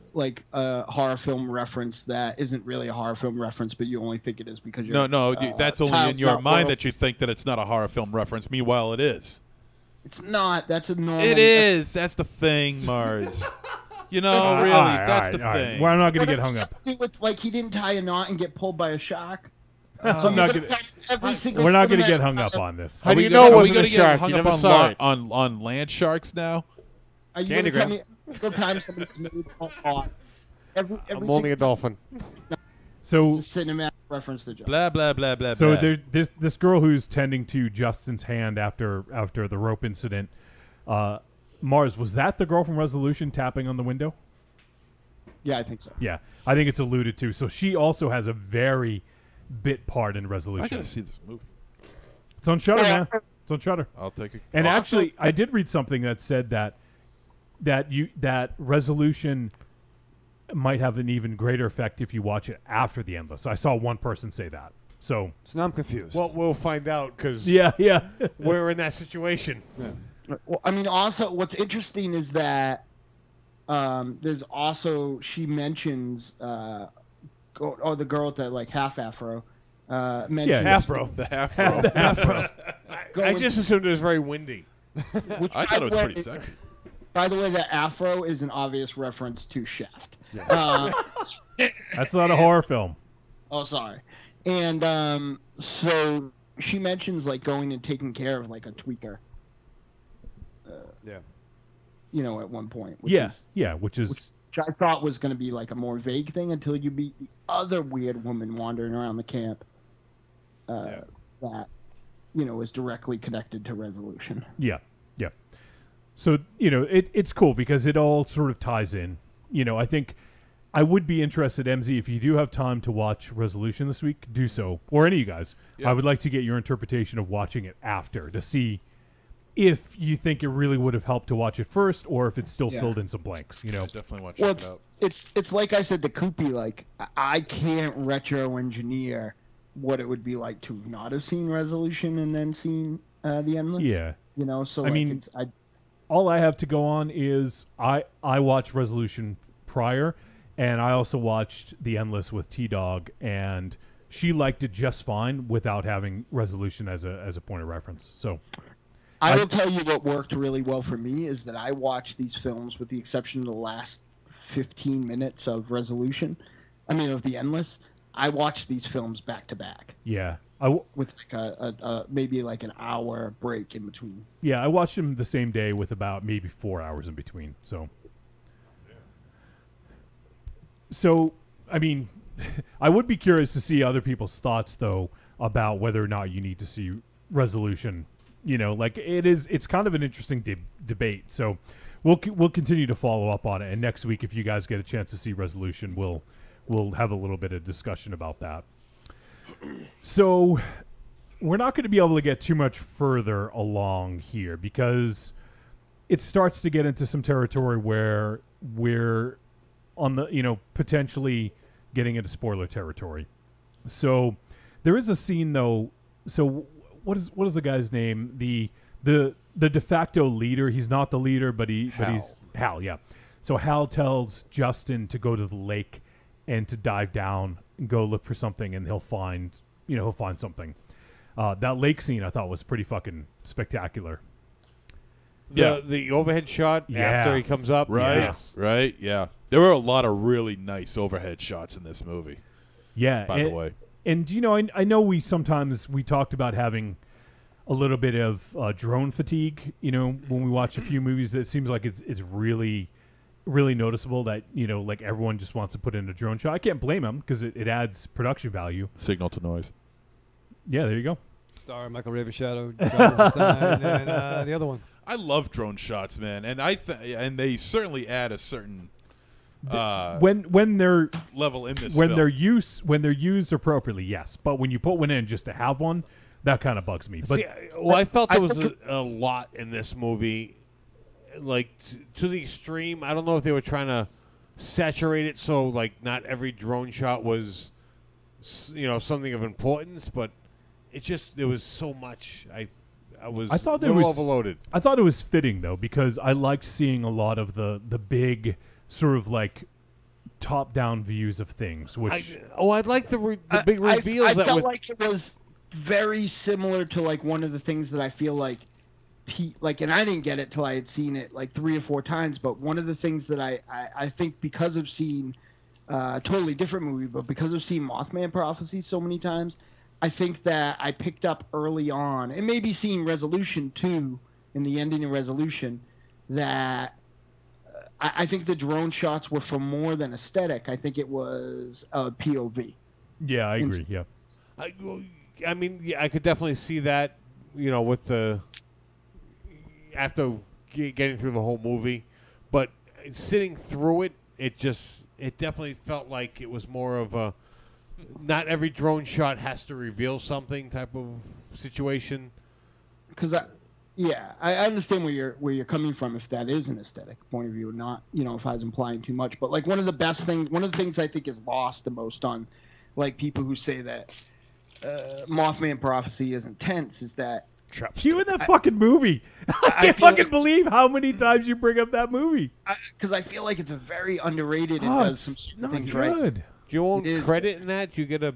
horror film reference that isn't really a horror film reference, but you only think it is because you're that's only in your mind that you think that it's not a horror film reference. Meanwhile, it is. It's not. That's a normal. It is. That's the thing, Mars. You know, really, that's the thing. Well, I'm not going to get hung up. With he didn't tie a knot and get pulled by a shark. I'm not gonna, we're not going to get hung up on this. How do you know it wasn't a a shark? Hung You up never saw it. on land sharks now? Are you going to tell me every single time somebody's made a knot? I'm only a dolphin. So it's a cinematic reference to Justin. Blah blah blah blah. So blah. there's this girl who's tending to Justin's hand after the rope incident. Mars, was that the girl from Resolution tapping on the window? Yeah, I think so. Yeah, I think it's alluded to. So she also has a very bit part in Resolution. I gotta see this movie. It's on Shudder, man. It's on Shudder. I'll take it. And actually, I did read something that said that Resolution might have an even greater effect if you watch it after The Endless. I saw one person say that. So now I'm confused. Well, we'll find out because yeah, we're in that situation. Yeah. Well, I mean, also, what's interesting is that there's also, she mentions, the girl with the half afro. The afro. I just assumed it was very windy. Which, I thought it was pretty sexy. By the way, the afro is an obvious reference to Shaft. That's not a horror film. Oh, sorry. And so she mentions going and taking care of a tweaker. Yeah. At one point. Which is which I thought was going to be a more vague thing until you meet the other weird woman wandering around the camp. That is directly connected to Resolution. Yeah. So it's cool because it all sort of ties in. I think I would be interested, MZ, if you do have time to watch Resolution this week, do so, or any of you guys. Yeah. I would like to get your interpretation of watching it after to see if you think it really would have helped to watch it first, or if it's still filled in some blanks. I definitely want to Well, check it out. it's like I said to Koopy, I can't retro engineer what it would be like to not have seen Resolution and then seen The Endless. Yeah. So I mean, all I have to go on is I watched Resolution prior, and I also watched The Endless with T-Dog, and she liked it just fine without having Resolution as a point of reference. So I will tell you what worked really well for me is that I watched these films with the exception of the last 15 minutes of Resolution. I mean, of The Endless. I watch these films back to back. Yeah. With like a maybe like an hour break in between. Yeah, I watched them the same day with about maybe 4 hours in between. So, I mean, I would be curious to see other people's thoughts though about whether or not you need to see Resolution. You know, like it's kind of an interesting debate. So we'll continue to follow up on it. And next week, if you guys get a chance to see Resolution, we'll have a little bit of discussion about that. So we're not going to be able to get too much further along here because it starts to get into some territory where we're on the, potentially getting into spoiler territory. So there is a scene though. So what is the guy's name? The de facto leader. He's not the leader, but he's Hal. Yeah. So Hal tells Justin to go to the lake and to dive down and go look for something, and he'll find something. That lake scene I thought was pretty fucking spectacular. The overhead shot after he comes up. Right. Yes. Right. Yeah. There were a lot of really nice overhead shots in this movie. Yeah. By the way. And I know we talked about having a little bit of drone fatigue. When we watch a few movies, it seems like it's really, really noticeable that like everyone just wants to put in a drone shot. I can't blame them because it adds production value. Signal to noise. Yeah, there you go. Starring Michael Ravershadow, John Stein, and the other one. I love drone shots, man, and and they certainly add a certain when they're level in this when film. they're used appropriately, yes. But when you put one in just to have one, that kind of bugs me. But I felt there was a lot in this movie, like to the extreme. I don't know if they were trying to saturate it so like not every drone shot was something of importance, but there was so much. I thought it was overloaded. I thought it was fitting though because I liked seeing a lot of the big sort of like top-down views of things. Which I like the big reveals. I felt like it was very similar to like one of the things that I feel like and I didn't get it till I had seen it like 3 or 4 times. But one of the things that I think because of seeing a totally different movie, but because of seeing Mothman Prophecy so many times, I think that I picked up early on, and maybe seeing Resolution too, in the ending of Resolution, that I think the drone shots were for more than aesthetic. I think it was POV. Yeah, I agree. Yeah. I mean, yeah, I could definitely see that, with the after getting through the whole movie, but sitting through it, it definitely felt like it was more of a not every drone shot has to reveal something type of situation. Because I understand where you're coming from if that is an aesthetic point of view, not if I was implying too much. But like one of the things I think is lost the most on like people who say that Mothman Prophecy is intense is that you in that fucking movie. I can't fucking believe how many times you bring up that movie. Because I feel like it's a very underrated. It does some not things good. right. Do you own credit in that? Do you get a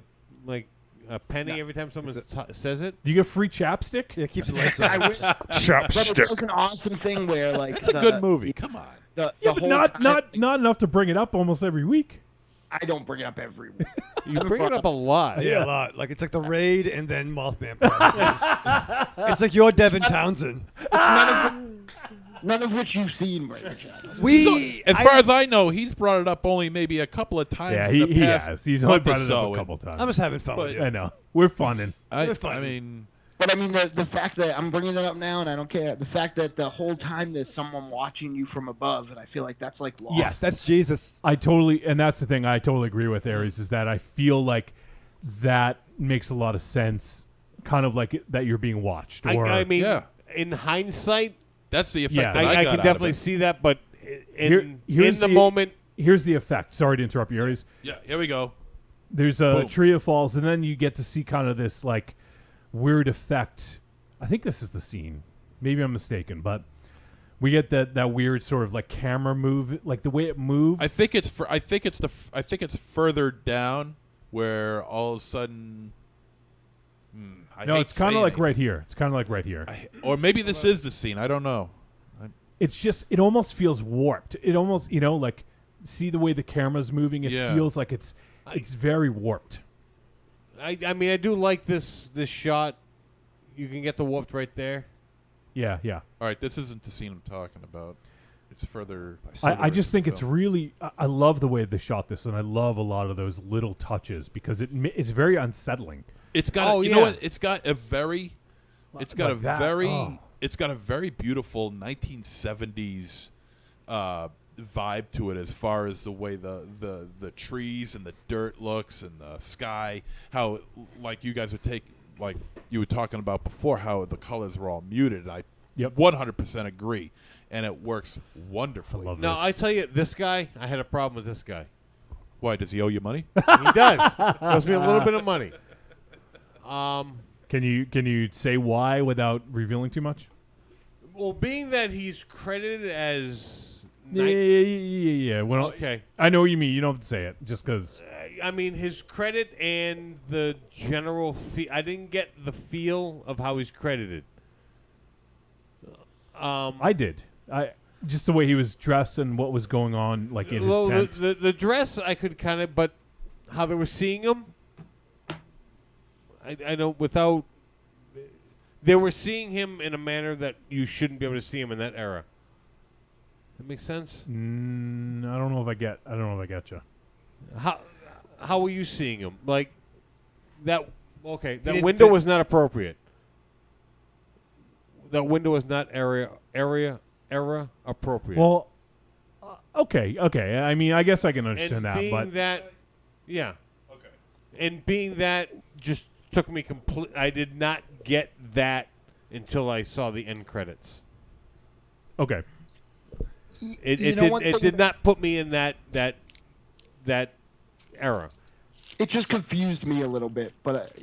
penny every time someone says it? Do you get free chapstick? Yeah, it keeps the lights on. But it was an awesome thing where like it's a good movie. Come on. The but whole not enough to bring it up almost every week. I don't bring it up every week. You bring it up a lot. Yeah, a lot. Like it's like the Raid and then Mothman Prophecies. It's like your Devin Townsend. None of which you've seen, Brady. As far as I know, he's brought it up only maybe a couple of times in the past. He has. He's only brought it up a couple times. I'm just having fun with you. I know. We're funning. But I mean, the fact that I'm bringing it up now, and I don't care. The fact that the whole time there's someone watching you from above, and I feel like that's like lost. Yes, that's Jesus. And that's the thing I totally agree with Aries, is that I feel like that makes a lot of sense, kind of like that you're being watched. Or, I mean, in hindsight, that's the effect that I got can out of definitely it. see that, but in here's the moment. Here's the effect. Sorry to interrupt you, Aries. Yeah, here we go. There's a tree of falls, and then you get to see kind of this like weird effect. I think this is the scene. Maybe I'm mistaken, but we get that weird sort of like camera move, like the way it moves. I think it's further down where all of a sudden. It's kind of like right here. It's kind of like right here. Or maybe this is the scene. I don't know. It's just it almost feels warped. It almost like see the way the camera's moving. It feels like it's very warped. I mean, I do like this shot. You can get the whooped right there. Yeah. All right, this isn't the scene I'm talking about. It's further. I just think it's film. really. I love the way they shot this, and I love a lot of those little touches because it's very unsettling. It's got. You know what? It's got a very. It's got Like a that. very. Oh. It's got a very beautiful 1970s vibe to it, as far as the way the trees and the dirt looks and the sky. How like you guys would take like you were talking about before, how the colors were all muted. I 100% agree, and it works wonderfully. No, I tell you, this guy, I had a problem with this guy. Why, does he owe you money? He does. Owes me a little bit of money. Can you say why without revealing too much? Well, being that he's credited as Yeah. Well, okay. I know what you mean. You don't have to say it just because. I mean, his credit and the general I didn't get the feel of how he's credited. I did. Just the way he was dressed and what was going on, like in his tent. The dress I could kind of, but how they were seeing him, I don't. Without, they were seeing him in a manner that you shouldn't be able to see him in that era. That makes sense. I don't know if I get you. How were you seeing him? Like that? Okay, that didn't window fit. was not appropriate. That window was not era appropriate. Well, okay. I mean, I guess I can understand and that, being but that, yeah, okay, and being that just took me complete. I did not get that until I saw the end credits. Okay. It did not put me in that era. It just confused me a little bit, but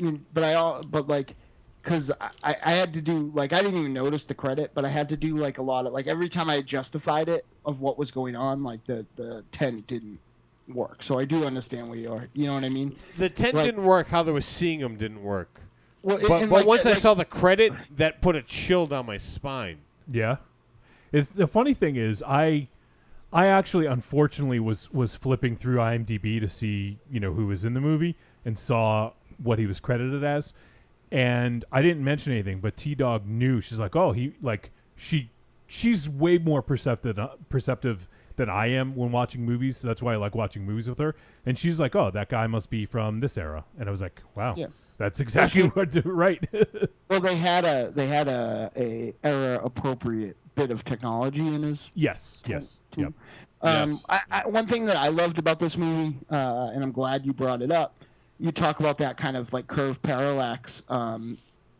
because I had to do, like, I didn't even notice the credit, but I had to do, like, a lot of, like, every time I justified it of what was going on, like, the tent didn't work. So I do understand where you are. You know what I mean? The tent didn't work. How they were seeing him didn't work. Well, but once I saw the credit, that put a chill down my spine. Yeah. The funny thing is, I actually, unfortunately, was flipping through IMDb to see, who was in the movie and saw what he was credited as. And I didn't mention anything, but T-Dog knew. She's like, oh, she's way more perceptive than I am when watching movies. So that's why I like watching movies with her. And she's like, oh, that guy must be from this era. And I was like, wow, that's exactly right. Well, they had a era appropriate bit of technology in his. Yes. Too. Yep. One thing that I loved about this movie, and I'm glad you brought it up. You talk about that kind of like curved parallax,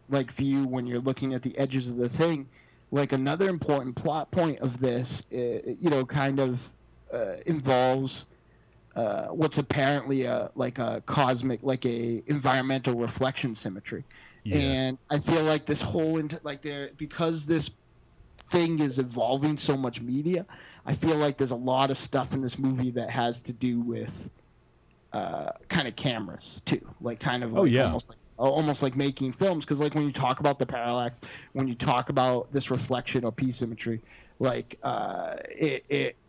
like view when you're looking at the edges of the thing. Like another important plot point of this, kind of involves what's apparently a cosmic, like a environmental reflection symmetry. Yeah. And I feel like this whole because this thing is evolving so much media, I feel like there's a lot of stuff in this movie that has to do with kind of cameras too, like kind of almost like making films, because like when you talk about the parallax, when you talk about this reflection or P symmetry, like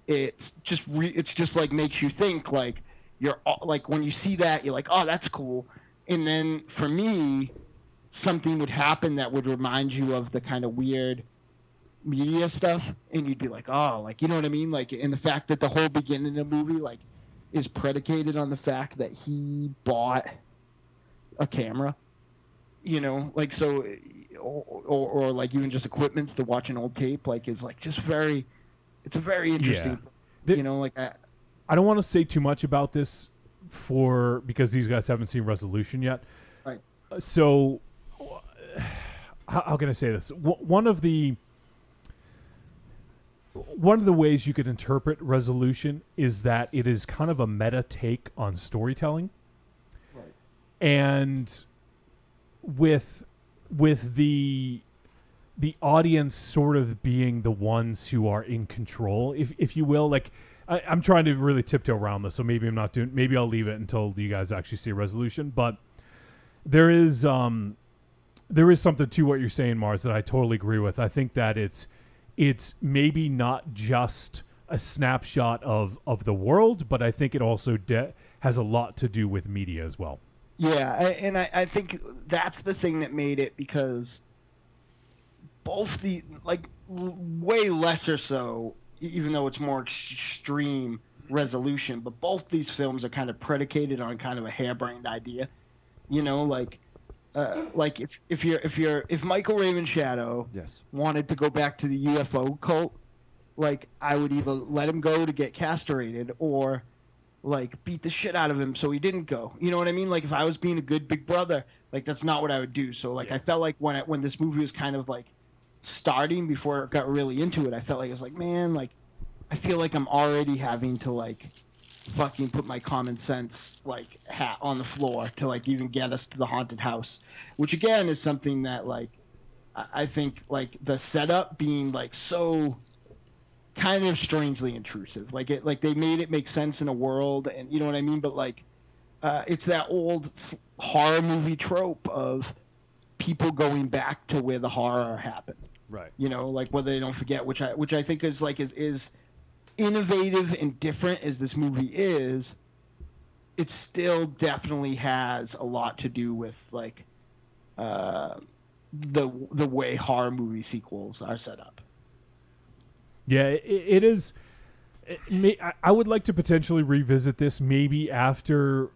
it's just like makes you think, like you're like when you see that you're like, oh, that's cool, and then for me something would happen that would remind you of the kind of weird media stuff, and you'd be like, oh, like, you know what I mean, like, in the fact that the whole beginning of the movie like is predicated on the fact that he bought a camera, like, so, or like even just equipments to watch an old tape, like, is like just it's a very interesting thing, like I don't want to say too much about this because these guys haven't seen Resolution yet. Right. So how can I say this? One of the ways you could interpret Resolution is that it is kind of a meta take on storytelling. Right. And with the audience sort of being the ones who are in control, if you will. Like, I'm trying to really tiptoe around this, so maybe I'll leave it until you guys actually see Resolution. But there is something to what you're saying, Mars, that I totally agree with. I think that it's maybe not just a snapshot of the world, but I think it also has a lot to do with media as well. Yeah, I think that's the thing that made it, because both the way lesser so, even though it's more extreme resolution, but both these films are kind of predicated on kind of a harebrained idea, you know, like if Michael Raven Shadow wanted to go back to the UFO cult, like I would either let him go to get castrated or like beat the shit out of him so he didn't go. You know what I mean? Like if I was being a good big brother, like that's not what I would do. So like I felt like when this movie was kind of like starting before it got really into it, I felt like it was like, man, like I feel like I'm already having to like fucking put my common sense like hat on the floor to like even get us to the haunted house, which again is something that like I think like the setup being like so kind of strangely intrusive, like they made it make sense in a world, and you know what I mean, but like it's that old horror movie trope of people going back to where the horror happened, right? You know, like whether they don't forget, which I think is like is innovative and different as this movie is. It still definitely has a lot to do with like the way horror movie sequels are set up. Yeah, it is. I would like to potentially revisit this maybe after,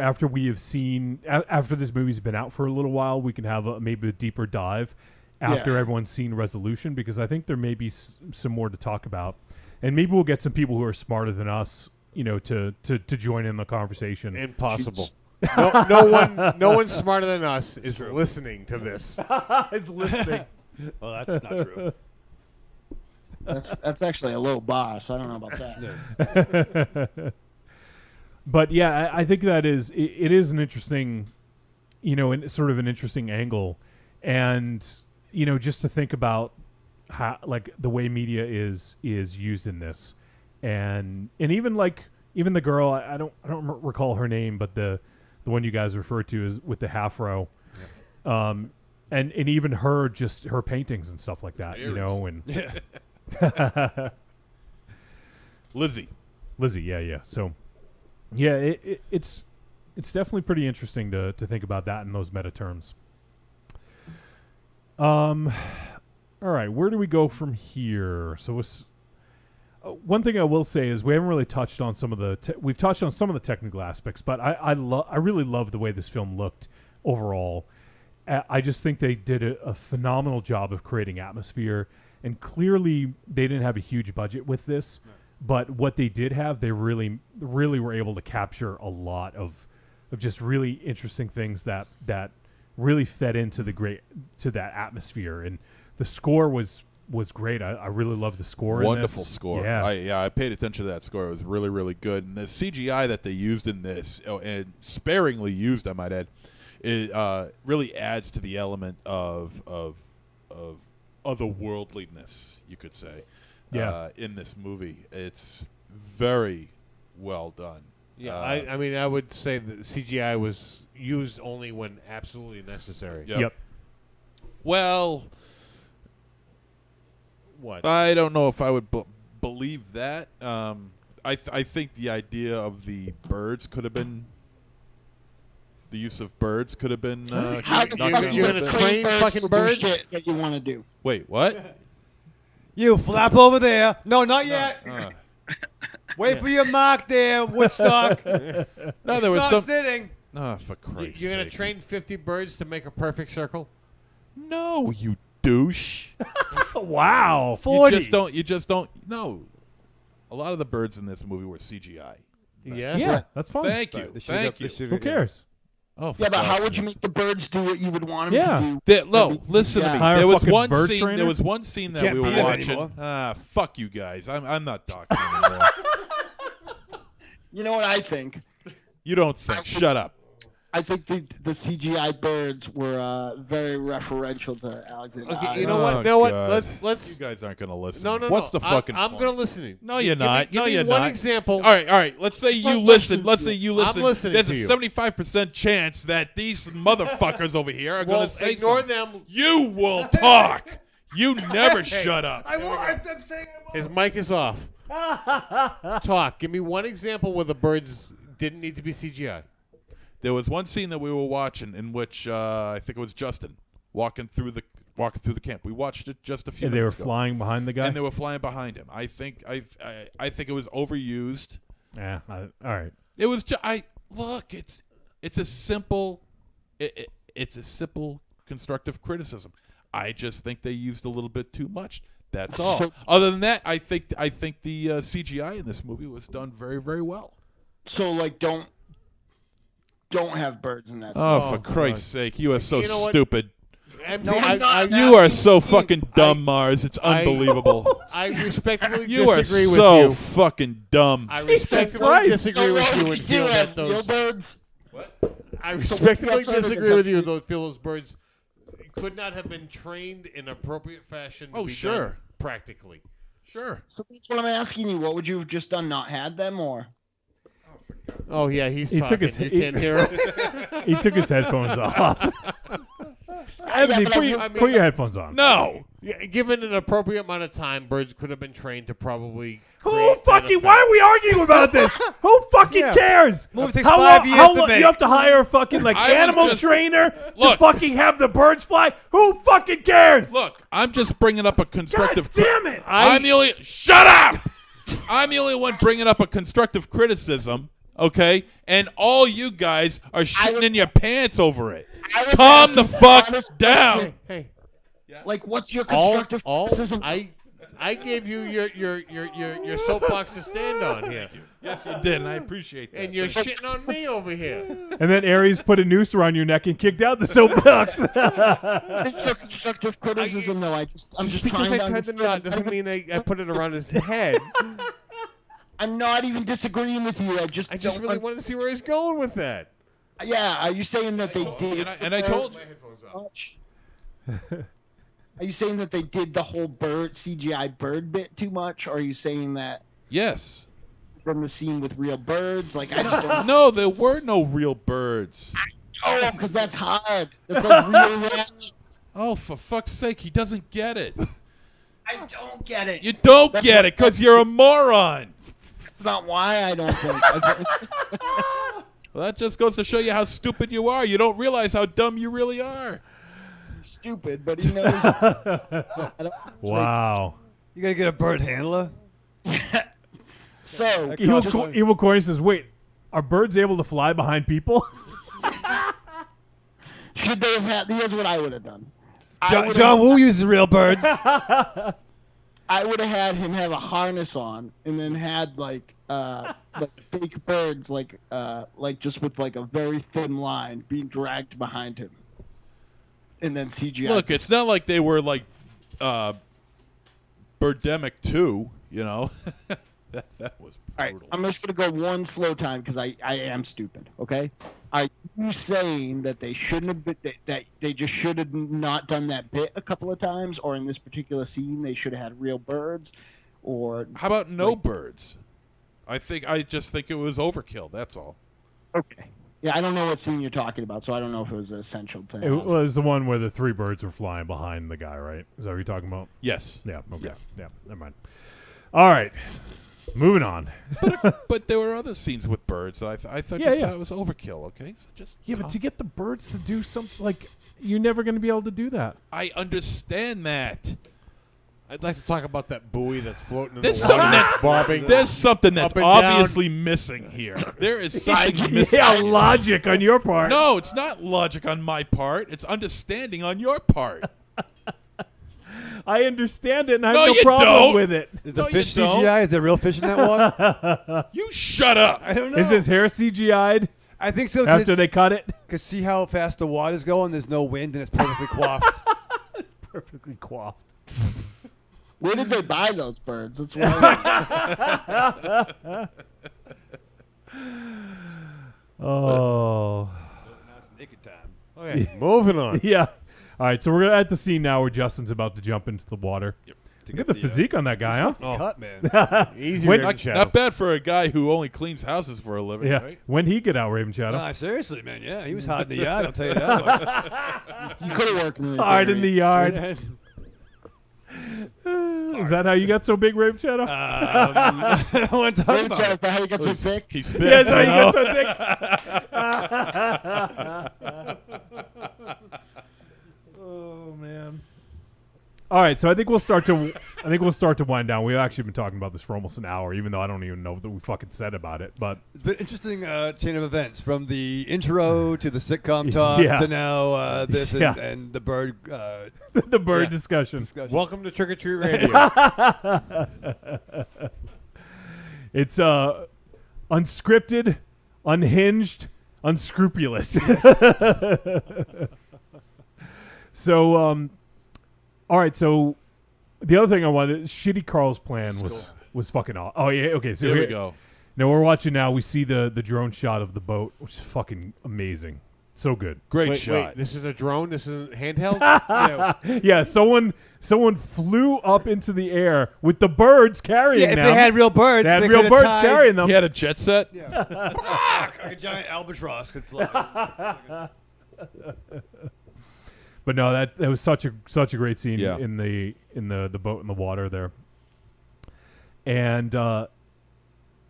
after we have seen, after this movie's been out for a little while, we can have maybe a deeper dive after everyone's seen Resolution, because I think there may be some more to talk about. And maybe we'll get some people who are smarter than us, to join in the conversation. Impossible. No one smarter than us is listening to this. Is listening. Well, that's not true. That's actually a low bar, so I don't know about that. But yeah, I think that it is an interesting, sort of an interesting angle, and just to think about how like the way media is used in this, and even the girl, I don't recall her name, but the one you guys referred to is with the half-row, and even her paintings and stuff like that, and. Lizzie, yeah. So, yeah, it's definitely pretty interesting to think about that in those meta terms. All right, where do we go from here? So, one thing I will say is we haven't really touched on some of we've touched on some of the technical aspects, but I really love the way this film looked overall. I just think they did a phenomenal job of creating atmosphere. And clearly, they didn't have a huge budget with this, but what they did have, they really, really were able to capture a lot of just really interesting things that really fed into that atmosphere. And the score was great. I really loved the score. Wonderful in this. Score. Yeah, I paid attention to that score. It was really, really good. And the CGI that they used in this, and sparingly used, I might add, it really adds to the element of otherworldliness, you could say, in this movie. It's very well done. Yeah, I mean, I would say that CGI was used only when absolutely necessary. Yep. Well, what? I don't know if I would believe that. I think the idea of the birds could have been. The use of birds could have been. How the fuck are you going to train fucking birds shit that you want to do? Wait, what? You flap over there. No, not yet. Wait for your mark there, Woodstock. No, there was not sitting. Oh, for Christ's You're going sake. to train 50 birds to make a perfect circle? No, you douche. Wow. 40. You just don't. No. A lot of the birds in this movie were CGI. Yes. Yeah, that's fine. Thank you. Thank you. Who cares? Oh, Yeah, but how would you make the birds do what you would want them to do? No, listen to me. Hire There was fucking one bird scene. trainer? There was one scene that Can't we were beat it watching. anymore. Fuck you guys. I'm not talking anymore. You know what I think? You don't think? Shut up. I think the CGI birds were very referential to Alexander. Okay, you Arnold. know what? Oh, You know what? God. Let's. You guys aren't gonna listen. No. What's the fucking? I'm point? going to listen to you. No, you're not. Give No, me you're one not. example. All right. Let's say you Let's listen. listen Let's to say you. you listen. I'm listening There's to a you. 75% chance that these motherfuckers over here are Well, gonna say ignore something. them. You will talk. You never shut up. I won't. I'm saying I won't. His mic is off. Talk. Give me one example where the birds didn't need to be CGI. There was one scene that we were watching in which I think it was Justin walking through the camp. We watched it just a few And they were minutes ago. flying behind the guy? And they were flying behind him. I think it was overused. Yeah. All right. It was look, it's a simple it's a simple constructive criticism. I just think they used a little bit too much. That's all. So- Other than that, I think the CGI in this movie was done very, very well. So like, don't have birds in that. Oh, scene. for Christ's sake, you are so You know what? stupid. No, I'm not. You are so fucking dumb, Mars. It's unbelievable. I respectfully You are disagree with so you. fucking dumb. I Jesus respectfully Christ. disagree So with what you would and you feel do, that have real those. birds? I So what's the respectfully alternative? disagree with you. Those feel those birds could not have been trained in appropriate fashion. To Oh, be sure. done practically. Sure. So that's what I'm asking you. What would you have just done? Not had them, or? Oh yeah, he's He talking. took his- you he- can't hear him. He took his headphones off. Anthony, but put your headphones on. No. Yeah, given an appropriate amount of time, birds could have been trained to probably. Who create that fucking? effect. Why are we arguing about this? Who fucking Yeah. cares? Movie takes How 5 long- years how to long- make. You have to hire a fucking like I was animal just- trainer to Look. fucking have the birds fly. Who fucking cares? Look, I'm just bringing up a God constructive. damn it! I'm the only. Shut up! I'm the only one bringing up a constructive criticism. Okay, and all you guys are shitting in your pants over it. I was Calm the asking fuck honest down. question. Hey, Like, what's your all, constructive all criticism? I gave you your soapbox to stand on here, Yes, you did, and I appreciate that. and you're shitting on me over here. And then Aries put a noose around your neck and kicked out the soapbox. It's your constructive criticism, though. I'm just Just trying because I to tied the understand. knot doesn't mean I put it around his head. I'm not even disagreeing with you. I just really don't. wanted to see where he's going with that. Yeah, are you saying that they did? And I told you. much? Are you saying that they did the whole bird CGI bird bit too much? Or are you saying that Yes. from the scene with real birds? Like I just don't. No, there were no real birds. Oh, because that's hard. That's like real reactions. Oh, for fuck's sake, he doesn't get it. I don't get it. You don't That's get what- it because you're a moron. That's not why I don't think. Well, that just goes to show you how stupid you are. You don't realize how dumb you really are. He's stupid, but he knows. I don't, Wow. You gotta get a bird handler. So Evil Coin says, "Wait, are birds able to fly behind people?" should they have had? Here's what I would have done. John Woo uses real birds. I would have had him have a harness on, and then had like fake birds, like just with like a very thin line being dragged behind him, and then CGI. Look, it's not like they were like Birdemic 2, you know. that was All right, brutal. I'm just gonna go one slow time because I am stupid. Okay, are you saying that they shouldn't have been, that they just should have not done that bit a couple of times, or in this particular scene they should have had real birds, or How about no birds? I just think it was overkill. That's all. okay? Yeah, I don't know what scene you're talking about, so I don't know if it was an essential thing. It was the one where the 3 birds were flying behind the guy, right? Is that what you're talking about? Yes. Yeah. Okay. Yeah. Yeah. Never mind. All right. Moving on. But there were other scenes with birds that I thought it was overkill. Okay, so just But to get the birds to do something like you're never going to be able to do that. I understand that. I'd like to talk about that buoy that's floating in There's the water, something that's bobbing. There's something that's up and down. obviously missing here. There is something missing. Yeah, logic on your part. No, it's not logic on my part. It's understanding on your part. I understand it, and I have No, no you problem don't. with it. Is the No, you fish don't. CGI? Is there real fish in that water? You shut up. I don't know. Is his hair CGI'd I think so. after they cut it? Because see how fast the water's going? There's no wind and it's perfectly coiffed. Perfectly coiffed. Where did they buy those birds? That's what I Oh. Now it's naked time. Okay, moving on. Yeah. All right, so we're at the scene now where Justin's about to jump into the water. Yep. Look at the physique on that guy, huh? Cut, man. Easy, When- Raven Not, Shadow. not bad for a guy who only cleans houses for a living, Yeah. right? When he get out, Raven Shadow? Nah, seriously, man. Yeah, he was hot in the yard. I'll tell you that much. You could have worked in the Hard in the yard. Yeah. Is that how you got so big, Rape Shadow? I want to talk Rape about Shadow, it. is that how you got so thick? He's thick. Yeah, that's how you got so thick. Oh man. All right, so I think we'll start to wind down. We've actually been talking about this for almost an hour, even though I don't even know what we fucking said about it. But It's been an interesting chain of events from the intro to the sitcom talk to now this and the bird the bird discussion. Welcome to Trick or Treat Radio. It's unscripted, unhinged, unscrupulous. So, all right. So, the other thing I wanted, Shitty Carl's plan was fucking awesome. Oh yeah. Okay. So here we go. Now we're watching. Now we see the drone shot of the boat, which is fucking amazing. So good. Great shot. Wait, this is a drone? This isn't handheld? Yeah. Someone flew up into the air with the birds carrying them. If they had real birds, They had they real could've birds tied- carrying them. He had a jet set. Yeah. Like a giant albatross could fly. But no, that was such a great scene Yeah. in the boat in the water there. And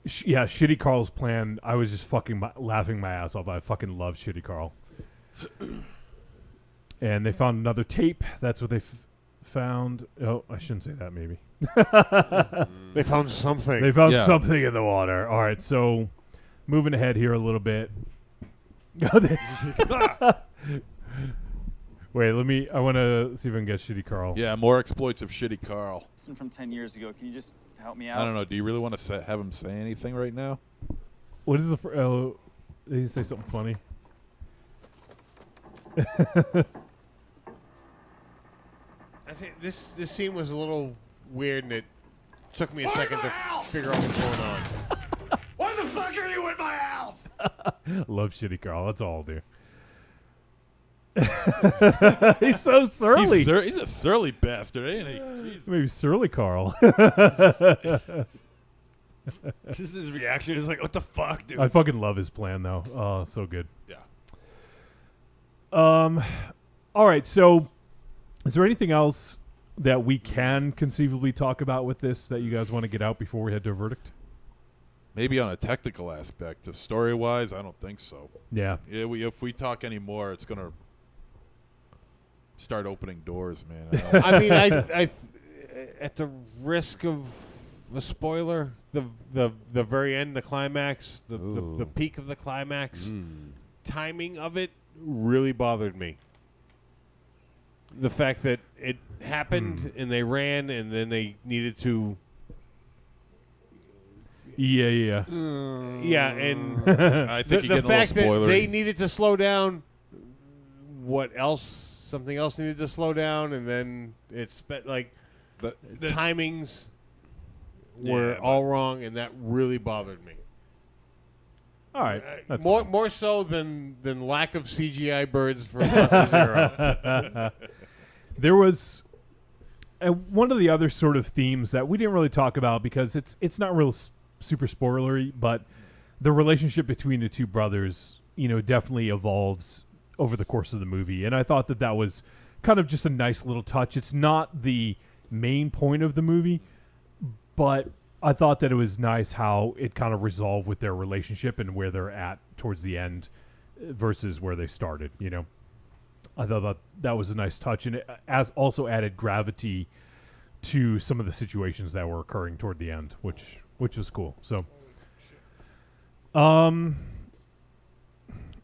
Shitty Carl's plan. I was just fucking laughing my ass off. I fucking love Shitty Carl. And they found another tape. That's what they found. Oh, I shouldn't say that. Maybe They found something. they found something in the water. All right, so moving ahead here a little bit. Wait, I want to see if I can get Shitty Carl. Yeah, more exploits of Shitty Carl. From 10 years ago. Can you just help me out? I don't know. Do you really want to have him say anything right now? What is the? Did he say something funny? I think this scene was a little weird, and it took me a second to figure out what's going on. Why the fuck are you in my house? Love Shitty Carl. That's all I'll do. He's so surly. He's a surly bastard, ain't he? Jesus. Maybe surly Carl. This is his reaction. He's like, what the fuck, dude? I fucking love his plan, though. Oh, so good. Yeah. All right. So, is there anything else that we can conceivably talk about with this that you guys want to get out before we head to a verdict? Maybe on a technical aspect. Story-wise, I don't think so. Yeah. Yeah. If we talk any more, it's gonna start opening doors, man. I mean, I at the risk of a spoiler, the very end, the climax, the peak of the climax, timing of it really bothered me. The fact that it happened and they ran and then they needed to. Yeah. Yeah, and I think the fact that they needed to slow down. What else? Something else needed to slow down, and then it's like the timings were all wrong, and that really bothered me. All right, that's more so than lack of CGI birds for Bus Zero. There was one of the other sort of themes that we didn't really talk about because it's not real super spoilery, but the relationship between the two brothers, definitely evolves over the course of the movie, and I thought that was kind of just a nice little touch. It's not the main point of the movie, but I thought that it was nice how it kind of resolved with their relationship and where they're at towards the end versus where they started. I thought that was a nice touch, and it also added gravity to some of the situations that were occurring toward the end, which was cool. So,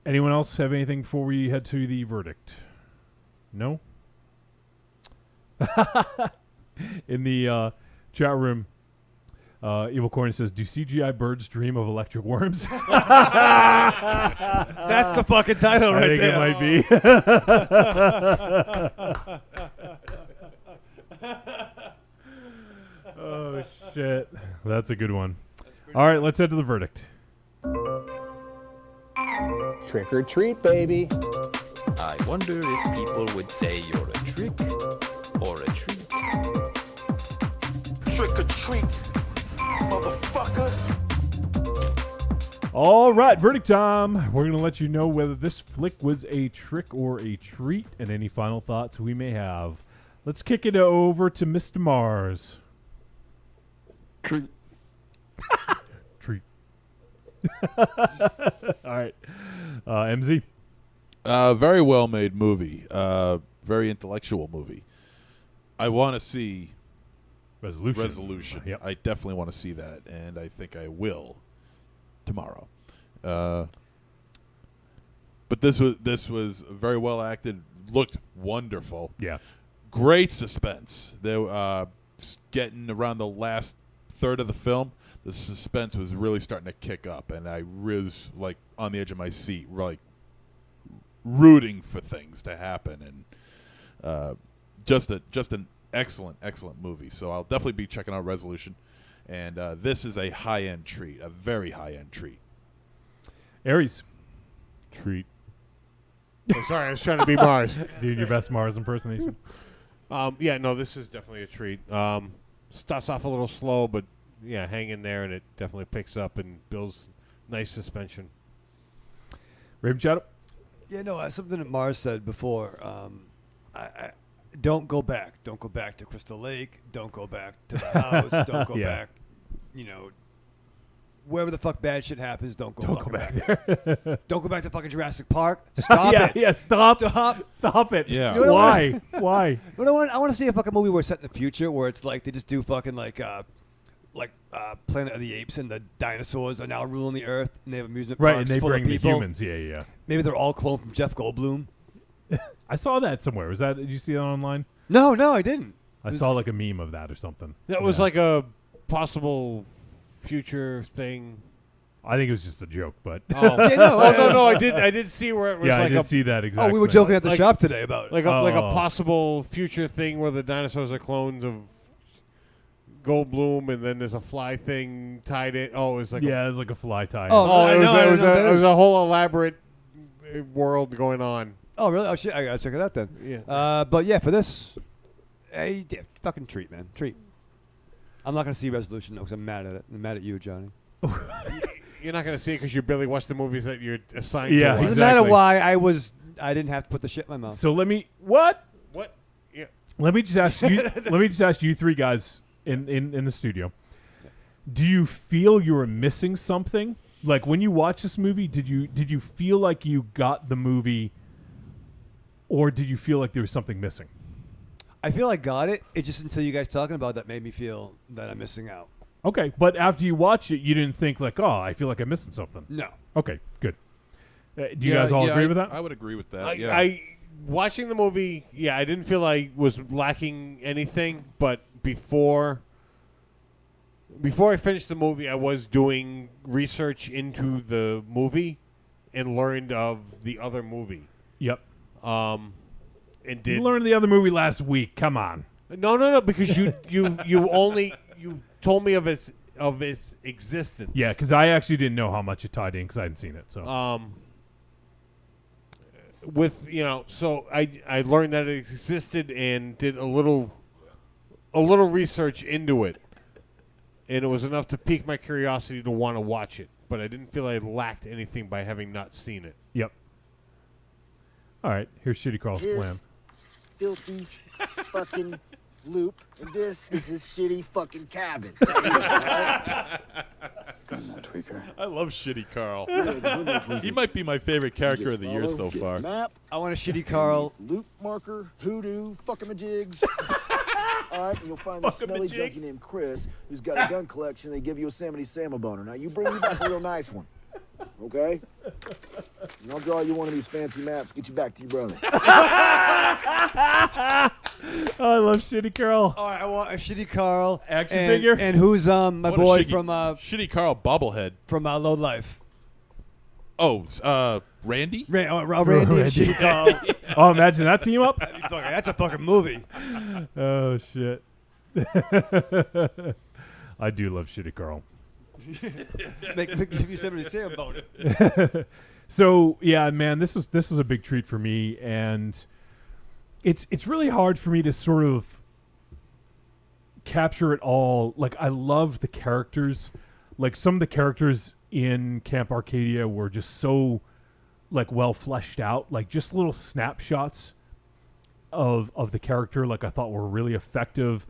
anyone else have anything before we head to the verdict? No? In the chat room, Evil Corn says, do CGI birds dream of electric worms? That's the fucking title right there. I think it might be. Oh, shit. That's a good one. All right, let's head to the verdict. Trick or treat, baby. I wonder if people would say you're a trick or a treat. Trick or treat, motherfucker. All right, verdict time. We're going to let you know whether this flick was a trick or a treat and any final thoughts we may have. Let's kick it over to Mr. Mars. Treat. Treat. All right. MZ. Very well made movie. Very intellectual movie. I want to see Resolution. Yep. I definitely want to see that, and I think I will tomorrow. But this was very well acted. Looked wonderful. Yeah. Great suspense. They getting around the last third of the film. The suspense was really starting to kick up, and I was like on the edge of my seat, like rooting for things to happen, and just an excellent movie. So I'll definitely be checking out Resolution, and this is a high-end treat, a very high-end treat. Aries. Treat. Oh, sorry, I was trying to be Mars. Doing your best Mars impersonation. Yeah, no, this is definitely a treat. Starts off a little slow, but yeah, hang in there, and it definitely picks up and builds nice suspension. Raven Shadow. Yeah, no, something that Mars said before. I don't go back. Don't go back to Crystal Lake. Don't go back to the house. Don't go back. You know, wherever the fuck bad shit happens, don't go back there. Don't go back to fucking Jurassic Park. Stop it. Yeah, stop it. Yeah. You know Why? Why? You know what? I want to see a fucking movie where it's set in the future, where it's like they just do fucking like Planet of the Apes, and the dinosaurs are now ruling the earth, and they have amusement Right, parks and they full bring of the people. humans. Yeah. Maybe they're all cloned from Jeff Goldblum. I saw that somewhere. Did you see that online? No, I didn't. I saw like a meme of that or something. That was like a possible future thing. I think it was just a joke, but no, I did see where it was. Yeah, like I did see that exactly. Oh, we were joking at the shop today about it. Like a possible future thing where the dinosaurs are clones of Goldblum, and then there's a fly thing tied in. Oh, it was like it was like a fly tie. It was a whole elaborate world going on. Oh, really? Oh, shit. I gotta check it out then. Yeah. But yeah, for this, fucking treat, man. Treat. I'm not gonna see Resolution though, because I'm mad at it. I'm mad at you, Johnny. You're not gonna see it because you barely watch the movies that you're assigned to. Yeah, watch. Doesn't matter why I didn't have to put the shit in my mouth. So let me what? Yeah. Let me just ask you. Let me just ask you three guys in the studio. Do you feel you were missing something? Like when you watch this movie, did you feel like you got the movie, or did you feel like there was something missing? I feel I got it. It's just until you guys talking about that made me feel that I'm missing out. Okay, but after you watch it, you didn't think like, oh, I feel like I'm missing something. No. Okay, good. Do you guys all agree with that? I would agree with that. I watching the movie, I didn't feel I was lacking anything, but before I finished the movie, I was doing research into the movie and learned of the other movie. Yep. And you learned the other movie last week. Come on. No, because you told me of its existence. Yeah, because I actually didn't know how much it tied in because I hadn't seen it. So. So I learned that it existed and did a little research into it, and it was enough to pique my curiosity to want to watch it. But I didn't feel I lacked anything by having not seen it. Yep. All right, here's Shitty Carl Slam. Filthy fucking loop, and this is his shitty fucking cabin. Tweaker. I love Shitty Carl. He might be my favorite character of the year so far. Map. I want a Shitty Carl. Loop marker, hoodoo, fuckamajigs. All right, and you'll find this smelly junkie named Chris who's got a gun collection. They give you a Yosemite Sam a boner. Now you bring me back a real nice one, okay? And I'll draw you one of these fancy maps. Get you back to your brother. Oh, I love Shitty Carl. All right, I want a Shitty Carl action figure. And who's my What boy a from Shitty Carl bobblehead from Low Life? Oh, Randy? Randy and Shitty Carl. Oh, imagine that team up. That's a fucking movie. Oh shit. I do love Shitty Carl. Give you something to say about it. So yeah, man, this is a big treat for me, and it's really hard for me to sort of capture it all. Like I love the characters, like some of the characters in Camp Arcadia were just so like well fleshed out, like just little snapshots of the character. Like I thought were really effective.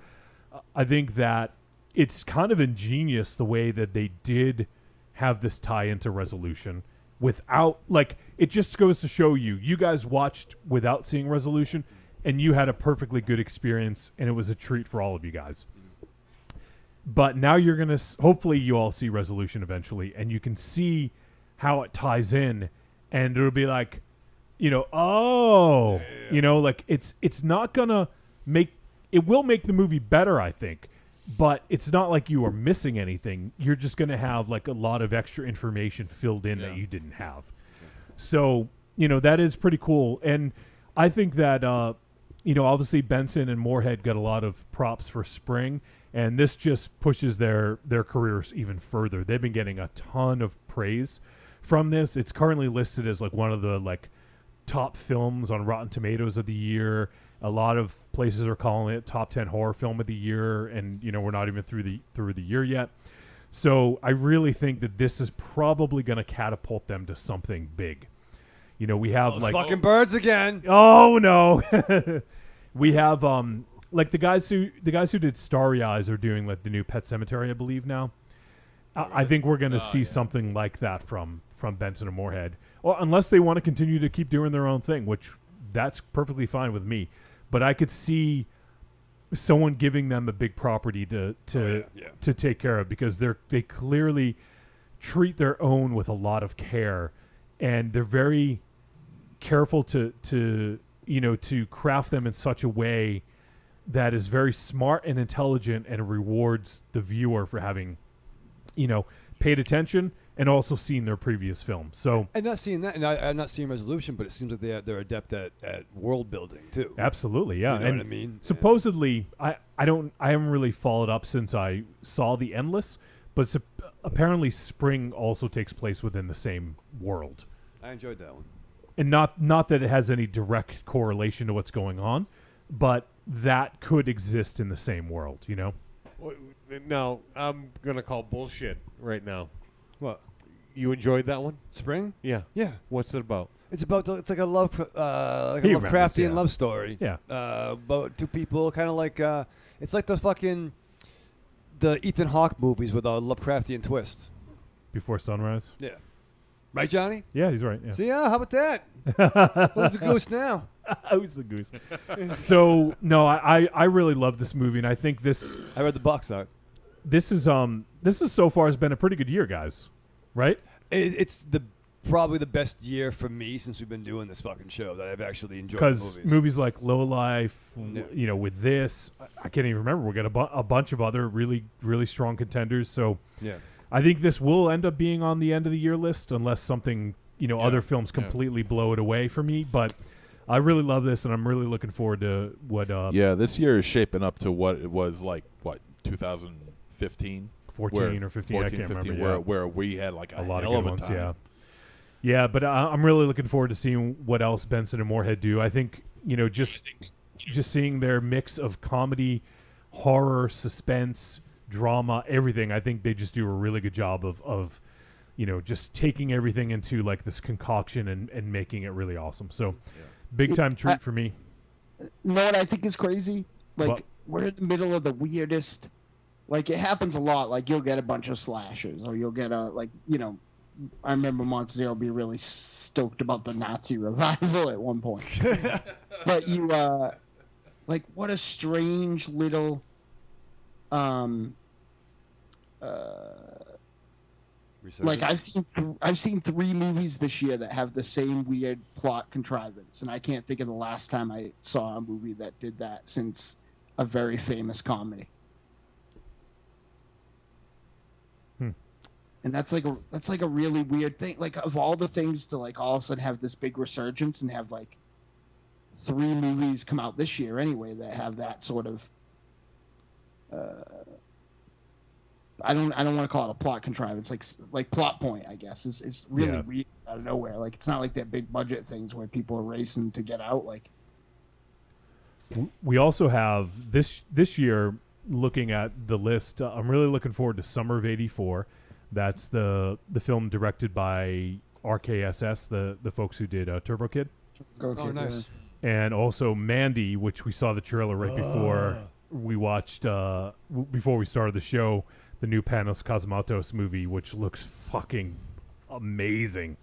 I think that it's kind of ingenious the way that they did have this tie into Resolution without, like, it just goes to show you guys watched without seeing Resolution, and you had a perfectly good experience, and it was a treat for all of you guys. But now you're going to, hopefully you all see Resolution eventually, and you can see how it ties in, and it'll be like, you know, you know, like it's not going to it will make the movie better, I think, but it's not like you are missing anything. You're just going to have like a lot of extra information filled in that you didn't have. So, you know, that is pretty cool. And I think that, you know, obviously Benson and Moorhead got a lot of props for Spring, and this just pushes their careers even further. They've been getting a ton of praise from this. It's currently listed as like one of the like top films on Rotten Tomatoes of the year. A lot of places are calling it top 10 horror film of the year, and you know, we're not even through the year yet. So I really think that this is probably going to catapult them to something big. You know, we have like fucking birds again. Oh no. We have like the guys who did Starry Eyes are doing like the new Pet Cemetery, I believe now. I think we're going to see something like that from Benson and Moorhead. Well, unless they want to continue to keep doing their own thing, which that's perfectly fine with me. But I could see someone giving them a big property to take care of, because they clearly treat their own with a lot of care, and they're very careful to you know, to craft them in such a way that is very smart and intelligent and rewards the viewer for having, you know, paid attention and also seen their previous film. So and not seeing that, and I'm not seeing Resolution, but it seems like they're adept at world building too. Absolutely, yeah. You know and what I mean? Supposedly, I haven't really followed up since I saw The Endless, but apparently Spring also takes place within the same world. I enjoyed that one. And not that it has any direct correlation to what's going on, but that could exist in the same world, you know? No, I'm going to call bullshit right now. What? You enjoyed that one? Spring? Yeah. Yeah. What's it about? It's about it's like a love like a He Lovecraftian remembers, love story. Yeah. About two people, kind of like it's like the Ethan Hawke movies with a Lovecraftian twist. Before Sunrise? Yeah. Right, Johnny? Yeah, he's right. Yeah. See, how about that? Who's the goose now? Who's the goose? So no, I really love this movie, and I think this. I read the box art. This is so far has been a pretty good year, guys. Right? It's probably the best year for me since we've been doing this fucking show that I've actually enjoyed. Because Movies. movies like Low Life, you know, with this, I can't even remember. We got a bunch of other really, really strong contenders. So yeah. I think this will end up being on the end of the year list, unless something, you know, other films completely blow it away for me. But I really love this, and I'm really looking forward to what. Yeah, this year is shaping up to what it was like. What 2015, 14 or 15, I can't remember. Where we had like a lot hell of of good a ones. time. Yeah, but I'm really looking forward to seeing what else Benson and Moorhead do. I think, you know, just seeing their mix of comedy, horror, suspense, drama, everything. I think they just do a really good job of you know, just taking everything into like this concoction and making it really awesome. So big time treat for me. You know what I think is crazy? Like, What? we're in the middle of the weirdest, like, it happens a lot. Like, you'll get a bunch of slashers, or you'll get like, you know, I remember Monster be really stoked about the Nazi revival at one point. But you, like, what a strange little, like, I've seen 3 movies this year that have the same weird plot contrivance, and I can't think of the last time I saw a movie that did that since a very famous comedy. And that's like a really weird thing. Like, of all the things to like all of a sudden have this big resurgence and have like 3 movies come out this year anyway that have that sort of I don't want to call it a plot contrivance, like plot point, I guess. It's really weird out of nowhere. Like, it's not like that big budget things where people are racing to get out. Like, we also have this year, looking at the list, I'm really looking forward to Summer of '84. That's the film directed by RKSS, the folks who did Turbo Kid. Oh, nice. And also Mandy, which we saw the trailer right before we watched before we started the show the new Panos Cosmatos movie, which looks fucking amazing.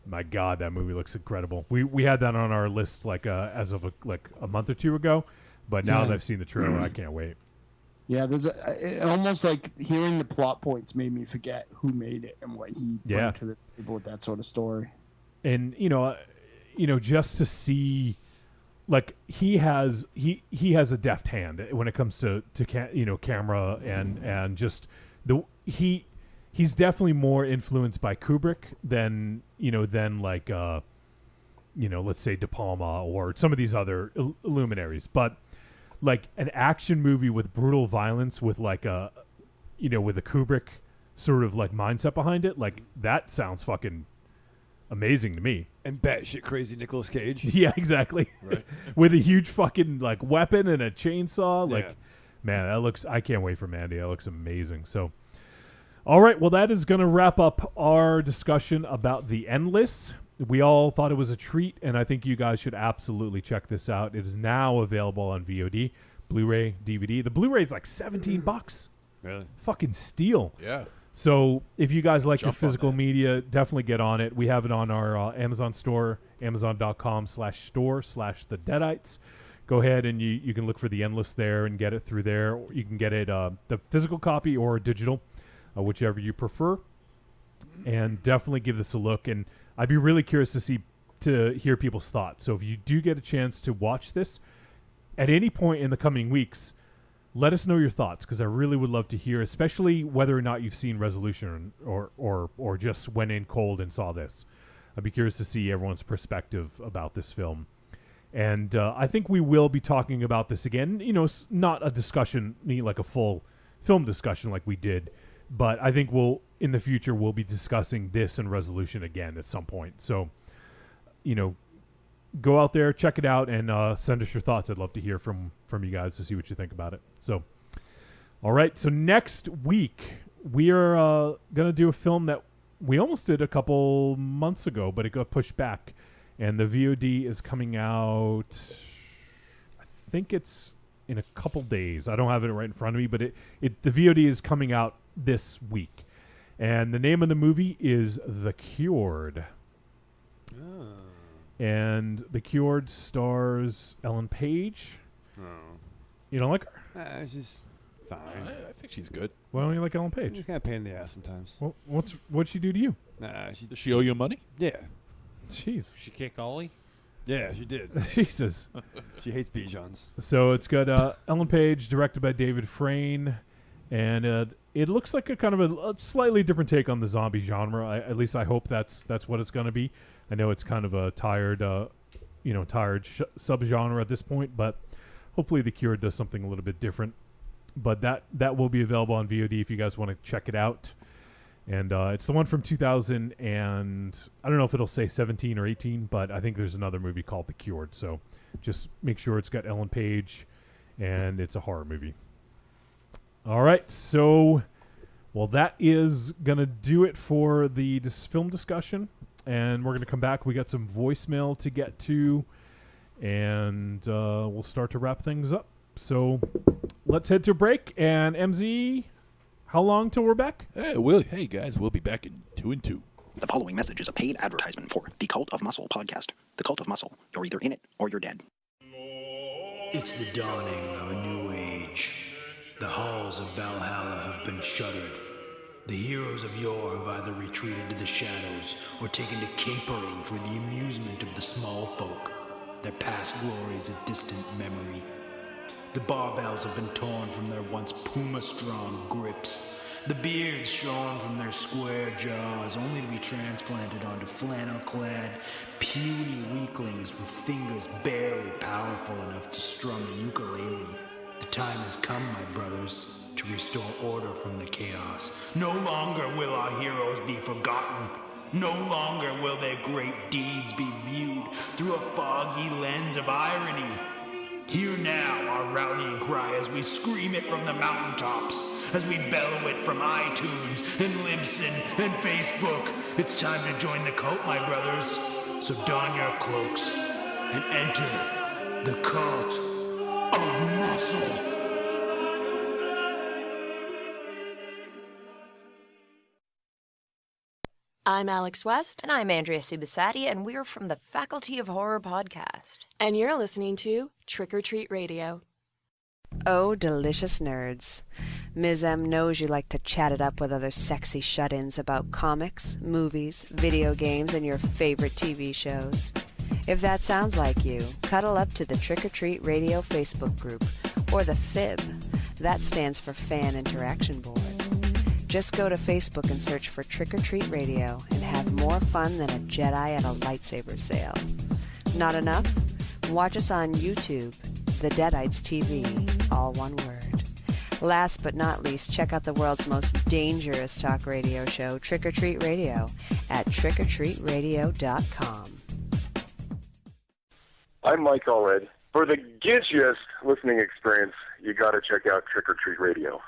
My God, that movie looks incredible. We had that on our list as of a month or two ago, but now that I've seen the trailer, I can't wait. Yeah, it almost like hearing the plot points made me forget who made it and what he brought to the table with that sort of story. And just to see, like he has a deft hand when it comes to camera and just he's definitely more influenced by Kubrick than let's say De Palma or some of these other luminaries, but like an action movie with brutal violence with with a Kubrick sort of like mindset behind it, like that sounds fucking amazing to me. And batshit crazy Nicolas Cage. Yeah, exactly. Right. With a huge fucking like weapon and a chainsaw. Like, man, I can't wait for Mandy. That looks amazing. So, all right. Well, that is going to wrap up our discussion about The Endless. We all thought it was a treat, and I think you guys should absolutely check this out. It is now available on VOD, Blu-ray, DVD. The Blu-ray is like $17. Really? Fucking steal. Yeah. So if you guys like your Jump on physical media, definitely get on it. We have it on our Amazon store, amazon.com/store/The Deadites. Go ahead and you can look for The Endless there and get it through there. You can get it the physical copy or digital, whichever you prefer. And definitely give this a look. And I'd be really curious to hear people's thoughts. So if you do get a chance to watch this at any point in the coming weeks, let us know your thoughts, because I really would love to hear, especially whether or not you've seen Resolution or just went in cold and saw this. I'd be curious to see everyone's perspective about this film. And I think we will be talking about this again. Not a discussion, like a full film discussion like we did, but I think in the future we'll be discussing this and Resolution again at some point. So, go out there, check it out, and send us your thoughts. I'd love to hear from you guys to see what you think about it. So, all right. So next week we are gonna do a film that we almost did a couple months ago, but it got pushed back, and the VOD is coming out. I think it's in a couple days. I don't have it right in front of me, but the VOD is coming out this week, and the name of the movie is The Cured. Oh. And The Cured stars Ellen Page. Oh. You don't like her? She's fine. I think she's good. Why don't you like Ellen Page? She's kind of pain in the ass sometimes. Well, what'd she do to you? Does she owe you money? Yeah. Jeez. She kick Ollie? Yeah, she did. Jesus. She hates Bijans. So it's got Ellen Page, directed by David Frayne, and it looks like a kind of a slightly different take on the zombie genre. At least I hope that's what it's going to be. I know it's kind of a tired subgenre at this point, but hopefully The Cure does something a little bit different. But that will be available on VOD if you guys want to check it out. And it's the one from 2000, and I don't know if it'll say 17 or 18, but I think there's another movie called The Cured. So just make sure it's got Ellen Page, and it's a horror movie. All right, so that is gonna do it for the film discussion. And we're going to come back. We got some voicemail to get to, and we'll start to wrap things up. So let's head to break. And MZ, how long till we're back? Hey guys, we'll be back in 2 and 2. The following message is a paid advertisement for the Cult of Muscle podcast. The Cult of Muscle. You're either in it or you're dead. It's the dawning of a new age. The halls of Valhalla have been shuttered. The heroes of yore have either retreated to the shadows or taken to capering for the amusement of the small folk. Their past glory is a distant memory. The barbells have been torn from their once puma-strong grips. The beards shorn from their square jaws, only to be transplanted onto flannel-clad, puny weaklings with fingers barely powerful enough to strum a ukulele. The time has come, my brothers, to restore order from the chaos. No longer will our heroes be forgotten. No longer will their great deeds be viewed through a foggy lens of irony. Hear now our rallying cry as we scream it from the mountaintops, as we bellow it from iTunes and Libsyn and Facebook. It's time to join the cult, my brothers. So don your cloaks and enter the Cult of Muscle. I'm Alex West. And I'm Andrea Subasati, and we're from the Faculty of Horror podcast. And you're listening to Trick or Treat Radio. Oh, delicious nerds. Ms. M knows you like to chat it up with other sexy shut-ins about comics, movies, video games, and your favorite TV shows. If that sounds like you, cuddle up to the Trick or Treat Radio Facebook group, or the FIB. That stands for Fan Interaction Board. Just go to Facebook and search for Trick or Treat Radio and have more fun than a Jedi at a lightsaber sale. Not enough? Watch us on YouTube, The Deadites TV, all one word. Last but not least, check out the world's most dangerous talk radio show, Trick or Treat Radio, at trickortreatradio.com. I'm Mike Allred. For the gidgiest listening experience, you got to check out Trick or Treat Radio.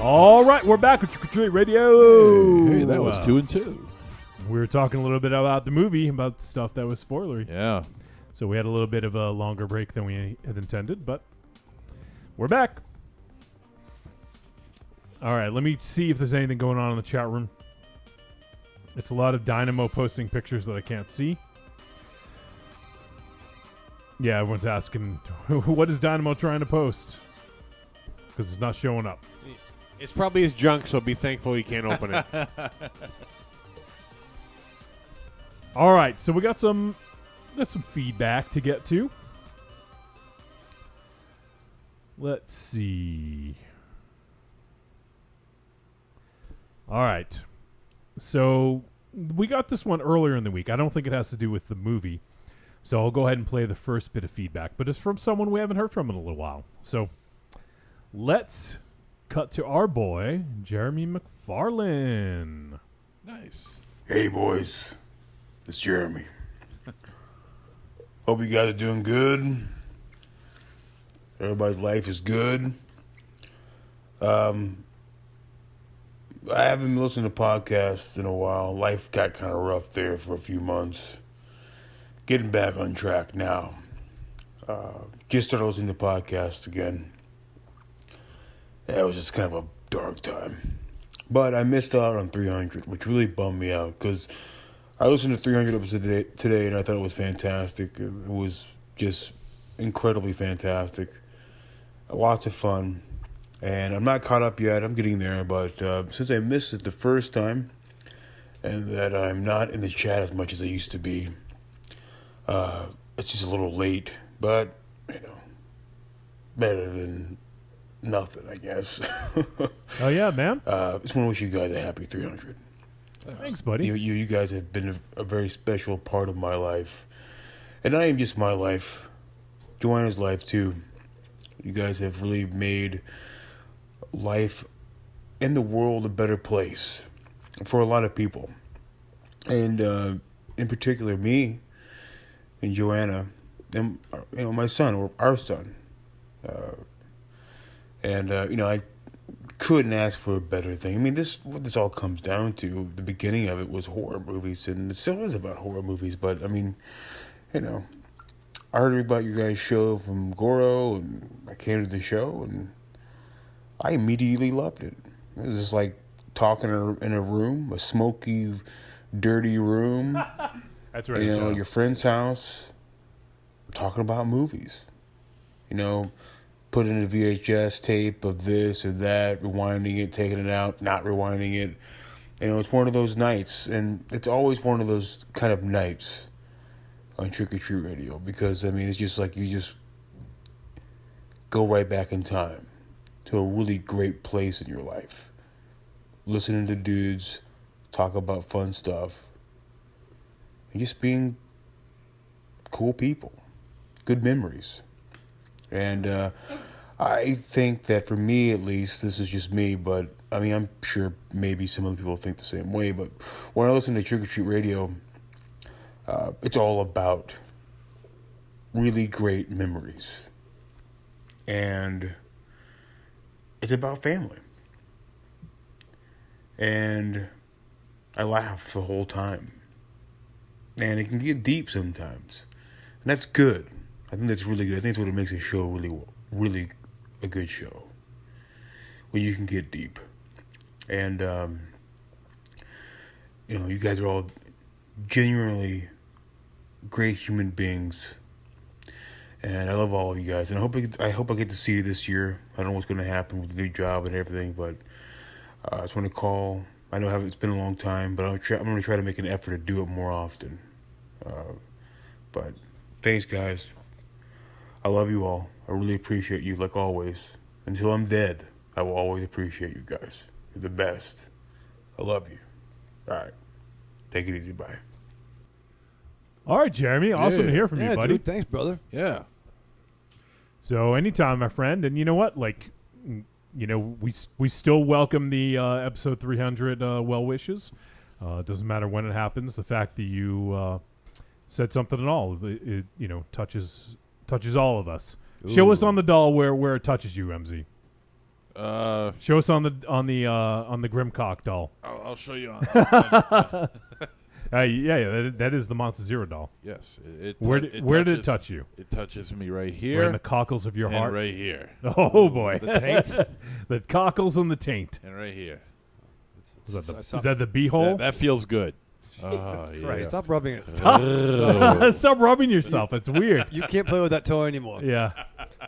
All right, we're back with Trick or Treat Radio. Hey, that was 2 and 2. We were talking a little bit about the movie, about stuff that was spoilery. Yeah. So we had a little bit of a longer break than we had intended, but we're back. All right, let me see if there's anything going on in the chat room. It's a lot of Dynamo posting pictures that I can't see. Yeah, everyone's asking, what is Dynamo trying to post? Because it's not showing up. It's probably his junk, so be thankful he can't open it. All right, so we got some feedback to get to. Let's see. All right. So we got this one earlier in the week. I don't think it has to do with the movie. So I'll go ahead and play the first bit of feedback. But it's from someone we haven't heard from in a little while. So let's cut to our boy, Jeremy McFarlane. Nice. Hey, boys. It's Jeremy. Hope you guys are doing good. Everybody's life is good. I haven't listened to podcasts in a while. Life got kind of rough there for a few months. Getting back on track now. Just started listening to podcasts again. It was just kind of a dark time. But I missed out on 300, which really bummed me out because I listened to 300 episodes today and I thought it was fantastic. It was just incredibly fantastic. Lots of fun. And I'm not caught up yet. I'm getting there. But since I missed it the first time and that I'm not in the chat as much as I used to be, it's just a little late. But better than nothing, I guess. Oh yeah, man. Just want to wish you guys a happy 300. Thanks, buddy. You guys have been a very special part of my life, and not even just my life, Joanna's life too. You guys have really made life and the world a better place for a lot of people, and in particular me and Joanna and my son, or our son, and I couldn't ask for a better thing. I mean, what this all comes down to, the beginning of it was horror movies, and it still is about horror movies, but I mean, I heard about your guys' show from Goro, and I came to the show, and I immediately loved it. It was just like talking in a room, a smoky, dirty room. That's right. Your friend's house, talking about movies. Put in a VHS tape of this or that, rewinding it, taking it out, not rewinding it. It's one of those nights, and it's always one of those kind of nights on Trick or Treat Radio, because, it's just like you just go right back in time to a really great place in your life. Listening to dudes talk about fun stuff, and just being cool people, good memories. And I think that for me, at least, this is just me, but I'm sure maybe some other people think the same way, but when I listen to Trick or Treat Radio, it's all about really great memories. And it's about family. And I laugh the whole time. And it can get deep sometimes. And that's good. I think that's really good. I think that's what it makes a show really a good show. When you can get deep. And, you guys are all genuinely great human beings. And I love all of you guys. And I hope I get to see you this year. I don't know what's going to happen with the new job and everything, but I just want to call. I know it's been a long time, but I'm going to try to make an effort to do it more often. But thanks, guys. I love you all. I really appreciate you, like always. Until I'm dead, I will always appreciate you guys. You're the best. I love you. All right. Take it easy. Bye. All right, Jeremy. Awesome to hear from you, buddy. Dude, thanks, brother. Yeah. So anytime, my friend. And you know what? We still welcome the episode 300 well wishes. It doesn't matter when it happens. The fact that you said something at all, it touches all of us. Ooh. Show us on the doll where it touches you, MZ. Show us on the Grimcock doll. I'll show you on. That is the Monster Zero doll. Yes. Where did it touch you? It touches me right here. Right in the cockles of your and heart. Right here. Oh boy. The taint. The cockles and the taint. And right here. Is that the beehole? That feels good. Oh, yeah. Stop rubbing it. Stop rubbing yourself. It's weird. You can't play with that toy anymore. Yeah.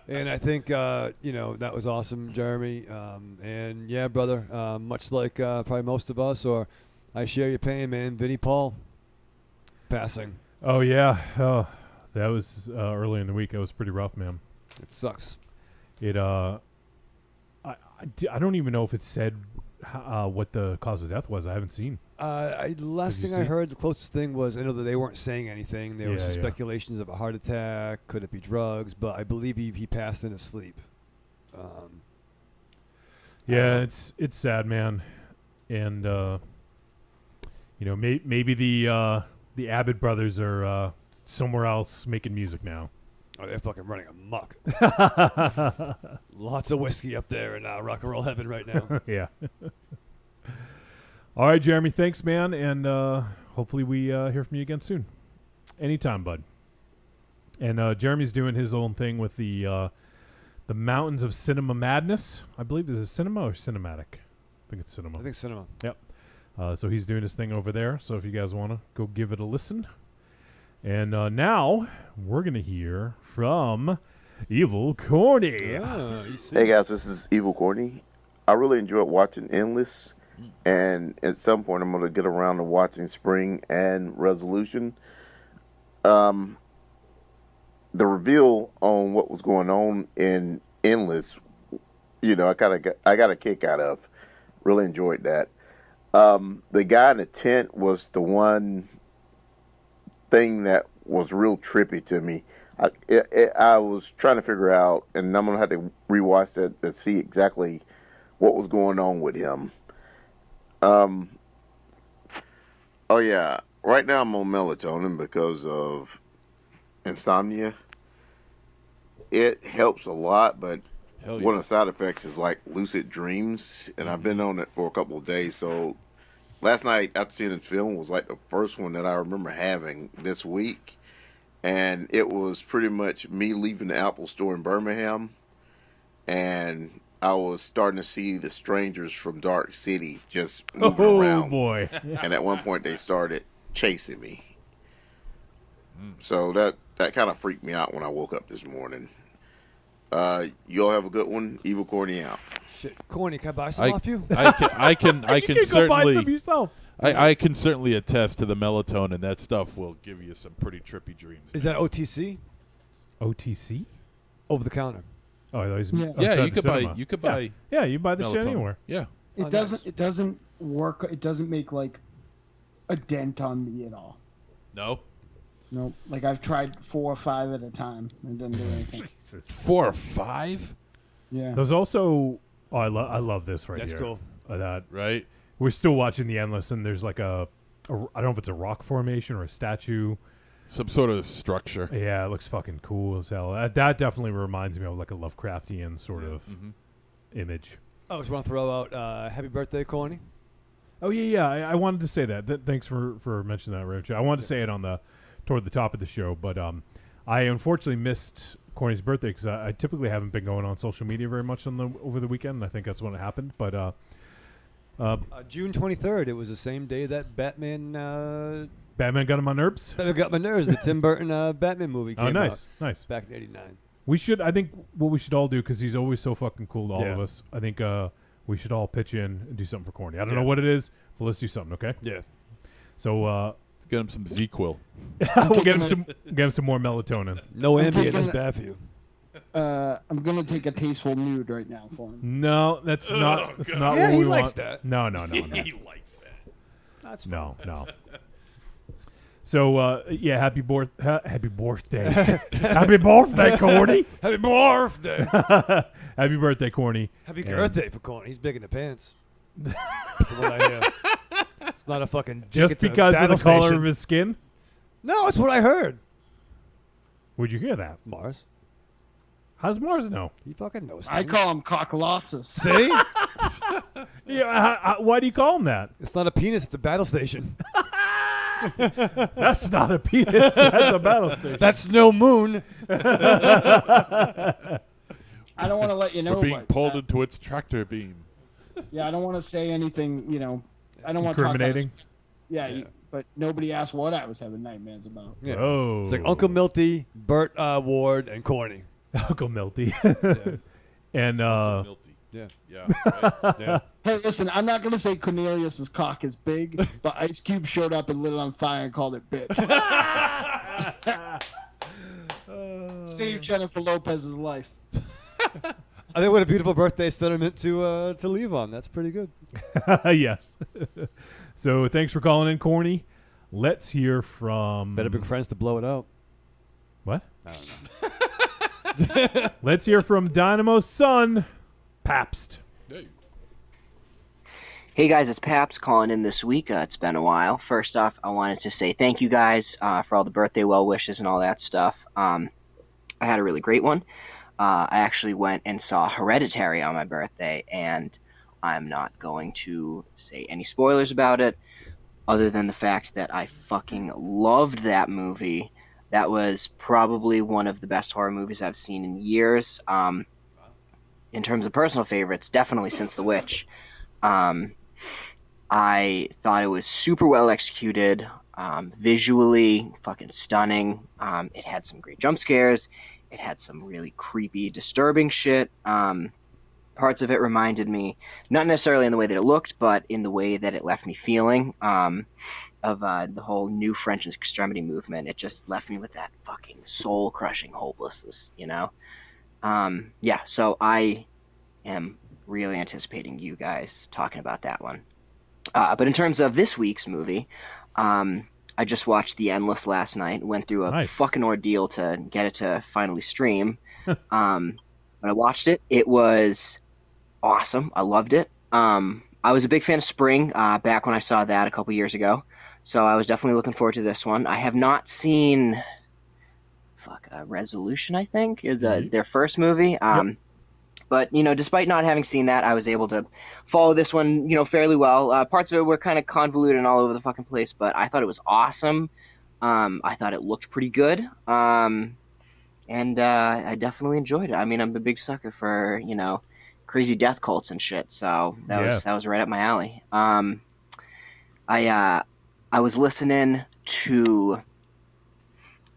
And I think, that was awesome, Jeremy. And yeah, brother, much like probably most of us, or I share your pain, man. Vinnie Paul passing. Oh, yeah. Oh, that was early in the week. It was pretty rough, man. It sucks. I don't even know if it said what the cause of death was. I haven't seen. Last thing I heard, the closest thing was, I know that they weren't saying anything. There was some speculations of a heart attack. Could it be drugs? But I believe he passed in his sleep. It's sad, man. And, maybe the Abbott brothers are somewhere else making music now. Oh, they're fucking running amok. Lots of whiskey up there in rock and roll heaven right now. Yeah. All right, Jeremy. Thanks, man. And hopefully we hear from you again soon. Anytime, bud. And Jeremy's doing his own thing with the Mountains of Cinema Madness. I believe is it cinema or cinematic? I think it's cinema. I think cinema. Yep. So he's doing his thing over there. So if you guys want to go give it a listen. And now we're going to hear from Evil Corny. Hey guys, this is Evil Corny. I really enjoyed watching Endless, and at some point I'm going to get around to watching Spring and Resolution. The reveal on what was going on in Endless, you know, I got a kick out of. Really enjoyed that. The guy in the tent was the one thing that was real trippy to me. I was trying to figure out, and I'm gonna have to rewatch that to see exactly what was going on with him. Oh yeah, right now I'm on melatonin because of insomnia. It helps a lot, but one of the side effects is like lucid dreams, and I've been on it for a couple of days. So last night after seeing the film was like the first one that I remember having this week. And it was pretty much me leaving the Apple store in Birmingham, and I was starting to see the strangers from Dark City just moving around. Oh, boy. And at one point, they started chasing me. So that kind of freaked me out when I woke up this morning. You all have a good one. Evil Corny out. Shit, Corny, can I buy some off you? I can You certainly go buy some yourself. I can certainly attest to the melatonin. That stuff will give you some pretty trippy dreams. Is that OTC? OTC? Over the counter. Oh, I thought he was Yeah. outside Yeah, the you could buy. cinema. You could buy. Yeah, you buy the shit melatonin. anywhere. Yeah. It doesn't work. It doesn't make like a dent on me at all. No. Nope. Like I've tried 4 or 5 at a time. It doesn't do anything. 4 or 5. Yeah. There's also. Oh, I love this right That's here. cool. That right. We're still watching the Endless, and there's like I don't know if it's a rock formation or a statue. Some sort of structure. Yeah, it looks fucking cool as hell. That definitely reminds me of like a Lovecraftian sort of image. I just want to throw out happy birthday, Corny. Oh yeah. I wanted to say that. Thanks for mentioning that, Rich. I wanted to say it toward the top of the show, but I unfortunately missed Corny's birthday because I typically haven't been going on social media very much over the weekend. And I think that's when it happened, but. June 23rd. It was the same day that Batman got on my nerves. Batman got my nerves. The Tim Burton Batman movie came out. Nice. Back in '89. We should. I think what we should all do, because he's always so fucking cool to all of Yeah. us. I think we should all pitch in and do something for Corny. I don't know what it is, but let's do something. Okay. Yeah. So let's get him some Z-Quil. we'll get him some more melatonin. No Ambien. That's bad for you. I'm gonna take a tasteful nude right now for him. No, that's not. That's not Yeah, what he we likes want. that. No. He likes that. That's no. So happy birthday, happy birthday, Corny. Happy birthday. Happy birthday, Corny. Happy birthday for Corny. He's big in the pants. From what I hear. It's not a fucking Just because of the color of his skin? No, it's what I heard. Where'd you hear that? Mars. How does Mars know? He fucking knows. I call him Coccolossus. See? Yeah. Why do you call him that? It's not a penis. It's a battle station. That's not a penis. That's a battle station. That's no moon. I don't want to let you know. We're being but, pulled into its tractor beam. Yeah, I don't want to say anything. I don't want to talk. Incriminating? But nobody asked what I was having nightmares about. Yeah. Oh. It's like Uncle Milty, Bert Ward, and Corny. Uncle Milty. And Milty. Yeah. Yeah. Hey, listen, I'm not gonna say Cornelius's cock is big, but Ice Cube showed up and lit it on fire and called it bitch. Save Jennifer Lopez's life. I think what a beautiful birthday sentiment to leave on. That's pretty good. Yes. So thanks for calling in, Corny. Let's hear from. Better big friends to blow it out. What? I don't know. Let's hear from Dynamo's son, Pabst. Hey guys, it's Paps calling in this week. It's been a while. First off, I wanted to say thank you guys for all the birthday well wishes and all that stuff. I had a really great one. I actually went and saw Hereditary on my birthday, and I'm not going to say any spoilers about it, other than the fact that I fucking loved that movie. That was probably one of the best horror movies I've seen in years. In terms of personal favorites, definitely since The Witch. I thought it was super well executed, visually fucking stunning. It had some great jump scares. It had some really creepy, disturbing shit. Parts of it reminded me, not necessarily in the way that it looked, but in the way that it left me feeling, the whole new French extremity movement, it just left me with that fucking soul-crushing hopelessness, you know? Yeah, so I am really anticipating you guys talking about that one. But in terms of this week's movie, I just watched The Endless last night. Went through a fucking ordeal to get it to finally stream. But I watched it. It was awesome. I loved it. I was a big fan of Spring back when I saw that a couple years ago. So I was definitely looking forward to this one. I have not seen Resolution, I think, is their first movie. But, you know, despite not having seen that, I was able to follow this one, you know, fairly well. Parts of it were kind of convoluted and all over the fucking place, but I thought it was awesome. I thought it looked pretty good. And I definitely enjoyed it. I mean, I'm a big sucker for, you know, crazy death cults and shit, so that was right up my alley. I was listening to,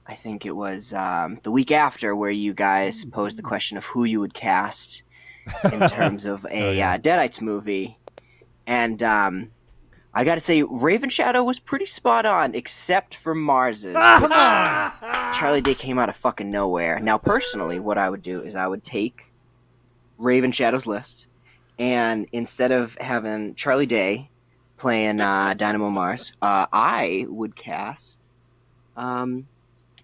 I think it was the week after, where you guys posed the question of who you would cast in terms of a Deadites movie. And I got to say, Raven Shadow was pretty spot on, except for Mars's. Come on! Charlie Day came out of fucking nowhere. Now, personally, what I would do is I would take Raven Shadow's list, and instead of having Charlie Day playing Dynamo Mars, I would cast...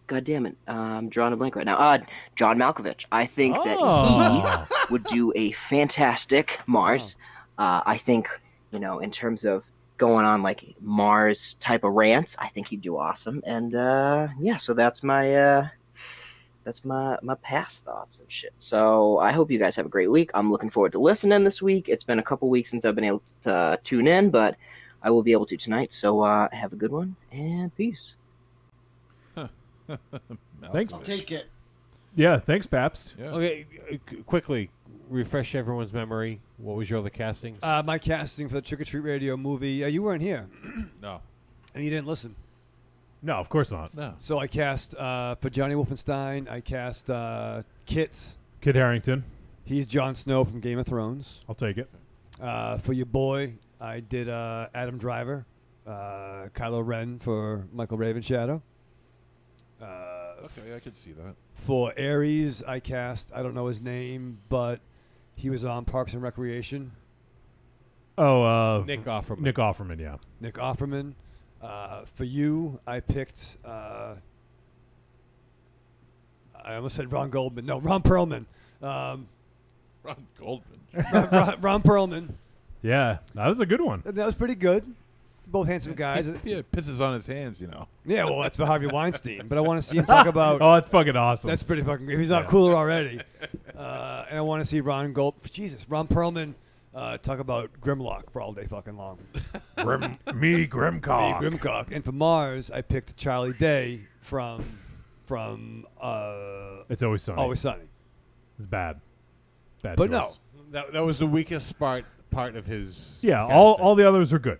God damn it. I'm drawing a blank right now. John Malkovich. I think that he would do a fantastic Mars. I think, you know, in terms of going on like Mars type of rants, I think he'd do awesome. And yeah, so that's my past thoughts and shit. So I hope you guys have a great week. I'm looking forward to listening this week. It's been a couple weeks since I've been able to tune in, but I will be able to tonight. So have a good one and peace. Thanks. I'll take it. Yeah, thanks, Pabst. Yeah. Okay, quickly refresh everyone's memory. What was your other castings? My casting for the Trick or Treat Radio movie. You weren't here. No. And you didn't listen. No, of course not. No. So I cast for Johnny Wolfenstein. I cast Kit Harington. He's Jon Snow from Game of Thrones. I'll take it. For your boy, I did Adam Driver, Kylo Ren for Michael Ravenshadow. Okay, I could see that. For Ares, I cast, I don't know his name, but he was on Parks and Recreation. Oh, Nick Offerman. Nick Offerman, yeah. Nick Offerman. For you, I picked, I almost said Ron Goldman. No, Ron Perlman. Ron Goldman. Ron Perlman. Yeah, that was a good one. That was pretty good. Both handsome guys. Yeah, pisses on his hands, you know. Yeah, well, that's for Harvey Weinstein. But I want to see him talk about... Oh, that's fucking awesome. That's pretty fucking... He's not cooler already. And I want to see Ron Perlman talk about Grimlock for all day fucking long. Grimcock. And for Mars, I picked Charlie Day from It's Always Sunny. Always Sunny. It's bad. Bad But choice. no. That was the weakest part of his. Yeah, casting. all the others are good.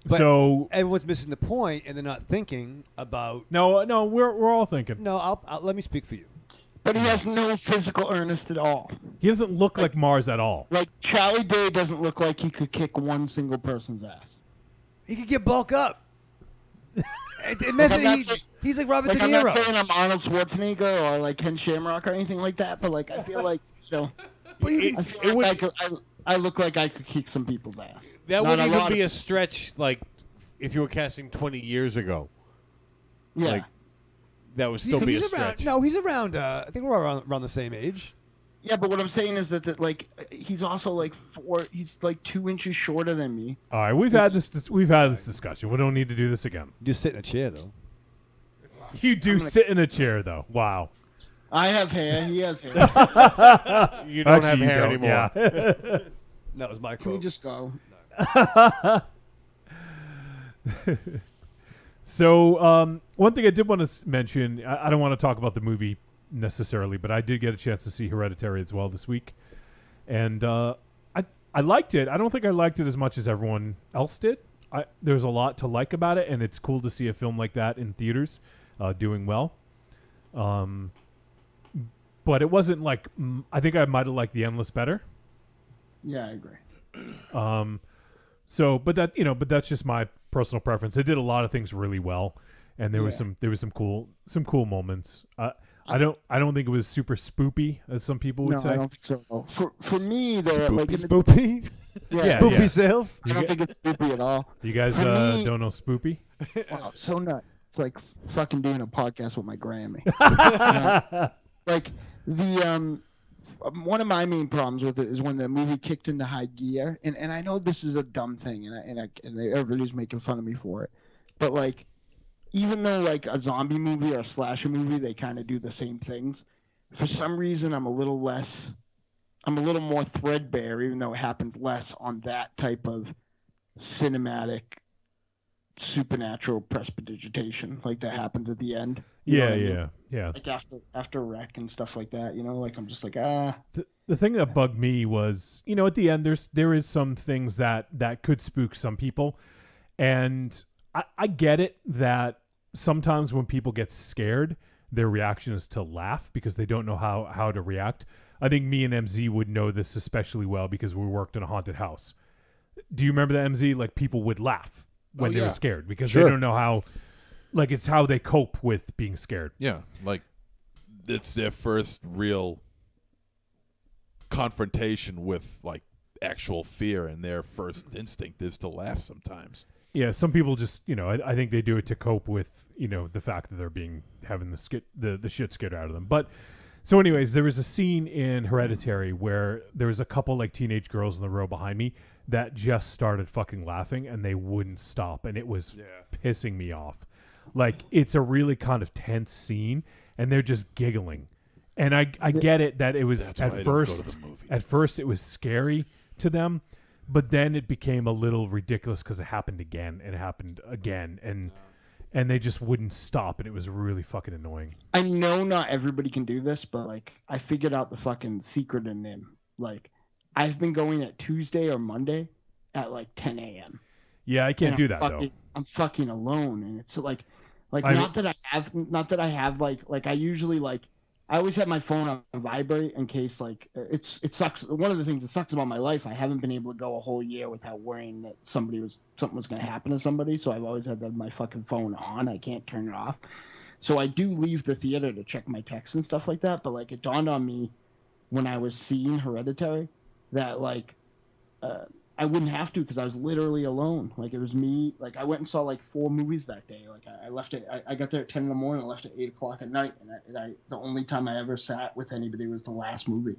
But so everyone's missing the point, and they're not thinking about... No, we're all thinking. No, I'll let me speak for you. But he has no physical earnest at all. He doesn't look like Mars at all. Like, Charlie Day doesn't look like he could kick one single person's ass. He could get bulk up. It meant that he's like Robert De Niro. I'm not saying I'm Arnold Schwarzenegger or like Ken Shamrock or anything like that, but like I feel like, you know, I look like I could kick some people's ass. That Not would a even lot be of- a stretch, like if you were casting 20 years ago. Yeah. Like, that would still be a around, stretch. No, he's around. I think we're around the same age. Yeah, but what I'm saying is that like he's also like he's like 2 inches shorter than me. All right, we've had this discussion. We don't need to do this again. Just sit in a chair though. You do sit in a chair though. Wow. I have hair. He has hair. You don't have Actually, hair don't, anymore. Yeah. That was my Can we quote. just go? So one thing I did want to mention, I don't want to talk about the movie necessarily, but I did get a chance to see Hereditary as well this week, and I liked it. I don't think I liked it as much as everyone else did. There's a lot to like about it, and it's cool to see a film like that in theaters doing well. But it wasn't like I think I might have liked The Endless better. Yeah, I agree. So, but that's just my personal preference. They did a lot of things really well, and there was some cool moments. I don't think it was super spoopy, as some people would say. I don't think so. For me, they're Spoopy? Spoopy sales? I don't think it's spoopy at all. You guys don't know spoopy? Wow, so nuts. It's like fucking doing a podcast with my Grammy. Like the one of my main problems with it is when the movie kicked into high gear, and I know this is a dumb thing, and everybody's making fun of me for it, but like, even though like a zombie movie or a slasher movie, they kind of do the same things, for some reason I'm a little more threadbare, even though it happens less on that type of cinematic supernatural prestidigitation like that happens at the end. You know what I mean? Yeah. Like after wreck and stuff like that, like I'm just like The thing that bugged me was, at the end there is some things that could spook some people, and I get it that sometimes when people get scared, their reaction is to laugh because they don't know how to react. I think me and MZ would know this especially well because we worked in a haunted house. Do you remember the MZ? Like, people would laugh when they were scared because they don't know how, like, it's how they cope with being scared. Yeah, like it's their first real confrontation with like actual fear, and their first instinct is to laugh sometimes. Yeah, some people just, I think they do it to cope with, the fact that they're having the shit scared out of them. But so anyways, there was a scene in Hereditary where there was a couple like teenage girls in the row behind me that just started fucking laughing, and they wouldn't stop, and it was pissing me off. Like, it's a really kind of tense scene, and they're just giggling. And I get it that it was at first it was scary to them, but then it became a little ridiculous because it happened again and it happened again, and they just wouldn't stop, and it was really fucking annoying. I know not everybody can do this, but like I figured out the fucking secret in them. Like, I've been going at Tuesday or Monday at like 10 a.m. Yeah, I can't do that though. I'm fucking alone, and it's like not that I have like I usually like. I always have my phone on vibrate in case like it sucks. One of the things that sucks about my life, I haven't been able to go a whole year without worrying that something was going to happen to somebody. So I've always had to have my fucking phone on. I can't turn it off. So I do leave the theater to check my texts and stuff like that. But like, it dawned on me when I was seeing Hereditary that like I wouldn't have to because I was literally alone. Like, it was me. Like, I went and saw like 4 movies that day. Like, I left it. I got there at 10 in the morning. I left at 8 o'clock at night. And I the only time I ever sat with anybody was the last movie.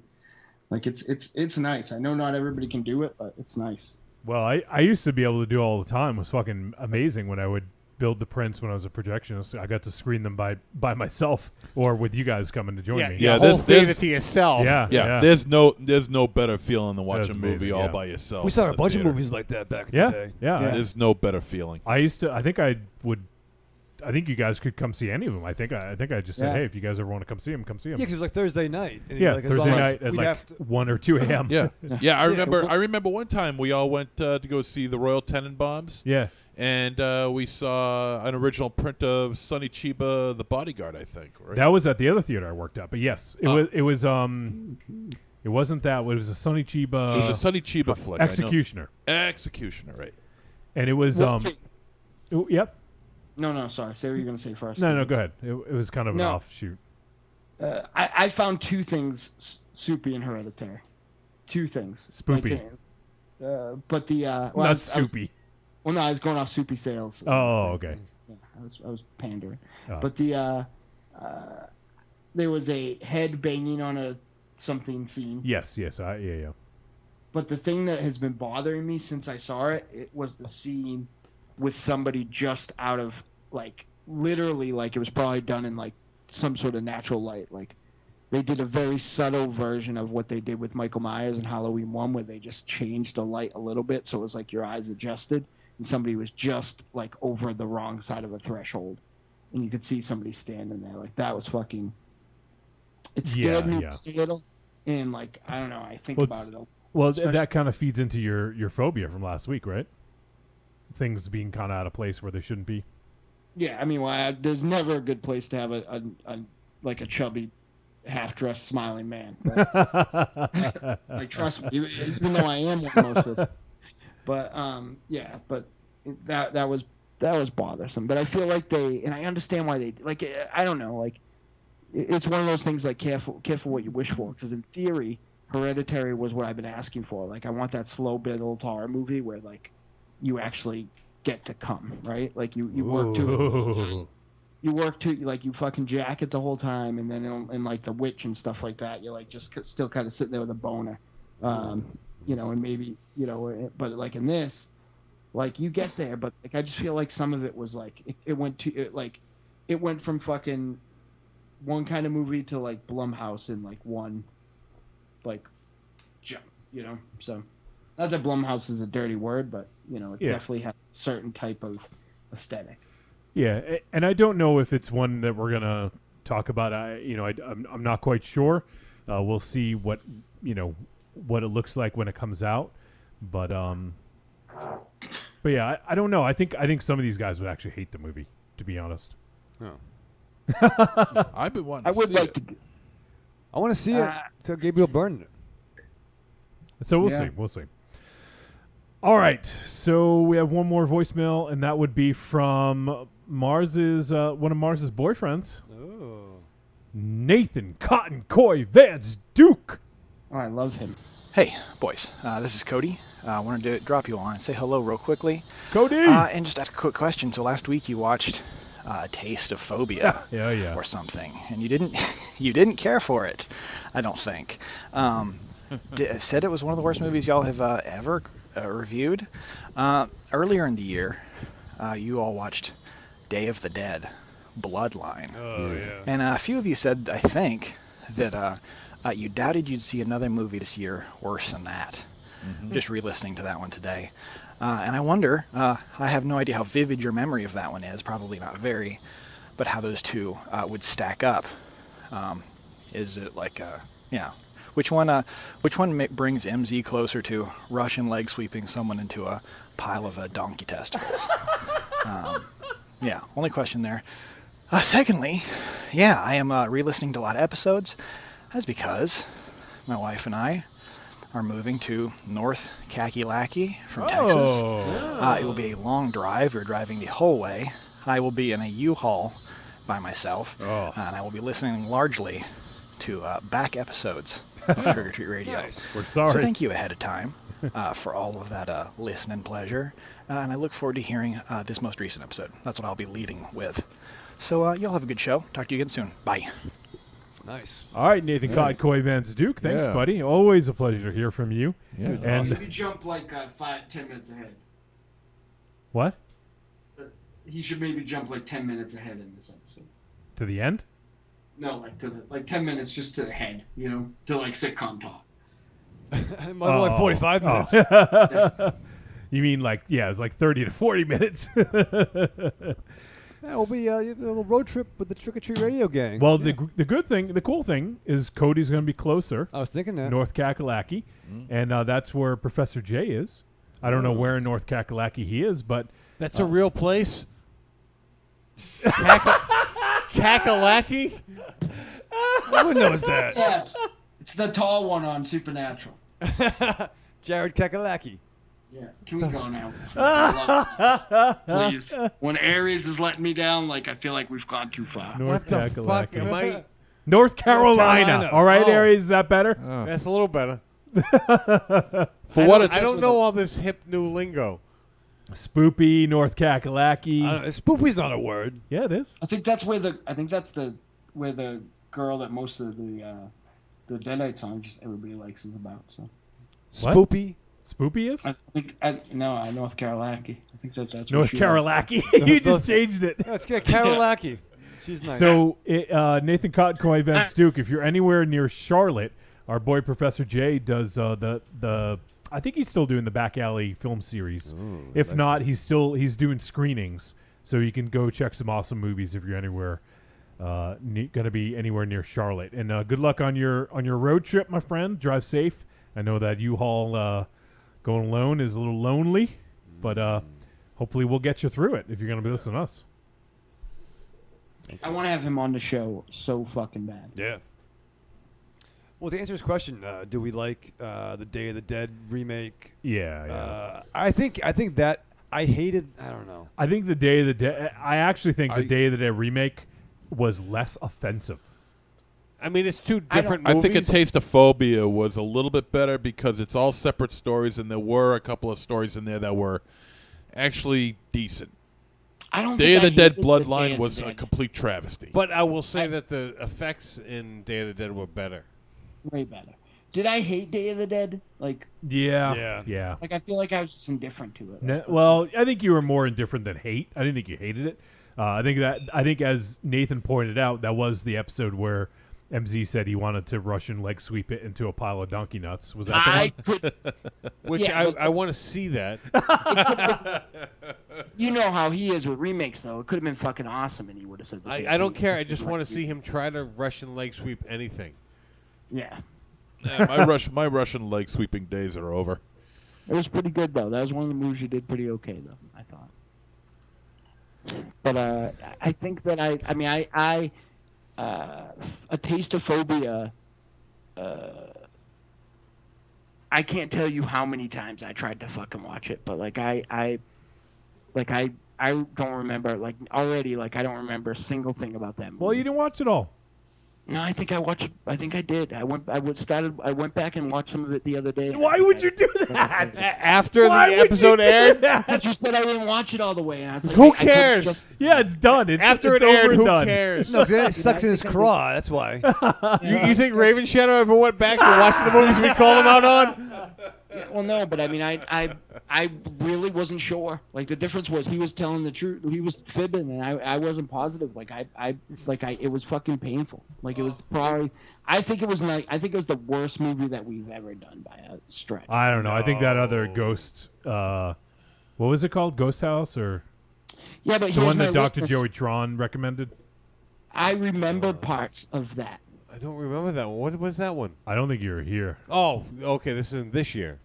Like, it's nice. I know not everybody can do it, but it's nice. Well, I used to be able to do all the time. It was fucking amazing when I would build the prints when I was a projectionist. I got to screen them by myself or with you guys coming to join me. Yeah, there's it to yourself. Yeah. There's no better feeling than watching a movie all by yourself. We saw a bunch of movies like that back in the day. Yeah. There's no better feeling. I think you guys could come see any of them. I think I just said, hey, if you guys ever want to come see them, come see them. Yeah, because it was like Thursday night. And like, Thursday night at like 1 or 2 a.m. Yeah. I remember one time we all went to go see the Royal Tenenbaums. Yeah. And we saw an original print of Sonny Chiba, The Bodyguard, I think. Right? That was at the other theater I worked at, but yes, it was. It wasn't that. It was a Sonny Chiba. It was a Sonny Chiba flick. Executioner. Executioner, right? And it was. Yep. No, sorry. Say what you're gonna say first. No, go ahead. It was kind of an offshoot. I found 2 things soupy in Hereditary. 2 things. Spoopy. But the not soupy. Well, no, I was going off soupy sales. Oh, okay. Yeah, I was pandering. Oh. But there was a head banging on something scene. Yes, yeah. But the thing that has been bothering me since I saw it was the scene with somebody just out of like literally like it was probably done in like some sort of natural light. Like, they did a very subtle version of what they did with Michael Myers in Halloween 1, where they just changed the light a little bit so it was like your eyes adjusted. And somebody was just like over the wrong side of a threshold, and you could see somebody standing there. Like, that was fucking. It scared me a little, and like I don't know. I think about it. Well, that kind of feeds into your phobia from last week, right? Things being kind of out of place where they shouldn't be. Yeah, I mean, there's never a good place to have a chubby, half-dressed, smiling man. Right? Like, trust me, even though I am one most of. But but that was bothersome. But I feel like and I understand why they like. I don't know, like it's one of those things like careful what you wish for, because in theory, Hereditary was what I've been asking for. Like I want that slow build horror movie where like you actually get to come, right? Like you work to. You work to like you fucking jack it the whole time, and then and like the witch and stuff like that, you're like just still kind of sitting there with a boner, you know, and maybe but like in this, like you get there, but like I just feel like some of it was like it went from fucking one kind of movie to like Blumhouse in like one like jump, you know. So not that Blumhouse is a dirty word, but you know it definitely has a certain type of aesthetic. Yeah, and I don't know if it's one that we're gonna talk about. I'm not quite sure. We'll see what it looks like when it comes out. But yeah, I don't know. I think some of these guys would actually hate the movie, to be honest. Oh. I've been wanting. I would like to. I want to see it. So Gabriel burned it. So we'll see. We'll see. All right. So we have one more voicemail, and that would be from Mars's one of Mars's boyfriends. Oh. Nathan Cotton Coy Vance Duke. Oh, I love him. Hey, boys. This is Cody. I wanted to drop you on and say hello real quickly. Cody! And just ask a quick question. So last week you watched Taste of Phobia. Yeah. Or something. And you didn't care for it, I don't think. Said it was one of the worst movies y'all have ever reviewed. Earlier in the year, you all watched Day of the Dead, Bloodline. Oh, yeah. And a few of you said, I think, that you doubted you'd see another movie this year worse than that. Mm-hmm. Just re-listening to that one today. And I wonder, I have no idea how vivid your memory of that one is, probably not very, but how those two would stack up. Is it like, which one brings MZ closer to Russian leg sweeping someone into a pile of donkey testicles? Only question there. Secondly, I am re-listening to a lot of episodes. That's because my wife and I are moving to North Kakalaki from Texas. It will be a long drive. We're driving the whole way. I will be in a U-Haul by myself, and I will be listening largely to back episodes of Trigger Treat Radio. Nice. We're sorry. So thank you ahead of time for all of that listening pleasure, and I look forward to hearing this most recent episode. That's what I'll be leading with. So y'all have a good show. Talk to you again soon. Bye. Nice. All right, Nathan Coy Vance Duke. Thanks, buddy. Always a pleasure to hear from you. Yeah, and awesome. He jumped like 5-10 minutes ahead. What? He should maybe jump like 10 minutes ahead in this episode. To the end? No, like 10 minutes just to the head, to like sitcom talk. Might be like 45 minutes. You mean it's like 30 to 40 minutes. It'll be a little road trip with the Trick or Treat Radio gang. Well, the cool thing is Cody's going to be closer. I was thinking that. North Kakalaki, and that's where Professor J is. I don't know where in North Kakalaki he is, but that's a real place. Kakalaki? Who knows that? Yeah, it's the tall one on Supernatural. Jared Kakalaki. Yeah, can we go now? Please. When Aries is letting me down, I feel like we've gone too far. North Kakalaki. Am I? North Carolina. All right, Aries, is that better? That's a little better. I don't know all this hip new lingo. Spoopy, North Kakalaki. Spoopy's not a word. Yeah, it is. I think that's where the girl that most of the Deadite songs just everybody likes is about. So. What? Spoopy. Spoopy is? I think North Carolina. I think that's North Carolina. You just changed it. Let's get Carolaki. She's nice. So Nathan Cotton Vance Duke, if you're anywhere near Charlotte, our boy Professor J does the I think he's still doing the Back Alley film series. Ooh, if not, he's doing screenings. So you can go check some awesome movies if you're anywhere gonna be anywhere near Charlotte. And good luck on your road trip, my friend. Drive safe. I know that U-Haul going alone is a little lonely, but hopefully we'll get you through it if you're going to be listening to us. I want to have him on the show so fucking bad. Yeah. Well, to answer his question, do we like the Day of the Dead remake? Yeah. I think that I don't know. I think the Day of the Dead. I actually think the Day of the Dead remake was less offensive. I mean, it's two different I movies. think A Taste of Phobia was a little bit better because it's all separate stories, and there were a couple of stories in there that were actually decent. I don't. Day of the Dead Day Bloodline of the was Dead. a complete travesty. But I will say that the effects in Day of the Dead were better. Way better. Did I hate Day of the Dead? Like, Yeah. like I feel like I was just indifferent to it. Well, I think you were more indifferent than hate. I didn't think you hated it. I think as Nathan pointed out, that was the episode where MZ said he wanted to Russian leg sweep it into a pile of donkey nuts. Was that the one? Which I want to see that. You know how he is with remakes, though. It could have been fucking awesome, and he would have said the same I don't thing. care. I just want to see him try to Russian leg sweep anything. Yeah. My Russian leg sweeping days are over. It was pretty good, though. That was one of the moves you did pretty okay, though, I thought. But I think that I A Taste of Phobia, I can't tell you how many times I tried to fucking watch it, but I don't remember, I don't remember a single thing about that movie. Well, you didn't watch it all. No, I think I watched it. I think I did. I went back and watched some of it the other day. Why would you do that? After the episode aired? Because you said I didn't watch it all the way. And I was like, Who I couldn't cares? just- Yeah, it's done. After it's it aired, over and who done. cares? No, 'cause then it sucks in his craw. That's why. You think Raven Shadow ever went back and watched the movies we call him out on? Yeah, well, no, but I mean, I really wasn't sure. Like, the difference was he was telling the truth. He was fibbing, and I wasn't positive. It was fucking painful. Like, it was probably. I think it was the worst movie that we've ever done by a stretch. I don't know. I think that other Ghost. What was it called? Ghost House or? Yeah, but the one here's that my Dr. weakness. Joey Tron recommended. I remember parts of that. I don't remember that one. What was that one? I don't think you were here. Oh, okay. This isn't this year.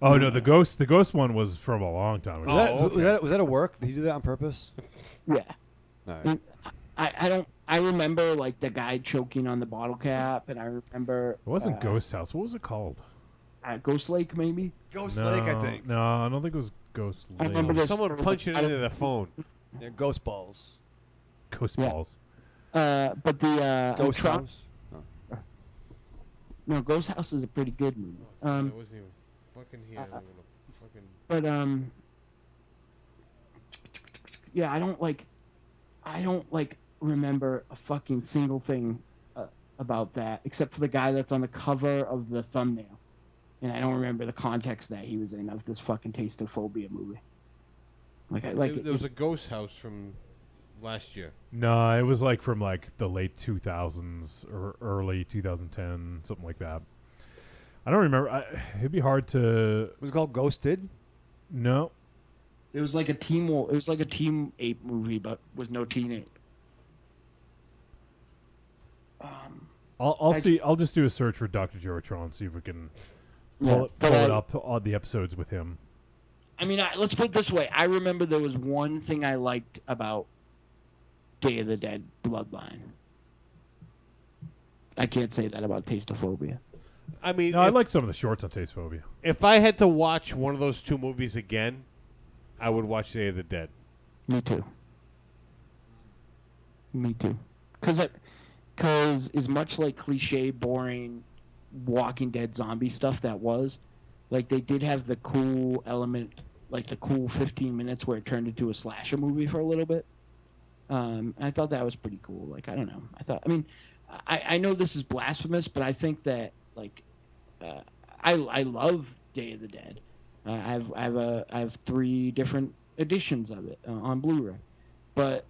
Oh no, the ghost one was from a long time ago. Was that a work? Did he do that on purpose? Yeah. All right. I remember like the guy choking on the bottle cap, and I remember. It wasn't Ghost House. What was it called? Ghost Lake, maybe. Ghost Lake, I think. No, I don't think it was Ghost I Lake. remember this. Someone punching into the phone. Yeah, Ghost Balls. Ghost Yeah. Balls. But the Ghost Tron- House. No, Ghost House is a pretty good movie. I wasn't even fucking here. But yeah, I don't remember a fucking single thing about that except for the guy that's on the cover of the thumbnail, and I don't remember the context that he was in of this fucking Taste of Phobia movie. There was a Ghost House from last year. No, it was like from like the late 2000s or early 2010, something like that. I don't remember. It'd be hard to. Was it called Ghosted? No. It was like a team. It was like a Team Ape movie, but with no teen ape. I'll just do a search for Dr. Joey Tron, see if we can pull it up all the episodes with him. I mean, let's put it this way. I remember there was one thing I liked about Day of the Dead Bloodline. I can't say that about Taste of Phobia. I mean, No, I like some of the shorts on Taste Phobia. If I had to watch one of those two movies again, I would watch Day of the Dead. Me too. Because as much like cliche, boring, Walking Dead zombie stuff that was, like they did have the cool element, like the cool 15 minutes where it turned into a slasher movie for a little bit. I thought that was pretty cool. Like, I don't know. I know this is blasphemous, but I think that like I love Day of the Dead. I have 3 different editions of it on Blu-ray, but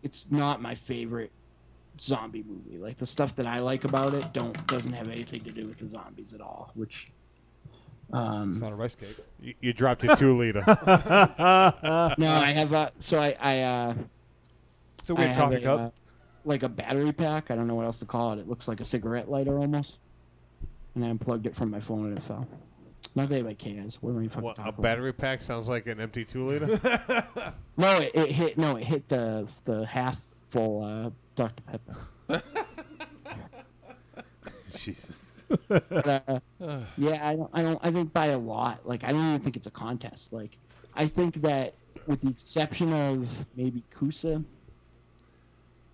it's not my favorite zombie movie. Like the stuff that I like about it doesn't have anything to do with the zombies at all. Which It's not a rice cake. You dropped your 2-liter. No, I have it's a weird coffee cup. Like a battery pack. I don't know what else to call it. It looks like a cigarette lighter almost. And I unplugged it from my phone and it fell. Not that anybody cares. What am I fucking talking A about? battery pack sounds like an empty 2-liter. No, it hit the half full Dr. Pepper. Jesus. But, yeah, I think by a lot. Like, I don't even think it's a contest. Like, I think that with the exception of maybe Kusa.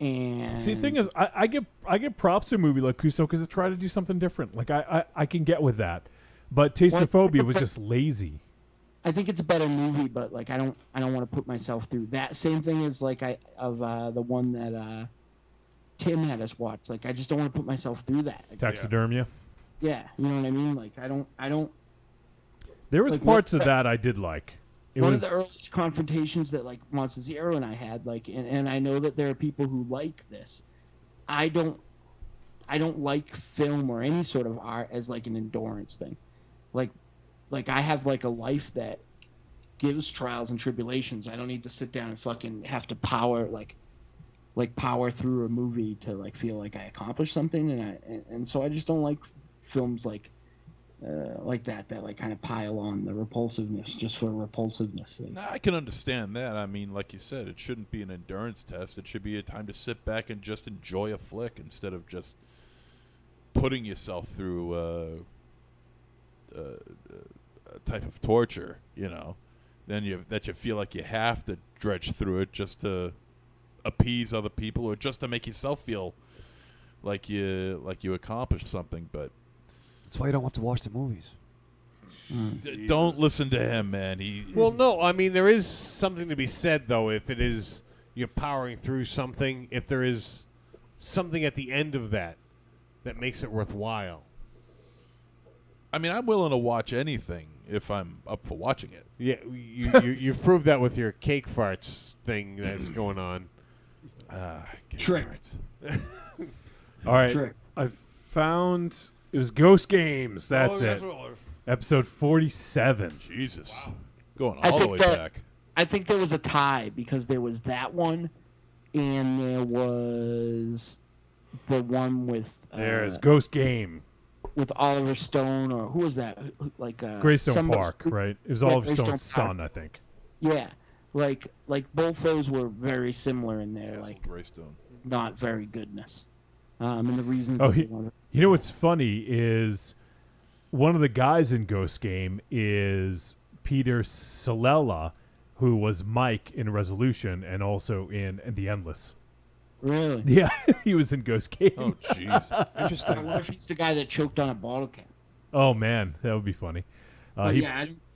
And see, the thing is, I get props to a movie like Kuso because it tried to do something different. Like I can get with that, but Tasteophobia was just lazy. I think it's a better movie, but like I don't want to put myself through that same thing as like the one that Tim had us watch. Like I just don't want to put myself through that. Taxidermia. Yeah, you know what I mean. Like I don't. There was like, parts of that I did like. One of the earliest confrontations that like Monster Zero and I had, like, and I know that there are people who like this. I don't like film or any sort of art as like an endurance thing. Like I have like a life that gives trials and tribulations. I don't need to sit down and fucking have to power through a movie to like feel like I accomplished something, and so I just don't like films like that like kind of pile on the repulsiveness just for repulsiveness sake. Nah, I can understand that. I mean, like you said, it shouldn't be an endurance test. It should be a time to sit back and just enjoy a flick instead of just putting yourself through a type of torture, you know. Then you feel like you have to dredge through it just to appease other people or just to make yourself feel like you accomplished something, but that's why you don't want to watch the movies. Don't listen to him, man. Well, no, I mean there is something to be said though. If it is you're powering through something, if there is something at the end of that makes it worthwhile. I mean, I'm willing to watch anything if I'm up for watching it. Yeah, you've proved that with your cake farts thing that's going on. Trick. All right, Trick. I found. It was Ghost Games. That's it. Episode 47. Jesus. Wow. Going all the way back. I think there was a tie because there was that one and there was the one with... There's Ghost Game. With Oliver Stone, or who was that? Like Greystone Park, right? It was Oliver Stone's son, I think. Yeah. Like both those were very similar in their Greystone. Not very goodness. And the reason. You know what's funny is one of the guys in Ghost Game is Peter Salela, who was Mike in Resolution and also in The Endless. Really? Yeah, he was in Ghost Game. Oh, jeez. Interesting. I wonder if he's the guy that choked on a bottle can. Oh man, that would be funny.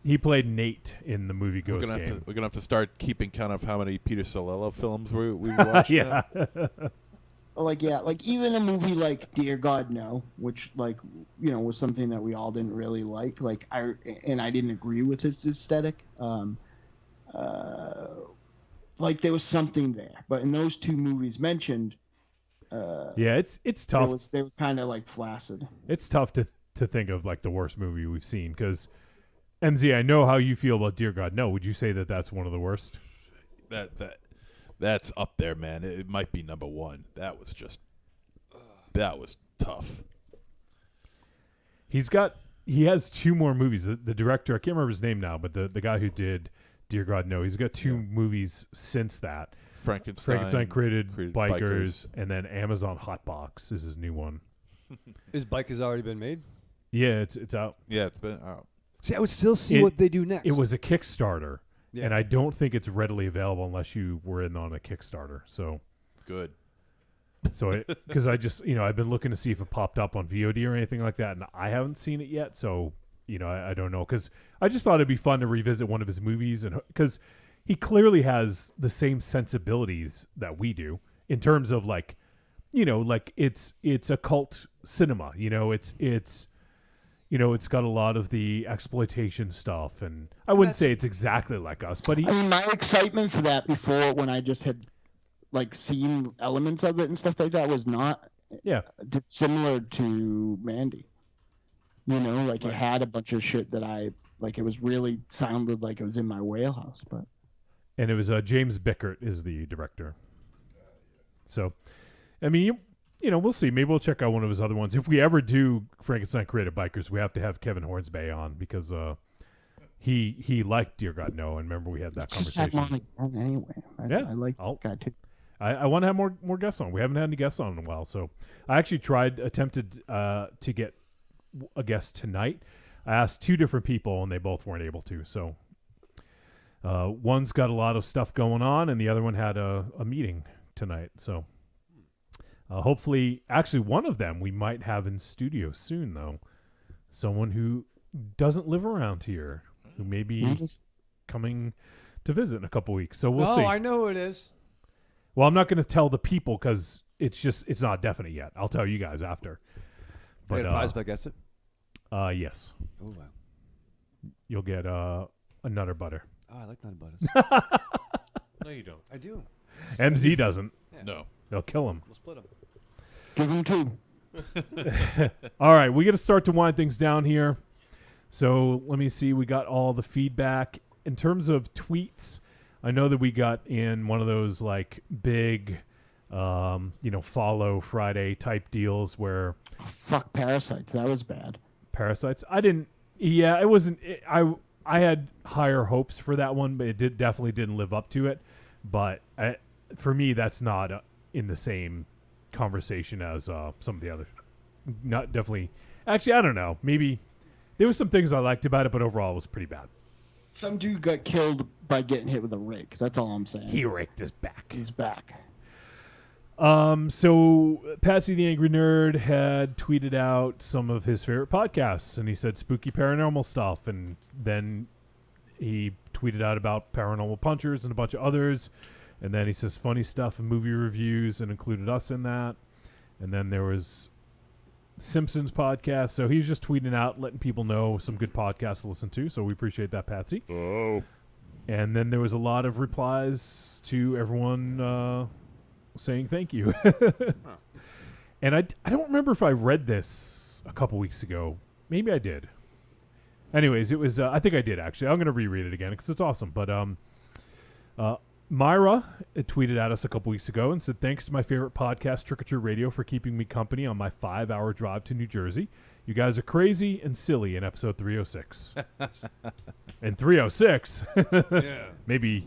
He played Nate in the movie Ghost Game. We're gonna have to start keeping count of how many Peter Salela films we watched. Yeah. Like even a movie like Dear God No, which was something that we all didn't really like. I didn't agree with his aesthetic. There was something there, but in those two movies mentioned, yeah, it's tough. They were kind of like flaccid. It's tough to think of like the worst movie we've seen because MZ, I know how you feel about Dear God No. Would you say that that's one of the worst? That's up there, man. It might be number one. That was tough. He has two more movies. The director, I can't remember his name now, but the guy who did Dear God No, he's got two movies since that. Frankenstein created Bikers, and then Amazon Hotbox is his new one. Is Bikers already been made? Yeah, it's out. Yeah, it's been out. See, I would still see what they do next. It was a Kickstarter. Yeah. And I don't think it's readily available unless you were in on a Kickstarter. So good. So because I just I've been looking to see if it popped up on VOD or anything like that, and I haven't seen it yet. So I don't know because I just thought it'd be fun to revisit one of his movies, and because he clearly has the same sensibilities that we do in terms of it's occult cinema. It's got a lot of the exploitation stuff, and I wouldn't say it's exactly like us, but my excitement for that before, when I just had seen elements of it and stuff like that, was not dissimilar to Mandy. It had a bunch of shit that it was really sounded like it was in my wheelhouse, but. And it was James Bickert is the director. So, I mean, we'll see. Maybe we'll check out one of his other ones. If we ever do Frankenstein Created Bikers, we have to have Kevin Hornsby on because he liked Dear God No, and remember we had that conversation. Just have him on anyway. I like that guy too. I want to have more guests on. We haven't had any guests on in a while, so I actually attempted to get a guest tonight. I asked 2 different people, and they both weren't able to. So one's got a lot of stuff going on, and the other one had a meeting tonight. So hopefully, actually, one of them we might have in studio soon, though. Someone who doesn't live around here, who may be coming to visit in a couple weeks. So we'll see. Oh, I know who it is. Well, I'm not going to tell the people because it's not definite yet. I'll tell you guys after. But get a prize if I guess it? Yes. Oh, wow. You'll get a Nutter Butter. Oh, I like Nutter Butters. No, you don't. I do. MZ doesn't. Yeah. No. They'll kill him. We'll split them. Give him 2. All right, we got to start to wind things down here. So let me see. We got all the feedback. In terms of tweets, I know that we got in one of those like big, follow Friday type deals where... Fuck Parasites. That was bad. Parasites? I didn't... Yeah, it wasn't... I had higher hopes for that one, but it definitely didn't live up to it. But for me, that's not in the same conversation as some of the others. Not definitely... Actually, I don't know. Maybe... There was some things I liked about it, but overall it was pretty bad. Some dude got killed by getting hit with a rake. That's all I'm saying. He raked his back. He's back. So Patsy the Angry Nerd had tweeted out some of his favorite podcasts, and he said spooky paranormal stuff, and then he tweeted out about Paranormal Punchers and a bunch of others, and then he says funny stuff and movie reviews and included us in that, and then there was Simpsons podcast. So he was just tweeting out, letting people know some good podcasts to listen to. So we appreciate that, Patsy. Oh. And then there was a lot of replies to everyone saying thank you. And I don't remember if I read this a couple weeks ago. Maybe I did. Anyways, it was I think I did actually. I'm going to reread it again because it's awesome. But Myra tweeted at us a couple weeks ago and said, thanks to my favorite podcast, Trick or Treat Radio, for keeping me company on my 5-hour drive to New Jersey. You guys are crazy and silly in episode 306. And 306? Yeah. Maybe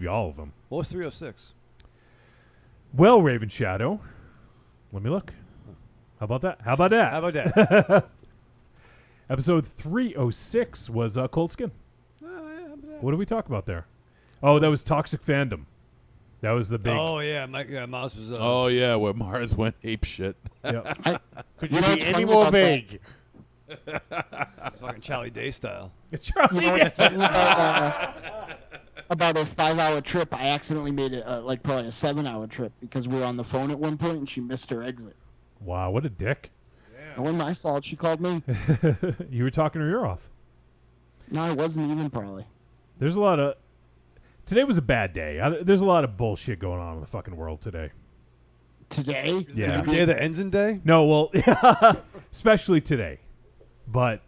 all of them. What was 306? Well, Raven Shadow, let me look. How about that? How about that? Episode 306 was Cold Skin. What did we talk about there? Oh, that was Toxic Fandom. That was the big... Oh, yeah. Mouse was... Oh, yeah, where Mars went ape shit. Yeah. Could you be any more vague? It's fucking Charlie Day style. Charlie Day. About a 5-hour trip, I accidentally made it probably a 7-hour trip because we were on the phone at one point and she missed her exit. Wow, what a dick. It wasn't my fault. She called me. You were talking her ear off. No, it wasn't even probably. There's a lot of... Today was a bad day. There's a lot of bullshit going on in the fucking world today. Today? Yeah. Every day that ends in day? No, well, especially today. But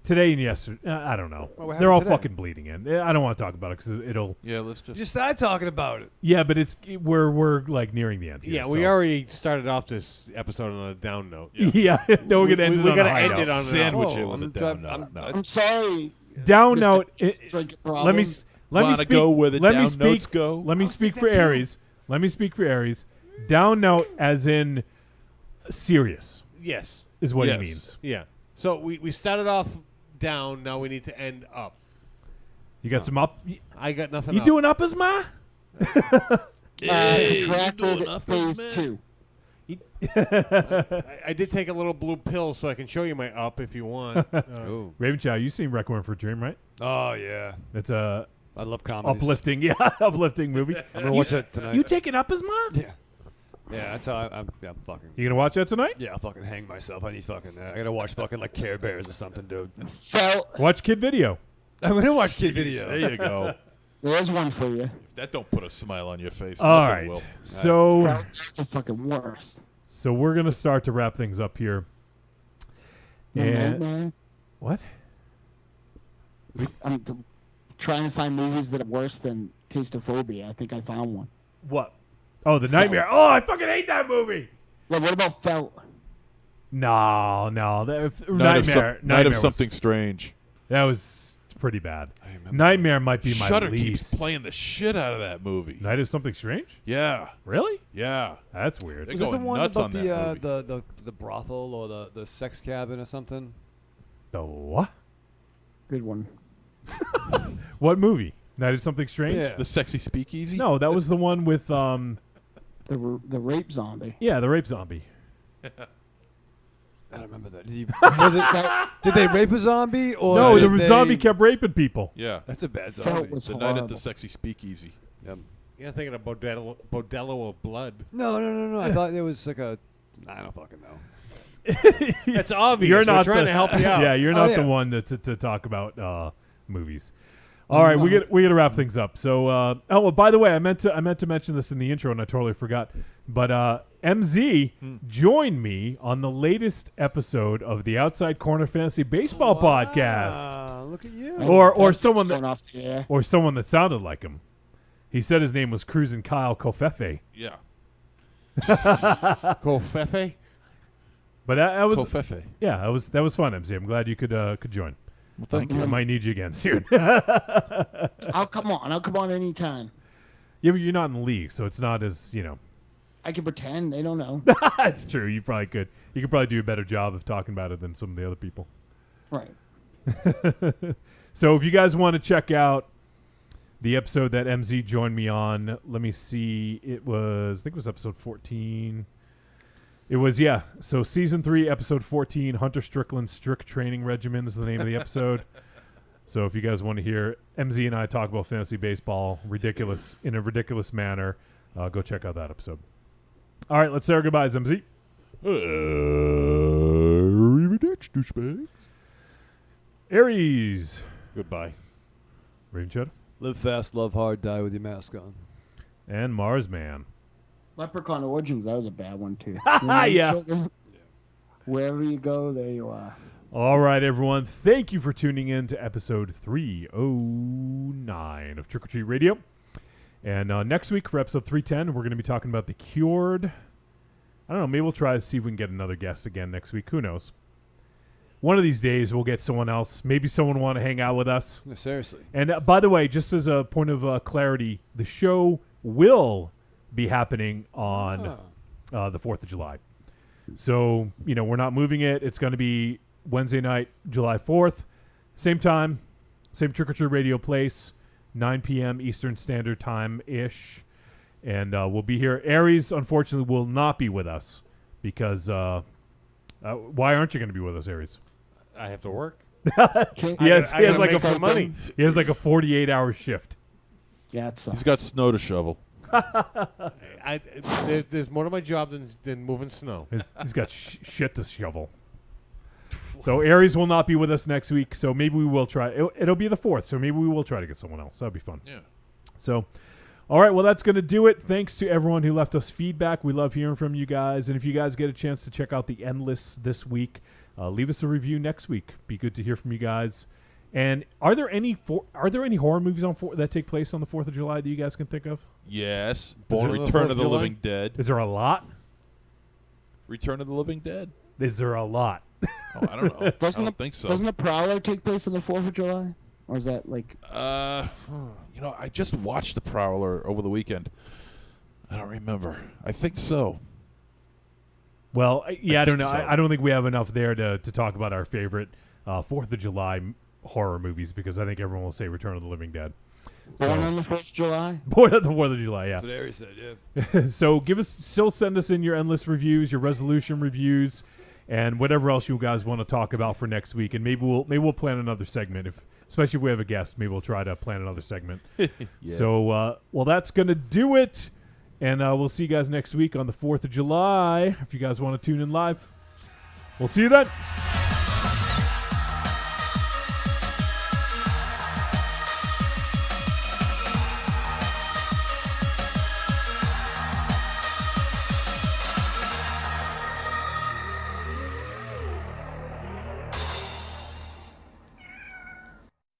today and yesterday, I don't know. Well, what they're all happened today? fucking bleeding in. I don't want to talk about it because it'll... Yeah, let's just... You started talking about it. Yeah, but we're like nearing the end here. Yeah, so. we already started off this episode on a down note. Yeah, no, we're going to end it on a high end note. it on Sandwich a it with a down note. I'm sorry. Down Mr. note. Let me Wanna speak. go where the let me down speak, notes go? Let me speak for Aries. Let me speak for Aries. Down note, as in serious. Yes. Is what Yes. he means. Yeah. So we started off down. Now we need to end up. You got some up? I got nothing. You up. doing up as ma? Contracted phase 2. I did take a little blue pill so I can show you my up if you want. Raven Chow, you seen Requiem for a Dream, right? Oh, yeah. It's a I love comedies. uplifting movie. I'm going to watch that tonight. You taking up as ma? Yeah. Yeah, that's how I'm fucking... You gonna watch that tonight? Yeah, I'll fucking hang myself. I need fucking... I gotta watch fucking like Care Bears or something, dude. Watch Kid Video. I'm gonna watch Kid Video. There you go. There's one for you. If that don't put a smile on your face, All nothing right. will. So That's the fucking worst. So we're gonna start to wrap things up here. And what? I'm trying to find movies that are worse than Tasteophobia. I think I found one. What? Oh, The Nightmare. Oh, I fucking hate that movie. Yeah, what about Felt? No. Night Nightmare. of Nightmare was- Something Strange. That was pretty bad. Nightmare might be my Shudder least. keeps playing the shit out of that movie. Night of Something Strange? Yeah. Really? Yeah. That's weird. They're Was this the going one nuts about on that movie. the brothel or the sex cabin or something? The what? Good one. What movie? Night of Something Strange? Yeah. The sexy speakeasy? No, that was the one with The rape zombie. yeah, the rape zombie. I don't remember that. Did they rape a zombie or No, did the they- zombie kept raping people. Yeah. That's a bad That zombie. was The night at horrible. the sexy speakeasy. Yep. You're thinking of Bordello of Blood. No. I thought it was like a. I don't fucking know. That's obvious. You're We're not trying the, to help you out. Yeah, you're not the yeah. one to talk about movies. All right, we got to wrap things up. So, by the way, I meant to mention this in the intro and I totally forgot. But MZ joined me on the latest episode of the Outside Corner Fantasy Baseball podcast. Look at you. Or someone going that off the air. or someone that sounded like him. He said his name was Cruisin' Kyle Kofefe. Yeah. Kofefe? But that was Kofefe. yeah, that was fun, MZ. I'm glad you could join. Well, thank you. I might need you again soon. I'll come on anytime. Yeah, but you're not in the league, so it's not as, I can pretend they don't know. That's true. You probably could. You could probably do a better job of talking about it than some of the other people. Right. So if you guys want to check out the episode that MZ joined me on, let me see. I think it was episode 14. It was, yeah. So season 3, episode 14, Hunter Strickland's Strict Training Regimen is the name of the episode. So if you guys want to hear MZ and I talk about fantasy baseball in a ridiculous manner, go check out that episode. All right, let's say our goodbyes, MZ. Arrivederci, douchebags. Aries. Goodbye. Raven Cheddar. Live fast, love hard, die with your mask on. And Mars Man. Leprechaun Origins, that was a bad one too. Yeah. Wherever you go, there you are. All right, everyone. Thank you for tuning in to episode 309 of Trick or Treat Radio. And next week for episode 310, we're going to be talking about The Cured. I don't know. Maybe we'll try to see if we can get another guest again next week. Who knows? One of these days, we'll get someone else. Maybe someone want to hang out with us. No, seriously. And by the way, just as a point of clarity, the show will be happening on the 4th of July. So, we're not moving it. It's going to be Wednesday night, July 4th. Same time, same Trick or Treat Radio place, 9 p.m. Eastern Standard Time-ish. And we'll be here. Aries, unfortunately, will not be with us because why aren't you going to be with us, Aries? I have to work. He has like a money. He has like a 48-hour shift. Yeah, it sucks. He's got snow to shovel. There's more to my job than moving snow. He's got shit to shovel. So Aries will not be with us next week. So maybe we will try. It'll be the 4th. So maybe we will try to get someone else. That'll be fun. Yeah. So, all right. Well, that's going to do it. Thanks to everyone who left us feedback. We love hearing from you guys. And if you guys get a chance to check out the Endless this week, leave us a review next week. Be good to hear from you guys. And are there any horror movies that take place on the 4th of July that you guys can think of? Yes. Born Return of the Living Dead. Is there a lot? Return of the Living Dead. Is there a lot? Oh, I don't know. I don't think so. Doesn't the Prowler take place on the 4th of July? Or is that like... I just watched The Prowler over the weekend. I don't remember. I think so. Well, yeah, I don't know. So. I don't think we have enough there to talk about our favorite 4th of July horror movies because I think everyone will say Return of the Living Dead. Born on the 4th of July? Born on the 4th of July, yeah. That's what Aries said, yeah. So still send us in your endless reviews, your resolution reviews, and whatever else you guys want to talk about for next week. And maybe we'll plan another segment, especially if we have a guest. Maybe we'll try to plan another segment. Yeah. So, that's going to do it. And we'll see you guys next week on the 4th of July. If you guys want to tune in live, we'll see you then.